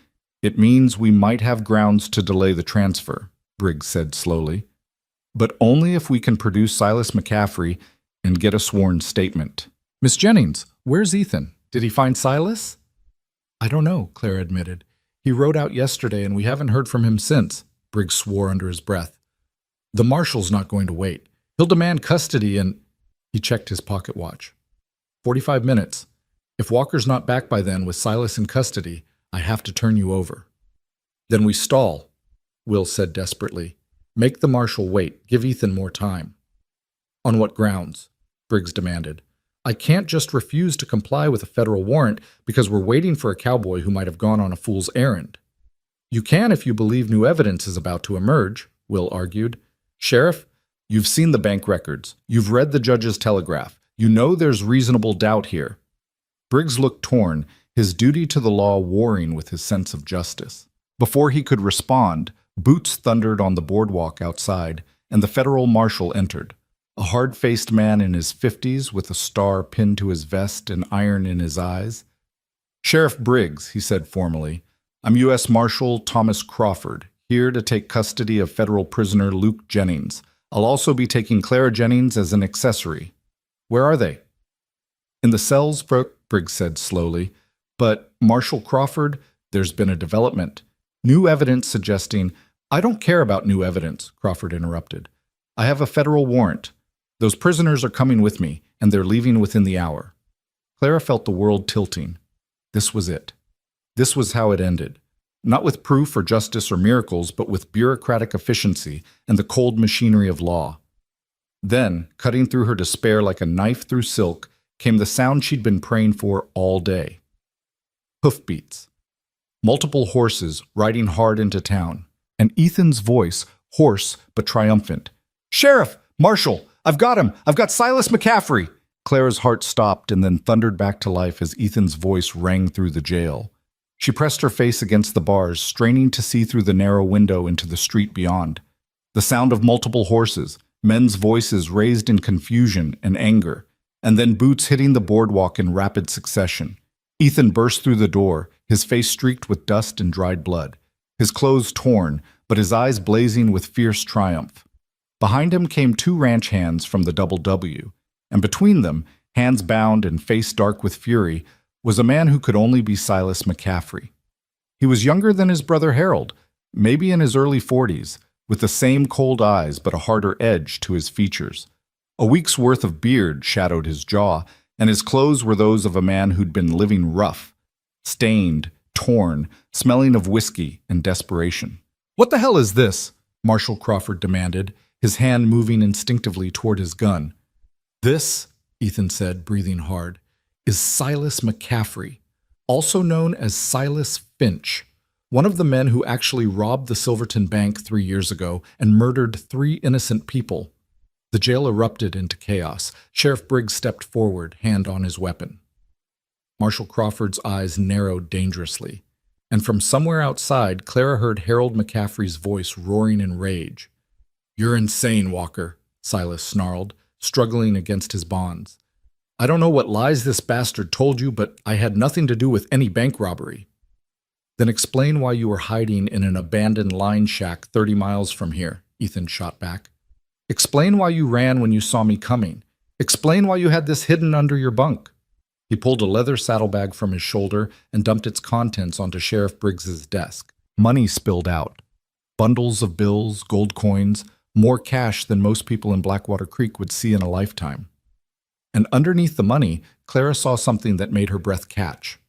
"It means we might have grounds to delay the transfer," Briggs said slowly. "But only if we can produce Silas McCaffrey and get a sworn statement." "Miss Jennings, where's Ethan? Did he find Silas?" "I don't know," Clara admitted. "He rode out yesterday and we haven't heard from him since," Briggs swore under his breath. "The marshal's not going to wait. He'll demand custody and—" He checked his pocket watch. 45 minutes. If Walker's not back by then with Silas in custody, I have to turn you over." "Then we stall," Will said desperately. "Make the marshal wait. Give Ethan more time." "On what grounds?" Briggs demanded. "I can't just refuse to comply with a federal warrant because we're waiting for a cowboy who might have gone on a fool's errand." "You can if you believe new evidence is about to emerge," Will argued. "Sheriff, you've seen the bank records. You've read the judge's telegraph. You know there's reasonable doubt here." Briggs looked torn, his duty to the law warring with his sense of justice. Before he could respond, boots thundered on the boardwalk outside, and the federal marshal entered. A hard-faced man in his 50s with a star pinned to his vest and iron in his eyes. "Sheriff Briggs," he said formally, "I'm U.S. Marshal Thomas Crawford, here to take custody of federal prisoner Luke Jennings. I'll also be taking Clara Jennings as an accessory." "Where are they?" "In the cells," Briggs said slowly. "But, Marshal Crawford, there's been a development. New evidence suggesting—" "I don't care about new evidence," Crawford interrupted. "I have a federal warrant. Those prisoners are coming with me, and they're leaving within the hour." Clara felt the world tilting. This was it. This was how it ended. Not with proof or justice or miracles, but with bureaucratic efficiency and the cold machinery of law. Then, cutting through her despair like a knife through silk, came the sound she'd been praying for all day. Hoofbeats. Multiple horses riding hard into town, and Ethan's voice, hoarse but triumphant. "Sheriff! Marshal! I've got him! I've got Silas McCaffrey!" Clara's heart stopped and then thundered back to life as Ethan's voice rang through the jail. She pressed her face against the bars, straining to see through the narrow window into the street beyond. The sound of multiple horses, men's voices raised in confusion and anger, and then boots hitting the boardwalk in rapid succession. Ethan burst through the door, his face streaked with dust and dried blood. his clothes torn, but his eyes blazing with fierce triumph. Behind him came two ranch hands from the Double W, and between them, hands bound and face dark with fury, was a man who could only be Silas McCaffrey. He was younger than his brother Harold, maybe in his early 40s, with the same cold eyes but a harder edge to his features. A week's worth of beard shadowed his jaw, and his clothes were those of a man who'd been living rough, stained, torn, smelling of whiskey and desperation. "What the hell is this?" Marshall Crawford demanded, his hand moving instinctively toward his gun. "This," Ethan said, breathing hard, "is Silas McCaffrey, also known as Silas Finch, one of the men who actually robbed the Silverton Bank 3 years ago and murdered 3 innocent people." The jail erupted into chaos. Sheriff Briggs stepped forward, hand on his weapon. Marshall Crawford's eyes narrowed dangerously, and from somewhere outside, Clara heard Harold McCaffrey's voice roaring in rage. "You're insane, Walker," Silas snarled, struggling against his bonds. "I don't know what lies this bastard told you, but I had nothing to do with any bank robbery." "Then explain why you were hiding in an abandoned line shack 30 miles from here," Ethan shot back. "Explain why you ran when you saw me coming. Explain why you had this hidden under your bunk." He pulled a leather saddlebag from his shoulder and dumped its contents onto Sheriff Briggs's desk. Money spilled out. Bundles of bills, gold coins, more cash than most people in Blackwater Creek would see in a lifetime. And underneath the money, Clara saw something that made her breath catch.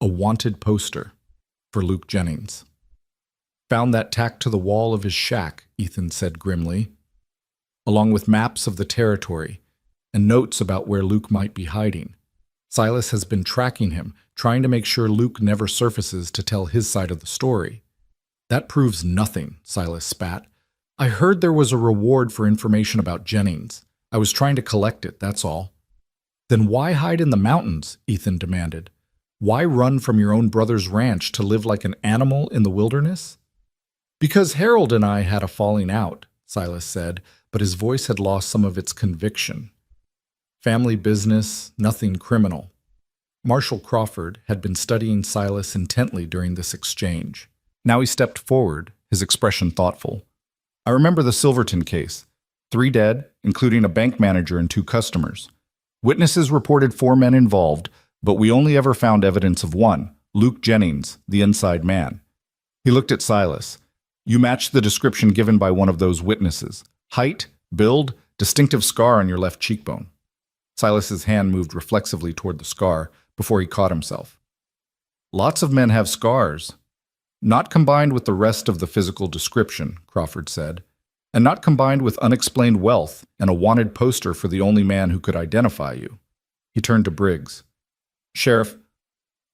A wanted poster for Luke Jennings. "Found that tacked to the wall of his shack," Ethan said grimly, along with maps of the territory and notes about where Luke might be hiding. Silas has been tracking him, trying to make sure Luke never surfaces to tell his side of the story. "That proves nothing," Silas spat. "I heard there was a reward for information about Jennings. I was trying to collect it, that's all." "Then why hide in the mountains?" Ethan demanded. "Why run from your own brother's ranch to live like an animal in the wilderness?" "Because Harold and I had a falling out," Silas said, but his voice had lost some of its conviction. "Family business, nothing criminal." Marshall Crawford had been studying Silas intently during this exchange. Now he stepped forward, his expression thoughtful. "I remember the Silverton case. 3 dead, including a bank manager and 2 customers. Witnesses reported 4 men involved, but we only ever found evidence of one, Luke Jennings, the inside man." He looked at Silas. "You matched the description given by one of those witnesses. Height, build, distinctive scar on your left cheekbone." Silas's hand moved reflexively toward the scar before he caught himself. "Lots of men have scars. Not combined with the rest of the physical description," Crawford said, "and not combined with unexplained wealth and a wanted poster for the only man who could identify you." He turned to Briggs. "Sheriff,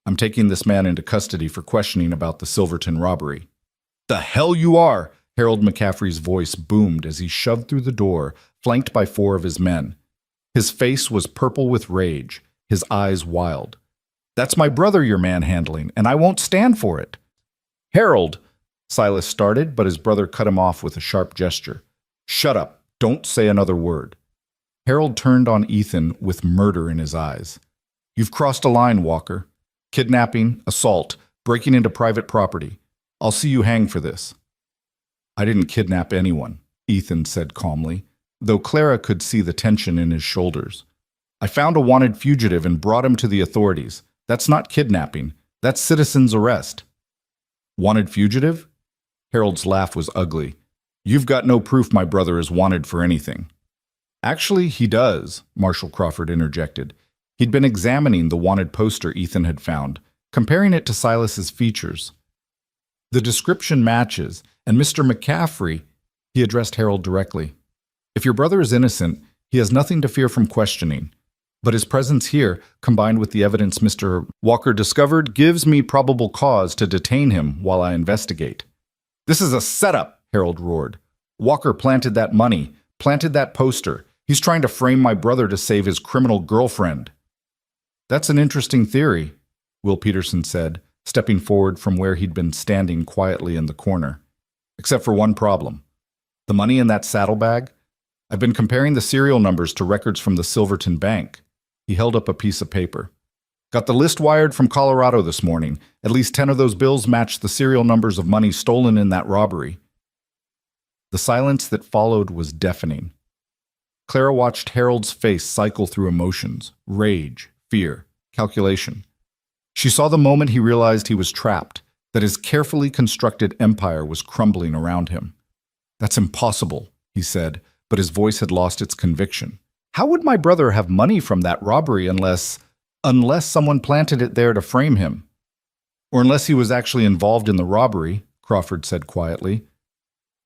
I'm taking this man into custody for questioning about the Silverton robbery." "The hell you are!" Harold McCaffrey's voice boomed as he shoved through the door, flanked by 4 of his men. His face was purple with rage, his eyes wild. "That's my brother you're manhandling, and I won't stand for it." "Harold," Silas started, but his brother cut him off with a sharp gesture. "Shut up. Don't say another word." Harold turned on Ethan with murder in his eyes. "You've crossed a line, Walker. Kidnapping, assault, breaking into private property. I'll see you hang for this." "I didn't kidnap anyone," Ethan said calmly, though Clara could see the tension in his shoulders. "I found a wanted fugitive and brought him to the authorities. That's not kidnapping. That's citizen's arrest." "Wanted fugitive?" Harold's laugh was ugly. "You've got no proof my brother is wanted for anything." "Actually, he does," Marshall Crawford interjected. He'd been examining the wanted poster Ethan had found, comparing it to Silas's features. "The description matches, and Mr. McCaffrey," he addressed Harold directly. "If your brother is innocent, he has nothing to fear from questioning. But his presence here, combined with the evidence Mr. Walker discovered, gives me probable cause to detain him while I investigate." "This is a setup," Harold roared. "Walker planted that money, planted that poster. He's trying to frame my brother to save his criminal girlfriend." "That's an interesting theory," Will Peterson said, stepping forward from where he'd been standing quietly in the corner. "Except for one problem. The money in that saddlebag? I've been comparing the serial numbers to records from the Silverton Bank." He held up a piece of paper. Got the list wired from Colorado this morning. At least 10 of those bills matched the serial numbers of money stolen in that robbery. The silence that followed was deafening. Clara watched Harold's face cycle through emotions, rage, fear, calculation. She saw the moment he realized he was trapped, that his carefully constructed empire was crumbling around him. "That's impossible," he said, but his voice had lost its conviction. "How would my brother have money from that robbery unless someone planted it there to frame him? Or unless he was actually involved in the robbery," Crawford said quietly.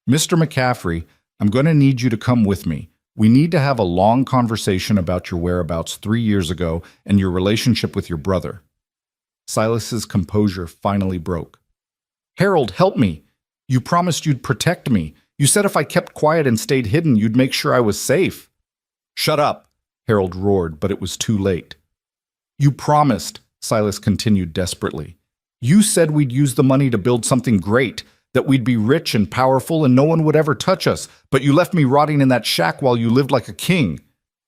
"Mr. McCaffrey, I'm going to need you to come with me. We need to have a long conversation about your whereabouts 3 years ago and your relationship with your brother." Silas's composure finally broke. "Harold, help me. You promised you'd protect me. You said if I kept quiet and stayed hidden, you'd make sure I was safe." "Shut up," Harold roared, but it was too late. "You promised," Silas continued desperately. "You said we'd use the money to build something great, that we'd be rich and powerful and no one would ever touch us, but you left me rotting in that shack while you lived like a king."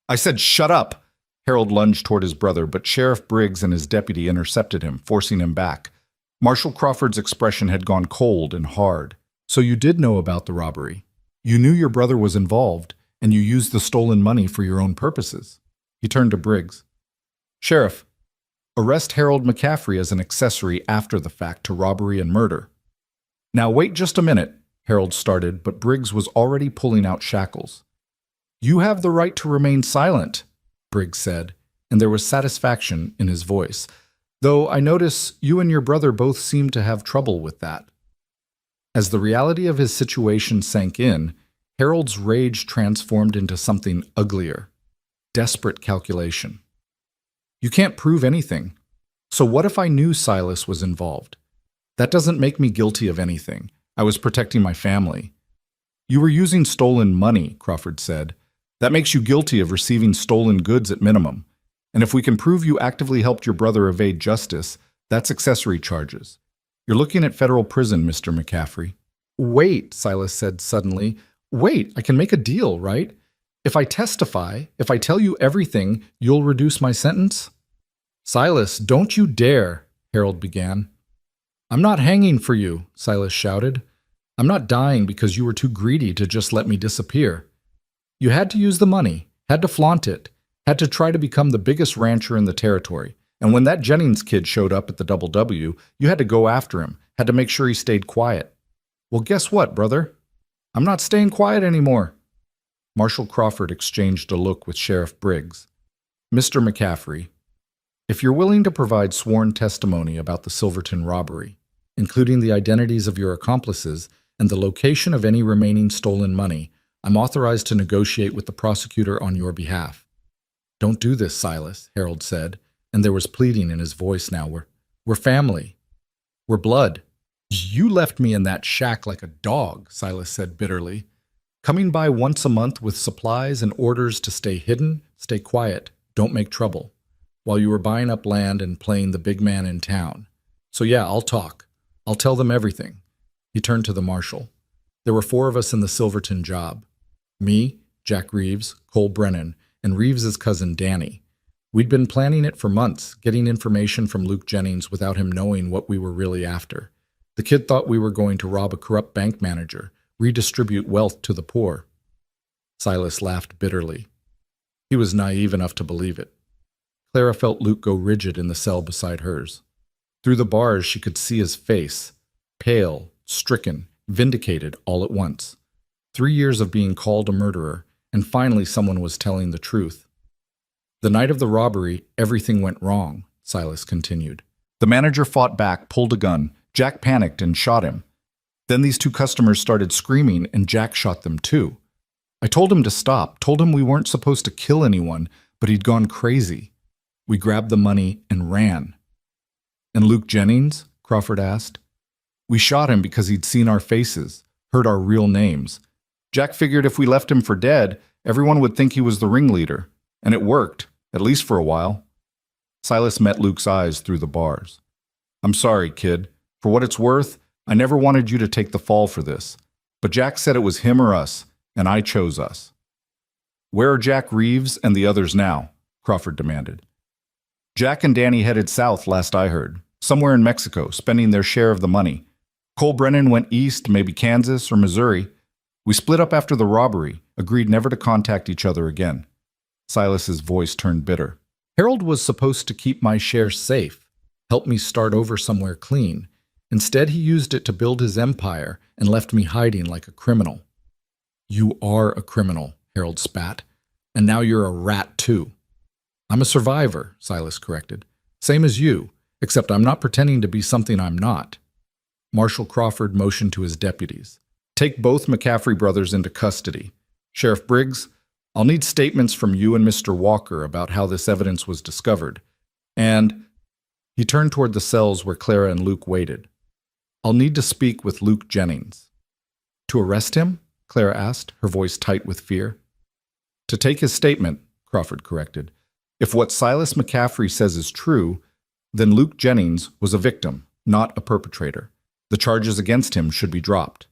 I said, "Shut up." Harold lunged toward his brother, but Sheriff Briggs and his deputy intercepted him, forcing him back. Marshal Crawford's expression had gone cold and hard. "So you did know about the robbery. You knew your brother was involved, and you used the stolen money for your own purposes." He turned to Briggs. "Sheriff, arrest Harold McCaffrey as an accessory after the fact to robbery and murder." "Now wait just a minute," Harold started, but Briggs was already pulling out shackles. "You have the right to remain silent," Briggs said, and there was satisfaction in his voice, "though I notice you and your brother both seem to have trouble with that." As the reality of his situation sank in, Harold's rage transformed into something uglier. Desperate calculation. "You can't prove anything. So what if I knew Silas was involved? That doesn't make me guilty of anything. I was protecting my family." "You were using stolen money," Crawford said. "That makes you guilty of receiving stolen goods at minimum. And if we can prove you actively helped your brother evade justice, that's accessory charges. You're looking at federal prison, Mr. McCaffrey." "Wait," Silas said suddenly. "Wait, I can make a deal, right? If I testify, if I tell you everything, you'll reduce my sentence?" "Silas, don't you dare," Harold began. "I'm not hanging for you," Silas shouted. "I'm not dying because you were too greedy to just let me disappear. You had to use the money, had to flaunt it, had to try to become the biggest rancher in the territory. And when that Jennings kid showed up at the Double W, you had to go after him, had to make sure he stayed quiet. Well, guess what, brother? I'm not staying quiet anymore." Marshal Crawford exchanged a look with Sheriff Briggs. "Mr. McCaffrey, if you're willing to provide sworn testimony about the Silverton robbery, including the identities of your accomplices and the location of any remaining stolen money, I'm authorized to negotiate with the prosecutor on your behalf." "Don't do this, Silas," Harold said, and there was pleading in his voice now. We're family. We're blood." "You left me in that shack like a dog," Silas said bitterly. "Coming by once a month with supplies and orders to stay hidden, stay quiet, don't make trouble, while you were buying up land and playing the big man in town. So yeah, I'll talk. I'll tell them everything." He turned to the marshal. "There were 4 of us in the Silverton job. Me, Jack Reeves, Cole Brennan, and Reeves's cousin Danny. We'd been planning it for months, getting information from Luke Jennings without him knowing what we were really after. The kid thought we were going to rob a corrupt bank manager, redistribute wealth to the poor." Silas laughed bitterly. He was naive enough to believe it. Clara felt Luke go rigid in the cell beside hers. Through the bars she could see his face, pale, stricken, vindicated all at once. 3 years of being called a murderer, and finally someone was telling the truth. "The night of the robbery, everything went wrong," Silas continued. "The manager fought back, pulled a gun. Jack panicked and shot him. Then these 2 customers started screaming, and Jack shot them too. I told him to stop, told him we weren't supposed to kill anyone, but he'd gone crazy. We grabbed the money and ran." "And Luke Jennings?" Crawford asked. "We shot him because he'd seen our faces, heard our real names. Jack figured if we left him for dead, everyone would think he was the ringleader. And it worked, at least for a while." Silas met Luke's eyes through the bars. "I'm sorry, kid. For what it's worth, I never wanted you to take the fall for this. But Jack said it was him or us, and I chose us." "Where are Jack Reeves and the others now?" Crawford demanded. Jack and Danny headed south last I heard, somewhere in Mexico, spending their share of the money. Cole Brennan went east, maybe Kansas or Missouri. We split up after the robbery, agreed never to contact each other again. Silas's voice turned bitter. Harold was supposed to keep my share safe, help me start over somewhere clean. Instead, he used it to build his empire and left me hiding like a criminal. You are a criminal, Harold spat, and now you're a rat too. I'm a survivor, Silas corrected. Same as you, except I'm not pretending to be something I'm not. Marshal Crawford motioned to his deputies. Take both McCaffrey brothers into custody. Sheriff Briggs, I'll need statements from you and Mr. Walker about how this evidence was discovered. And he turned toward the cells where Clara and Luke waited. I'll need to speak with Luke Jennings. To arrest him? Clara asked, her voice tight with fear. To take his statement, Crawford corrected. If what Silas McCaffrey says is true, then Luke Jennings was a victim, not a perpetrator. The charges against him should be dropped.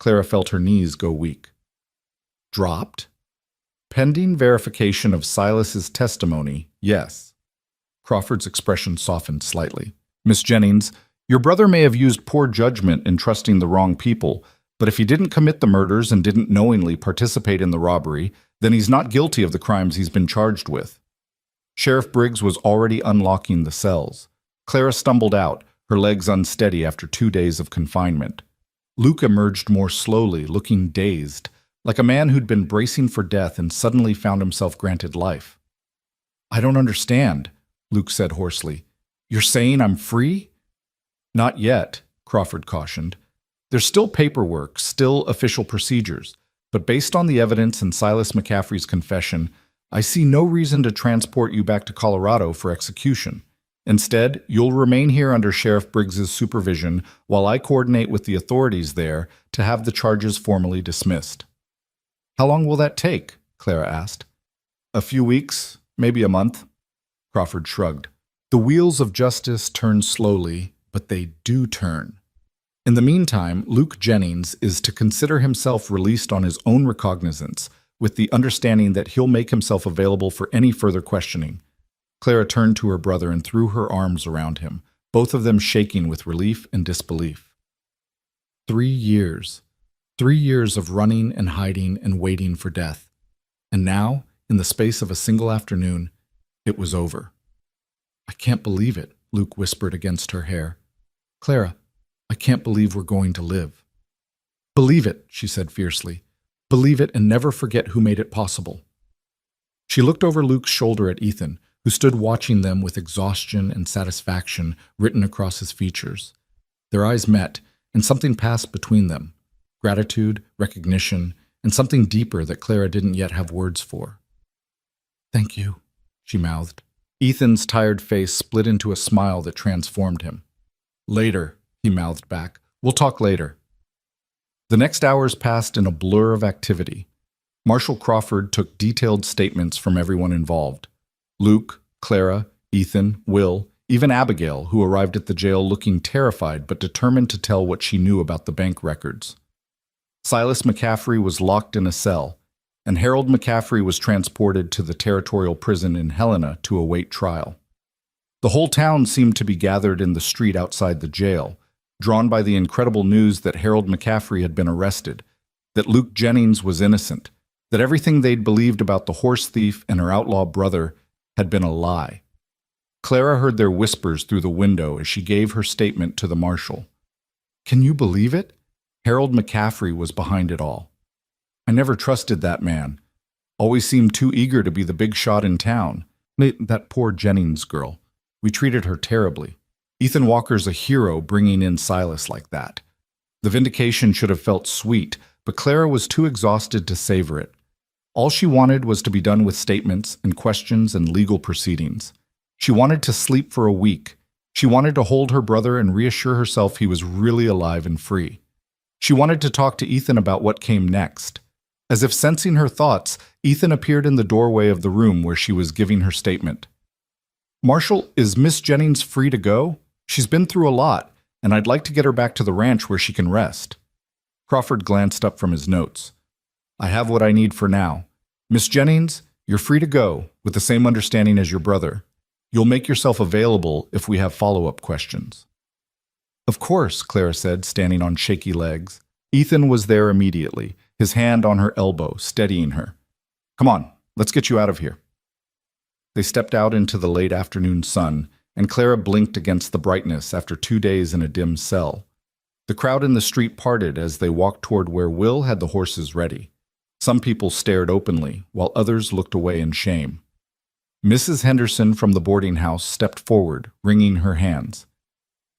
Clara felt her knees go weak. Dropped? Pending verification of Silas's testimony, yes. Crawford's expression softened slightly. Miss Jennings, your brother may have used poor judgment in trusting the wrong people, but if he didn't commit the murders and didn't knowingly participate in the robbery, then he's not guilty of the crimes he's been charged with. Sheriff Briggs was already unlocking the cells. Clara stumbled out, her legs unsteady after 2 days of confinement. Luke emerged more slowly, looking dazed, like a man who'd been bracing for death and suddenly found himself granted life. I don't understand, Luke said hoarsely. You're saying I'm free? Not yet, Crawford cautioned. There's still paperwork, still official procedures, but based on the evidence in Silas McCaffrey's confession, I see no reason to transport you back to Colorado for execution. Instead, you'll remain here under Sheriff Briggs's supervision while I coordinate with the authorities there to have the charges formally dismissed. How long will that take? Clara asked. A few weeks, maybe a month. Crawford shrugged. The wheels of justice turn slowly, but they do turn. In the meantime, Luke Jennings is to consider himself released on his own recognizance, with the understanding that he'll make himself available for any further questioning. Clara turned to her brother and threw her arms around him, both of them shaking with relief and disbelief. 3 years. 3 years of running and hiding and waiting for death. And now, in the space of a single afternoon, it was over. I can't believe it, Luke whispered against her hair. Clara, I can't believe we're going to live. Believe it, she said fiercely. Believe it and never forget who made it possible. She looked over Luke's shoulder at Ethan, who stood watching them with exhaustion and satisfaction written across his features. Their eyes met, and something passed between them. Gratitude, recognition, and something deeper that Clara didn't yet have words for. Thank you, she mouthed. Ethan's tired face split into a smile that transformed him. Later, he mouthed back. We'll talk later. The next hours passed in a blur of activity. Marshal Crawford took detailed statements from everyone involved. Luke, Clara, Ethan, Will, even Abigail, who arrived at the jail looking terrified but determined to tell what she knew about the bank records. Silas McCaffrey was locked in a cell, and Harold McCaffrey was transported to the territorial prison in Helena to await trial. The whole town seemed to be gathered in the street outside the jail, drawn by the incredible news that Harold McCaffrey had been arrested, that Luke Jennings was innocent, that everything they'd believed about the horse thief and her outlaw brother had been a lie. Clara heard their whispers through the window as she gave her statement to the marshal. Can you believe it? Harold McCaffrey was behind it all. I never trusted that man. Always seemed too eager to be the big shot in town. That poor Jennings girl. We treated her terribly. Ethan Walker's a hero bringing in Silas like that. The vindication should have felt sweet, but Clara was too exhausted to savor it. All she wanted was to be done with statements and questions and legal proceedings. She wanted to sleep for a week. She wanted to hold her brother and reassure herself he was really alive and free. She wanted to talk to Ethan about what came next. As if sensing her thoughts, Ethan appeared in the doorway of the room where she was giving her statement. Marshal, is Miss Jennings free to go? She's been through a lot, and I'd like to get her back to the ranch where she can rest. Crawford glanced up from his notes. I have what I need for now. Miss Jennings, you're free to go, with the same understanding as your brother. You'll make yourself available if we have follow-up questions. Of course, Clara said, standing on shaky legs. Ethan was there immediately, his hand on her elbow, steadying her. Come on, let's get you out of here. They stepped out into the late afternoon sun, and Clara blinked against the brightness after 2 days in a dim cell. The crowd in the street parted as they walked toward where Will had the horses ready. Some people stared openly, while others looked away in shame. Mrs. Henderson from the boarding house stepped forward, wringing her hands.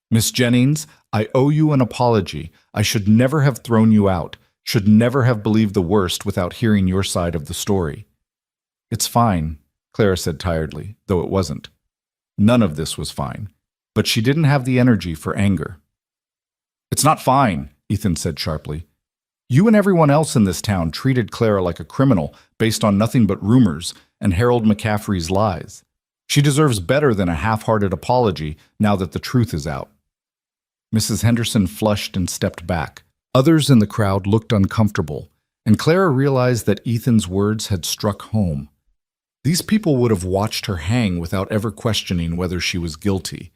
Miss Jennings, I owe you an apology. I should never have thrown you out, should never have believed the worst without hearing your side of the story. It's fine, Clara said tiredly, though it wasn't. None of this was fine, but she didn't have the energy for anger. It's not fine, Ethan said sharply. You and everyone else in this town treated Clara like a criminal based on nothing but rumors and Harold McCaffrey's lies. She deserves better than a half-hearted apology now that the truth is out. Mrs. Henderson flushed and stepped back. Others in the crowd looked uncomfortable, and Clara realized that Ethan's words had struck home. These people would have watched her hang without ever questioning whether she was guilty.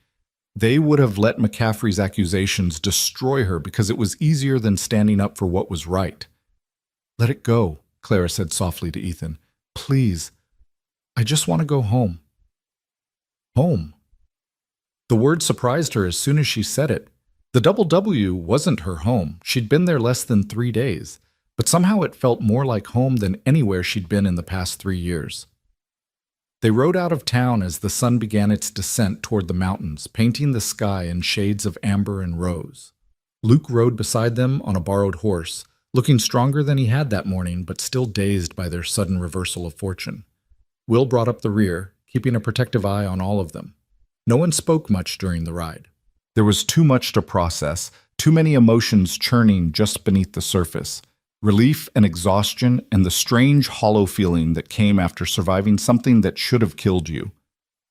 They would have let McCaffrey's accusations destroy her because it was easier than standing up for what was right. Let it go, Clara said softly to Ethan. Please, I just want to go home. Home. The word surprised her as soon as she said it. The Double W wasn't her home. She'd been there less than 3 days, but somehow it felt more like home than anywhere she'd been in the past 3 years. They rode out of town as the sun began its descent toward the mountains, painting the sky in shades of amber and rose. Luke rode beside them on a borrowed horse, looking stronger than he had that morning, but still dazed by their sudden reversal of fortune. Will brought up the rear, keeping a protective eye on all of them. No one spoke much during the ride. There was too much to process, too many emotions churning just beneath the surface. Relief and exhaustion and the strange hollow feeling that came after surviving something that should have killed you.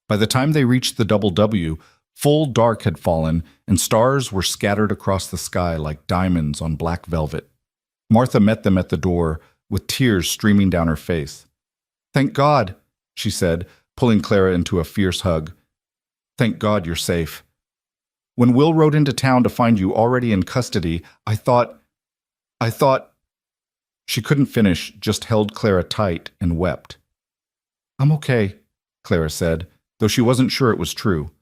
By the time they reached the Double W, full dark had fallen and stars were scattered across the sky like diamonds on black velvet. Martha met them at the door with tears streaming down her face. Thank God, she said, pulling Clara into a fierce hug. Thank God you're safe. When Will rode into town to find you already in custody, I thought... She couldn't finish, just held Clara tight and wept. I'm okay, Clara said, though she wasn't sure it was true.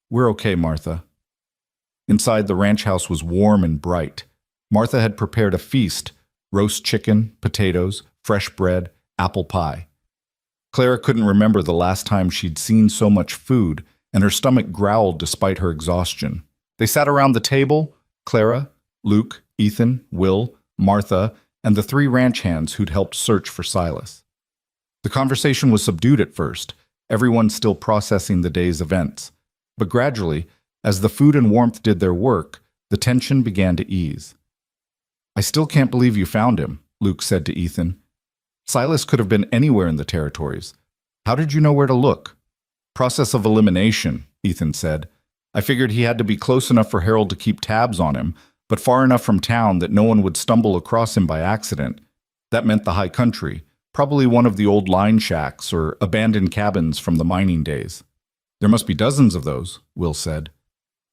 We're okay, Martha. Inside, the ranch house was warm and bright. Martha had prepared a feast, roast chicken, potatoes, fresh bread, apple pie. Clara couldn't remember the last time she'd seen so much food, and her stomach growled despite her exhaustion. They sat around the table, Clara, Luke, Ethan, Will, Martha, and the 3 ranch hands who'd helped search for Silas. The conversation was subdued at first, everyone still processing the day's events. But gradually, as the food and warmth did their work, the tension began to ease. I still can't believe you found him, Luke said to Ethan. Silas could have been anywhere in the territories. How did you know where to look? Process of elimination, Ethan said. I figured he had to be close enough for Harold to keep tabs on him, but far enough from town that no one would stumble across him by accident. That meant the high country, probably one of the old line shacks or abandoned cabins from the mining days. There must be dozens of those, Will said.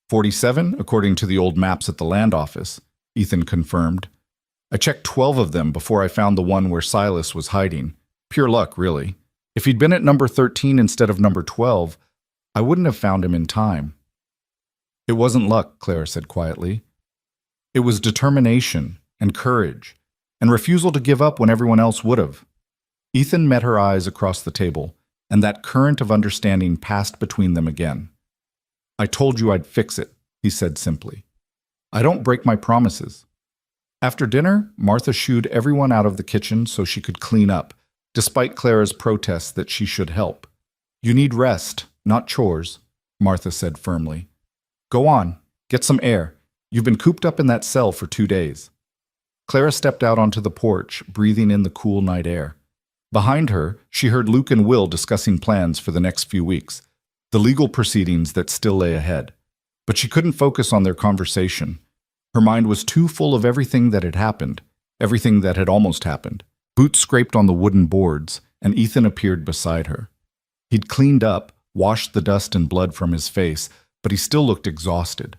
47, according to the old maps at the land office, Ethan confirmed. I checked 12 of them before I found the one where Silas was hiding. Pure luck, really. If he'd been at number 13 instead of number 12, I wouldn't have found him in time. It wasn't luck, Clara said quietly. It was determination and courage, and refusal to give up when everyone else would have. Ethan met her eyes across the table, and that current of understanding passed between them again. I told you I'd fix it, he said simply. I don't break my promises. After dinner, Martha shooed everyone out of the kitchen so she could clean up, despite Clara's protests that she should help. You need rest, not chores, Martha said firmly. Go on, get some air. You've been cooped up in that cell for 2 days. Clara stepped out onto the porch, breathing in the cool night air. Behind her, she heard Luke and Will discussing plans for the next few weeks, the legal proceedings that still lay ahead. But she couldn't focus on their conversation. Her mind was too full of everything that had happened, everything that had almost happened. Boots scraped on the wooden boards, and Ethan appeared beside her. He'd cleaned up, washed the dust and blood from his face, but he still looked exhausted.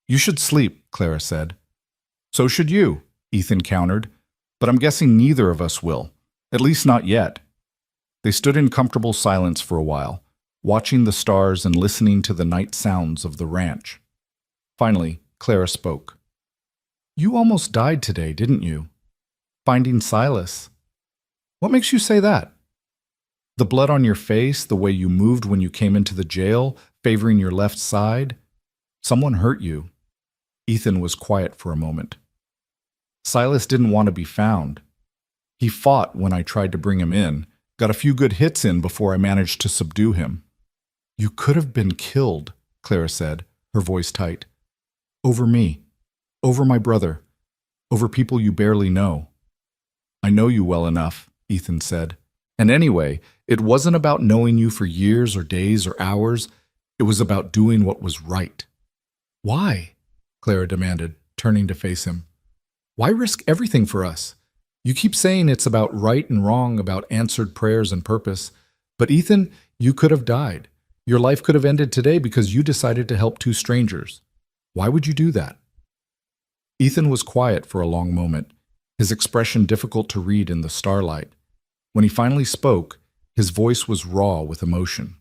"You should sleep," Clara said. "So should you," Ethan countered, "but I'm guessing neither of us will, at least not yet." They stood in comfortable silence for a while, watching the stars and listening to the night sounds of the ranch. Finally, Clara spoke. "You almost died today, didn't you? Finding Silas. What makes you say that? The blood on your face, the way you moved when you came into the jail, favoring your left side? Someone hurt you." Ethan was quiet for a moment. "Silas didn't want to be found. He fought when I tried to bring him in, got a few good hits in before I managed to subdue him." "You could have been killed," Clara said, her voice tight. "Over me, over my brother, over people you barely know." "I know you well enough," Ethan said. "And anyway, it wasn't about knowing you for years or days or hours. It was about doing what was right." "Why?" Clara demanded, turning to face him. "Why risk everything for us? You keep saying it's about right and wrong, about answered prayers and purpose. But Ethan, you could have died. Your life could have ended today because you decided to help two strangers. Why would you do that?" Ethan was quiet for a long moment, his expression difficult to read in the starlight. When he finally spoke, his voice was raw with emotion.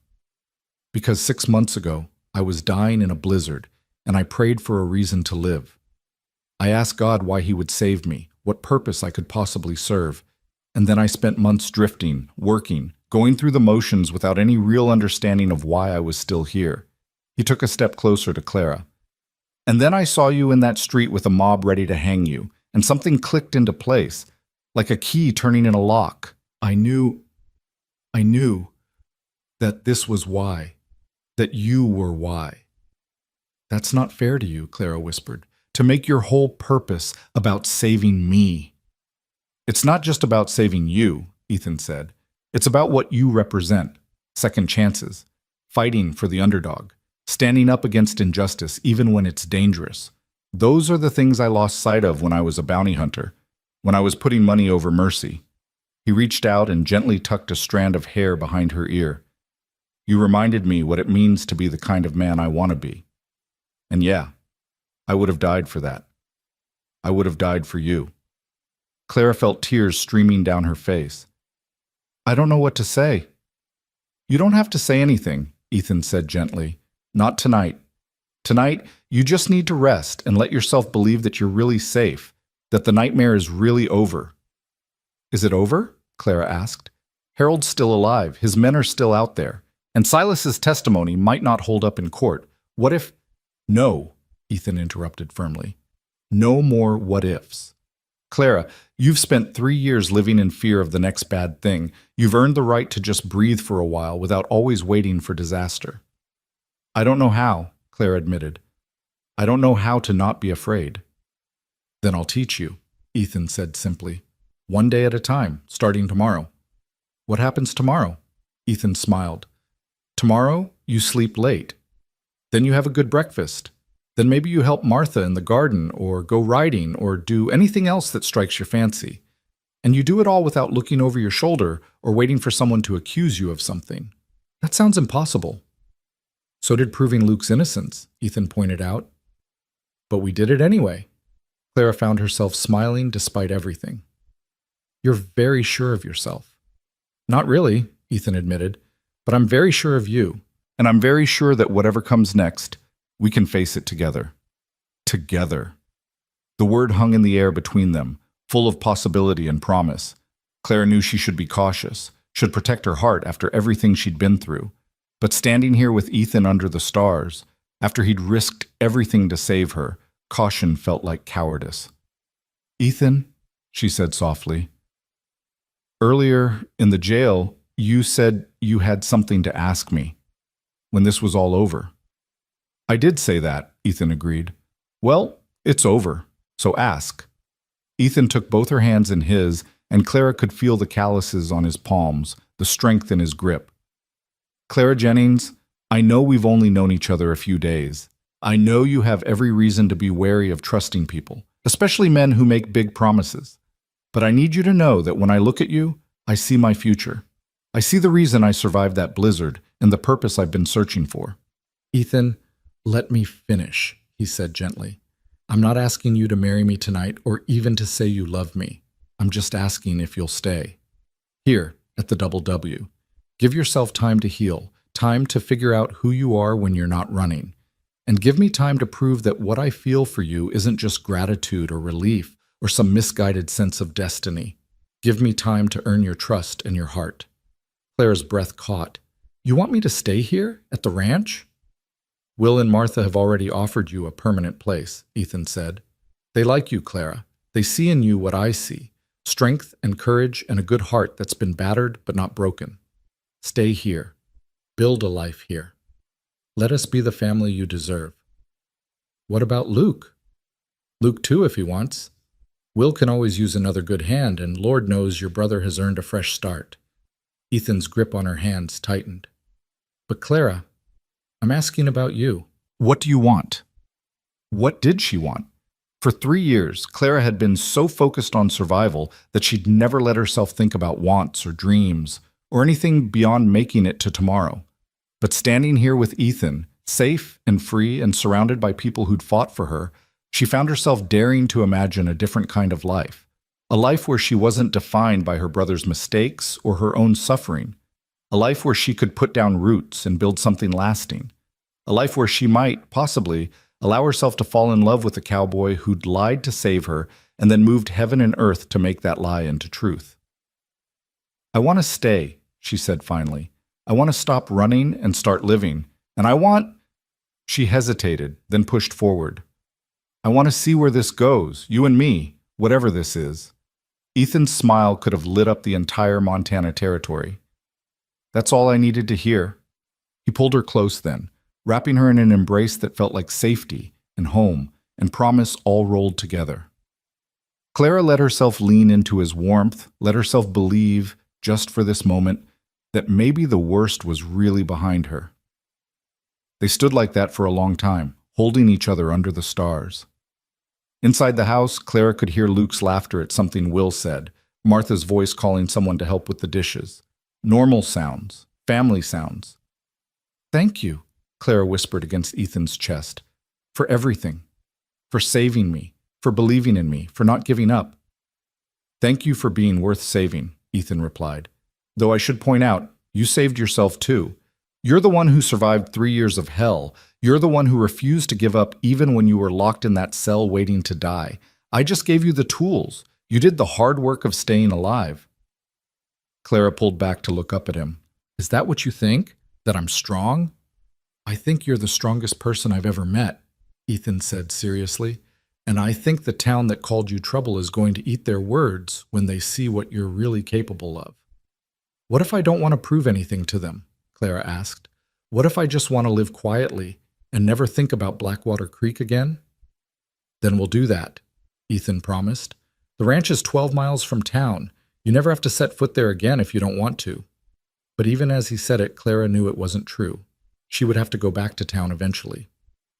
"Because 6 months ago, I was dying in a blizzard, and I prayed for a reason to live. I asked God why he would save me, what purpose I could possibly serve, and then I spent months drifting, working, going through the motions without any real understanding of why I was still here." He took a step closer to Clara. "And then I saw you in that street with a mob ready to hang you, and something clicked into place, like a key turning in a lock. I knew that this was why, that you were why." "That's not fair to you," Clara whispered, "to make your whole purpose about saving me." "It's not just about saving you," Ethan said. "It's about what you represent, second chances, fighting for the underdog, standing up against injustice even when it's dangerous. Those are the things I lost sight of when I was a bounty hunter, when I was putting money over mercy." He reached out and gently tucked a strand of hair behind her ear. "You reminded me what it means to be the kind of man I want to be. And yeah, I would have died for that. I would have died for you." Clara felt tears streaming down her face. "I don't know what to say." "You don't have to say anything," Ethan said gently. "Not tonight. Tonight, you just need to rest and let yourself believe that you're really safe, that the nightmare is really over." "Is it over?" Clara asked. "Harold's still alive, his men are still out there, and Silas's testimony might not hold up in court. What if—" "No," Ethan interrupted firmly. "No more what-ifs. Clara, you've spent 3 years living in fear of the next bad thing. You've earned the right to just breathe for a while without always waiting for disaster." "I don't know how," Clara admitted. "I don't know how to not be afraid." "Then I'll teach you," Ethan said simply. "One day at a time, starting tomorrow." "What happens tomorrow?" Ethan smiled. "Tomorrow, you sleep late. Then you have a good breakfast. Then maybe you help Martha in the garden, or go riding, or do anything else that strikes your fancy. And you do it all without looking over your shoulder or waiting for someone to accuse you of something. That sounds impossible." "So did proving Luke's innocence," Ethan pointed out. "But we did it anyway." Clara found herself smiling despite everything. "You're very sure of yourself." "Not really," Ethan admitted, "but I'm very sure of you. And I'm very sure that whatever comes next, we can face it together." Together. The word hung in the air between them, full of possibility and promise. Clara knew she should be cautious, should protect her heart after everything she'd been through. But standing here with Ethan under the stars, after he'd risked everything to save her, caution felt like cowardice. "Ethan," she said softly, "earlier in the jail, you said you had something to ask me, when this was all over." "I did say that," Ethan agreed. "Well, it's over, so ask." Ethan took both her hands in his, and Clara could feel the calluses on his palms, the strength in his grip. "Clara Jennings, I know we've only known each other a few days. I know you have every reason to be wary of trusting people, especially men who make big promises. But I need you to know that when I look at you, I see my future. I see the reason I survived that blizzard and the purpose I've been searching for. Ethan, let me finish, he said gently. I'm not asking you to marry me tonight or even to say you love me. I'm just asking if you'll stay. Here, at the Double W. Give yourself time to heal, time to figure out who you are when you're not running. And give me time to prove that what I feel for you isn't just gratitude or relief or some misguided sense of destiny. Give me time to earn your trust and your heart. Clara's breath caught. You want me to stay here, at the ranch? Will and Martha have already offered you a permanent place, Ethan said. They like you, Clara. They see in you what I see. Strength and courage and a good heart that's been battered but not broken. Stay here. Build a life here. Let us be the family you deserve. What about Luke? Luke too, if he wants. Will can always use another good hand, and Lord knows your brother has earned a fresh start. Ethan's grip on her hands tightened. But Clara, I'm asking about you. What do you want? What did she want? For 3 years, Clara had been so focused on survival that she'd never let herself think about wants or dreams or anything beyond making it to tomorrow. But standing here with Ethan, safe and free and surrounded by people who'd fought for her, she found herself daring to imagine a different kind of life. A life where she wasn't defined by her brother's mistakes or her own suffering. A life where she could put down roots and build something lasting. A life where she might, possibly, allow herself to fall in love with a cowboy who'd lied to save her and then moved heaven and earth to make that lie into truth. I want to stay, she said finally. I want to stop running and start living. And I want... She hesitated, then pushed forward. I want to see where this goes, you and me, whatever this is. Ethan's smile could have lit up the entire Montana territory. That's all I needed to hear. He pulled her close then, wrapping her in an embrace that felt like safety and home and promise all rolled together. Clara let herself lean into his warmth, let herself believe, just for this moment, that maybe the worst was really behind her. They stood like that for a long time, holding each other under the stars. Inside the house, Clara could hear Luke's laughter at something Will said, Martha's voice calling someone to help with the dishes. Normal sounds, family sounds. Thank you, Clara whispered against Ethan's chest. For everything. For saving me. For believing in me. For not giving up. Thank you for being worth saving, Ethan replied. Though I should point out, you saved yourself too. You're the one who survived 3 years of hell. You're the one who refused to give up even when you were locked in that cell waiting to die. I just gave you the tools. You did the hard work of staying alive. Clara pulled back to look up at him. Is that what you think? That I'm strong? I think you're the strongest person I've ever met, Ethan said seriously. And I think the town that called you trouble is going to eat their words when they see what you're really capable of. What if I don't want to prove anything to them? Clara asked. What if I just want to live quietly and never think about Blackwater Creek again? Then we'll do that, Ethan promised. The ranch is 12 miles from town. You never have to set foot there again if you don't want to. But even as he said it, Clara knew it wasn't true. She would have to go back to town eventually.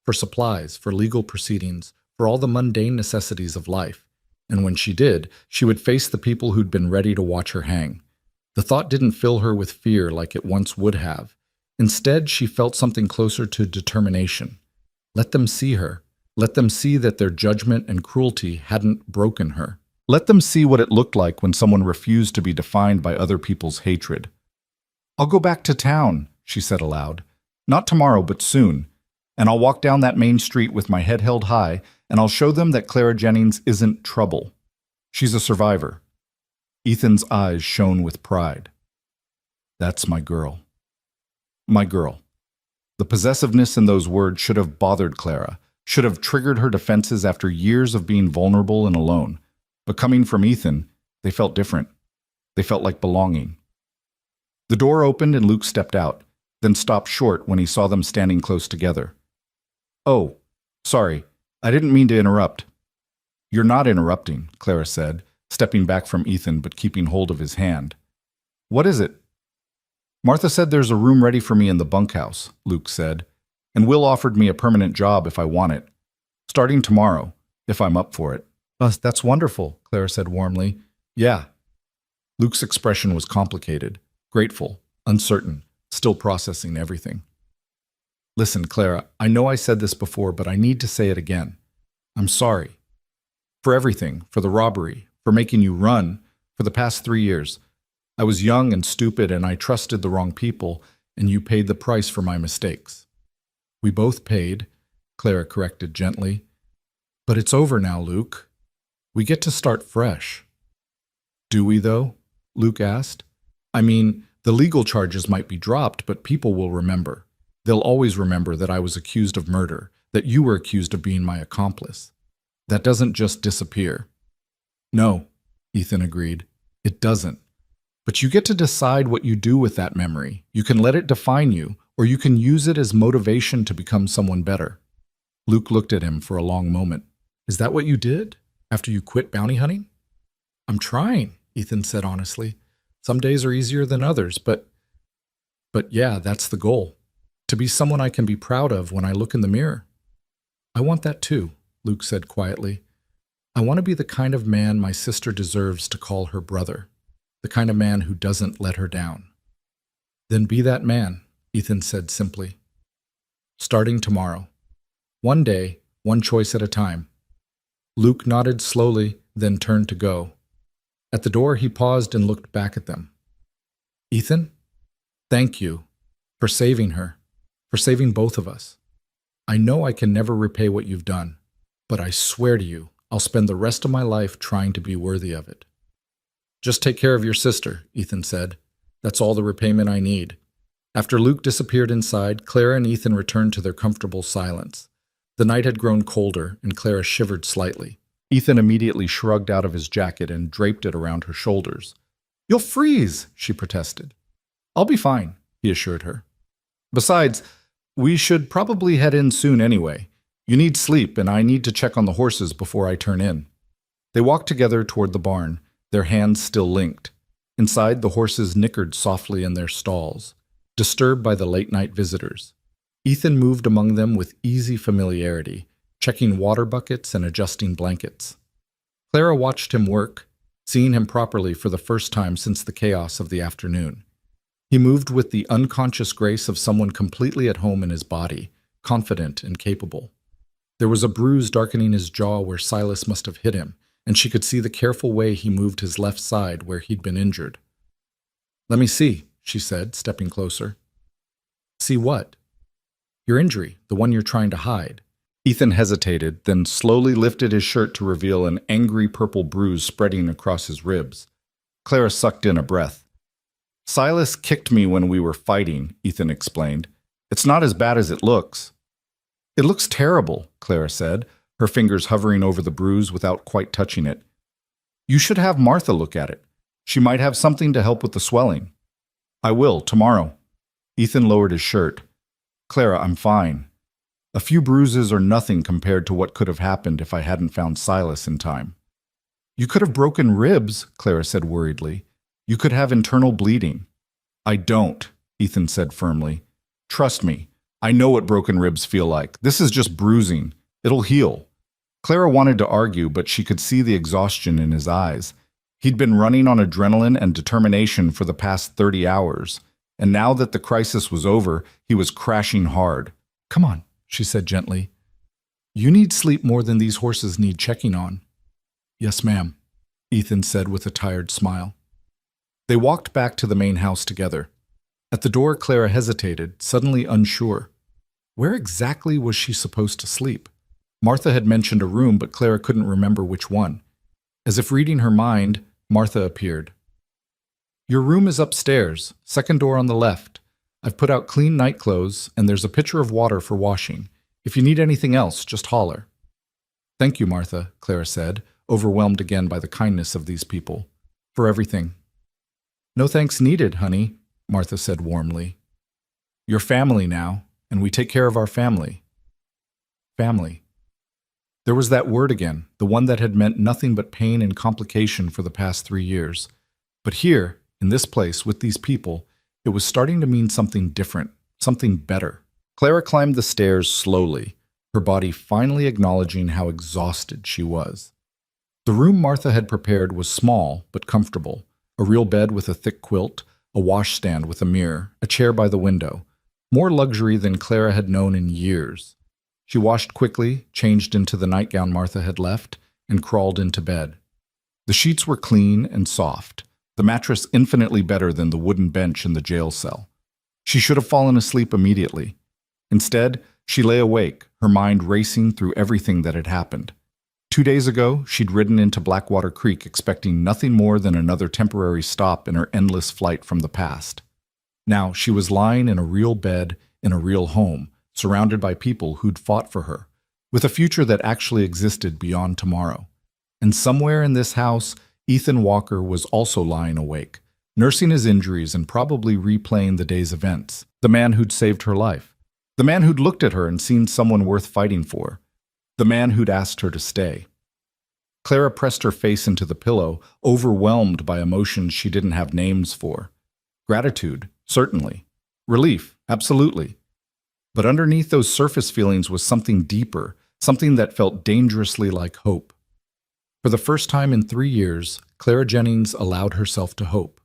For supplies, for legal proceedings, for all the mundane necessities of life. And when she did, she would face the people who'd been ready to watch her hang. The thought didn't fill her with fear like it once would have. Instead, she felt something closer to determination. Let them see her. Let them see that their judgment and cruelty hadn't broken her. Let them see what it looked like when someone refused to be defined by other people's hatred. I'll go back to town, she said aloud. Not tomorrow, but soon. And I'll walk down that main street with my head held high, and I'll show them that Clara Jennings isn't trouble. She's a survivor. Ethan's eyes shone with pride. That's my girl. My girl. The possessiveness in those words should have bothered Clara, should have triggered her defenses after years of being vulnerable and alone. But coming from Ethan, they felt different. They felt like belonging. The door opened and Luke stepped out, then stopped short when he saw them standing close together. Oh, sorry, I didn't mean to interrupt. You're not interrupting, Clara said, stepping back from Ethan but keeping hold of his hand. What is it? Martha said there's a room ready for me in the bunkhouse, Luke said, and Will offered me a permanent job if I want it. Starting tomorrow, if I'm up for it. That's wonderful, Clara said warmly. Yeah. Luke's expression was complicated. grateful, uncertain, still processing everything. Listen, Clara, I know I said this before, but I need to say it again. I'm sorry. For everything, for the robbery, for making you run, for the past 3 years. I was young and stupid and I trusted the wrong people, and you paid the price for my mistakes. We both paid, Clara corrected gently. But it's over now, Luke. We get to start fresh. Do we, though? Luke asked. I mean, the legal charges might be dropped, but people will remember. They'll always remember that I was accused of murder, that you were accused of being my accomplice. That doesn't just disappear. No, Ethan agreed. It doesn't. But you get to decide what you do with that memory. You can let it define you, or you can use it as motivation to become someone better. Luke looked at him for a long moment. Is that what you did after you quit bounty hunting? I'm trying, Ethan said honestly. Some days are easier than others, but yeah, that's the goal. To be someone I can be proud of when I look in the mirror. I want that too, Luke said quietly. I want to be the kind of man my sister deserves to call her brother, the kind of man who doesn't let her down. Then be that man, Ethan said simply. Starting tomorrow. One day, one choice at a time. Luke nodded slowly, then turned to go. At the door, he paused and looked back at them. Ethan, thank you for saving her, for saving both of us. I know I can never repay what you've done, but I swear to you, I'll spend the rest of my life trying to be worthy of it. Just take care of your sister, Ethan said. That's all the repayment I need. After Luke disappeared inside, Clara and Ethan returned to their comfortable silence. The night had grown colder, and Clara shivered slightly. Ethan immediately shrugged out of his jacket and draped it around her shoulders. You'll freeze, she protested. I'll be fine, he assured her. Besides, we should probably head in soon anyway. You need sleep, and I need to check on the horses before I turn in. They walked together toward the barn, their hands still linked. Inside, the horses nickered softly in their stalls, disturbed by the late-night visitors. Ethan moved among them with easy familiarity, checking water buckets and adjusting blankets. Clara watched him work, seeing him properly for the first time since the chaos of the afternoon. He moved with the unconscious grace of someone completely at home in his body, confident and capable. There was a bruise darkening his jaw where Silas must have hit him, and she could see the careful way he moved his left side where he'd been injured. Let me see, she said, stepping closer. See what? Your injury, the one you're trying to hide. Ethan hesitated, then slowly lifted his shirt to reveal an angry purple bruise spreading across his ribs. Clara sucked in a breath. Silas kicked me when we were fighting, Ethan explained. It's not as bad as it looks. It looks terrible, Clara said, her fingers hovering over the bruise without quite touching it. You should have Martha look at it. She might have something to help with the swelling. I will, tomorrow. Ethan lowered his shirt. Clara, I'm fine. A few bruises are nothing compared to what could have happened if I hadn't found Silas in time. You could have broken ribs, Clara said worriedly. You could have internal bleeding. I don't, Ethan said firmly. Trust me, I know what broken ribs feel like. This is just bruising. It'll heal. Clara wanted to argue, but she could see the exhaustion in his eyes. He'd been running on adrenaline and determination for the past 30 hours, and now that the crisis was over, he was crashing hard. Come on, she said gently. You need sleep more than these horses need checking on. Yes, ma'am, Ethan said with a tired smile. They walked back to the main house together. At the door, Clara hesitated, suddenly unsure. Where exactly was she supposed to sleep? Martha had mentioned a room, but Clara couldn't remember which one. As if reading her mind, Martha appeared. Your room is upstairs, second door on the left. I've put out clean night clothes, and there's a pitcher of water for washing. If you need anything else, just holler. Thank you, Martha, Clara said, overwhelmed again by the kindness of these people. For everything. No thanks needed, honey, Martha said warmly. You're family now, and we take care of our family. Family. There was that word again, the one that had meant nothing but pain and complication for the past 3 years. But here, in this place, with these people, it was starting to mean something different, something better. Clara climbed the stairs slowly, her body finally acknowledging how exhausted she was. The room Martha had prepared was small but comfortable, a real bed with a thick quilt, a washstand with a mirror, a chair by the window. More luxury than Clara had known in years. She washed quickly, changed into the nightgown Martha had left, and crawled into bed. The sheets were clean and soft, the mattress infinitely better than the wooden bench in the jail cell. She should have fallen asleep immediately. Instead, she lay awake, her mind racing through everything that had happened. 2 days ago, she'd ridden into Blackwater Creek expecting nothing more than another temporary stop in her endless flight from the past. Now, she was lying in a real bed in a real home, surrounded by people who'd fought for her, with a future that actually existed beyond tomorrow. And somewhere in this house, Ethan Walker was also lying awake, nursing his injuries and probably replaying the day's events. The man who'd saved her life. The man who'd looked at her and seen someone worth fighting for. The man who'd asked her to stay. Clara pressed her face into the pillow, overwhelmed by emotions she didn't have names for. Gratitude, certainly. Relief, absolutely. But underneath those surface feelings was something deeper, something that felt dangerously like hope. For the first time in 3 years, Clara Jennings allowed herself to hope.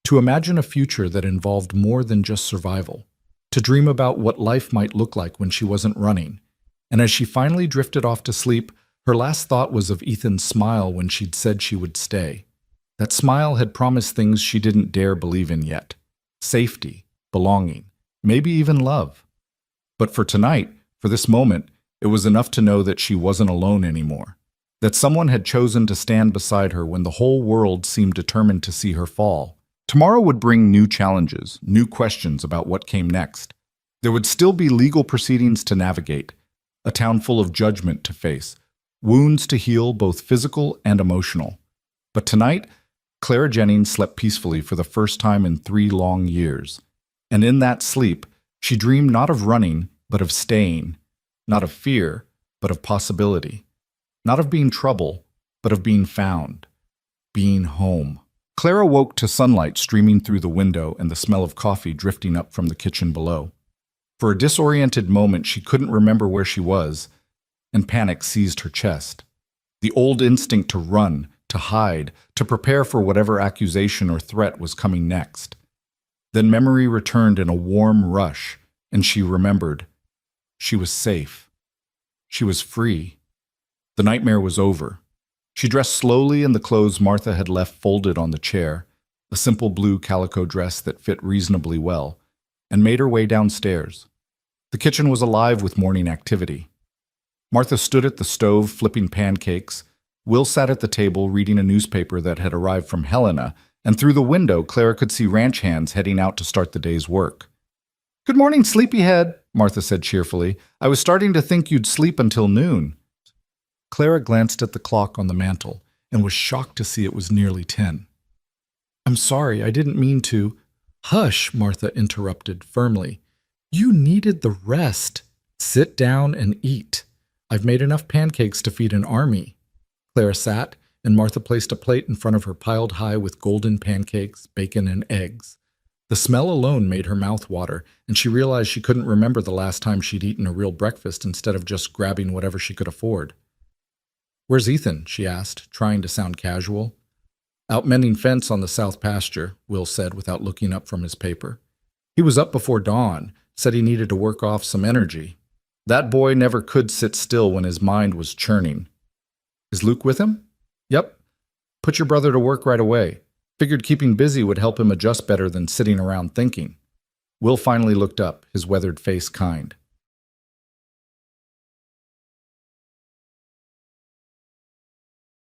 To imagine a future that involved more than just survival. To dream about what life might look like when she wasn't running. And as she finally drifted off to sleep, her last thought was of Ethan's smile when she'd said she would stay. That smile had promised things she didn't dare believe in yet. Safety, belonging, maybe even love. But for tonight, for this moment, it was enough to know that she wasn't alone anymore. That someone had chosen to stand beside her when the whole world seemed determined to see her fall. Tomorrow would bring new challenges, new questions about what came next. There would still be legal proceedings to navigate, a town full of judgment to face, wounds to heal, both physical and emotional. But tonight, Clara Jennings slept peacefully for the first time in 3 long years. And in that sleep, she dreamed not of running, but of staying. Not of fear, but of possibility. Not of being trouble, but of being found. Being home. Clara woke to sunlight streaming through the window and the smell of coffee drifting up from the kitchen below. For a disoriented moment, she couldn't remember where she was, and panic seized her chest. The old instinct to run, to hide, to prepare for whatever accusation or threat was coming next. Then memory returned in a warm rush, and she remembered. She was safe. She was free. The nightmare was over. She dressed slowly in the clothes Martha had left folded on the chair, a simple blue calico dress that fit reasonably well, and made her way downstairs. The kitchen was alive with morning activity. Martha stood at the stove flipping pancakes. Will sat at the table reading a newspaper that had arrived from Helena, and through the window Clara could see ranch hands heading out to start the day's work. "Good morning, sleepyhead," Martha said cheerfully. "I was starting to think you'd sleep until noon." Clara glanced at the clock on the mantel and was shocked to see it was nearly 10. "I'm sorry, I didn't mean to." "Hush," Martha interrupted firmly. "You needed the rest. Sit down and eat. I've made enough pancakes to feed an army." Clara sat, and Martha placed a plate in front of her piled high with golden pancakes, bacon, and eggs. The smell alone made her mouth water, and she realized she couldn't remember the last time she'd eaten a real breakfast instead of just grabbing whatever she could afford. "Where's Ethan?" she asked, trying to sound casual. "Out mending fence on the south pasture," Will said without looking up from his paper. "He was up before dawn, said he needed to work off some energy. That boy never could sit still when his mind was churning." "Is Luke with him?" "Yep. Put your brother to work right away. Figured keeping busy would help him adjust better than sitting around thinking." Will finally looked up, his weathered face kind.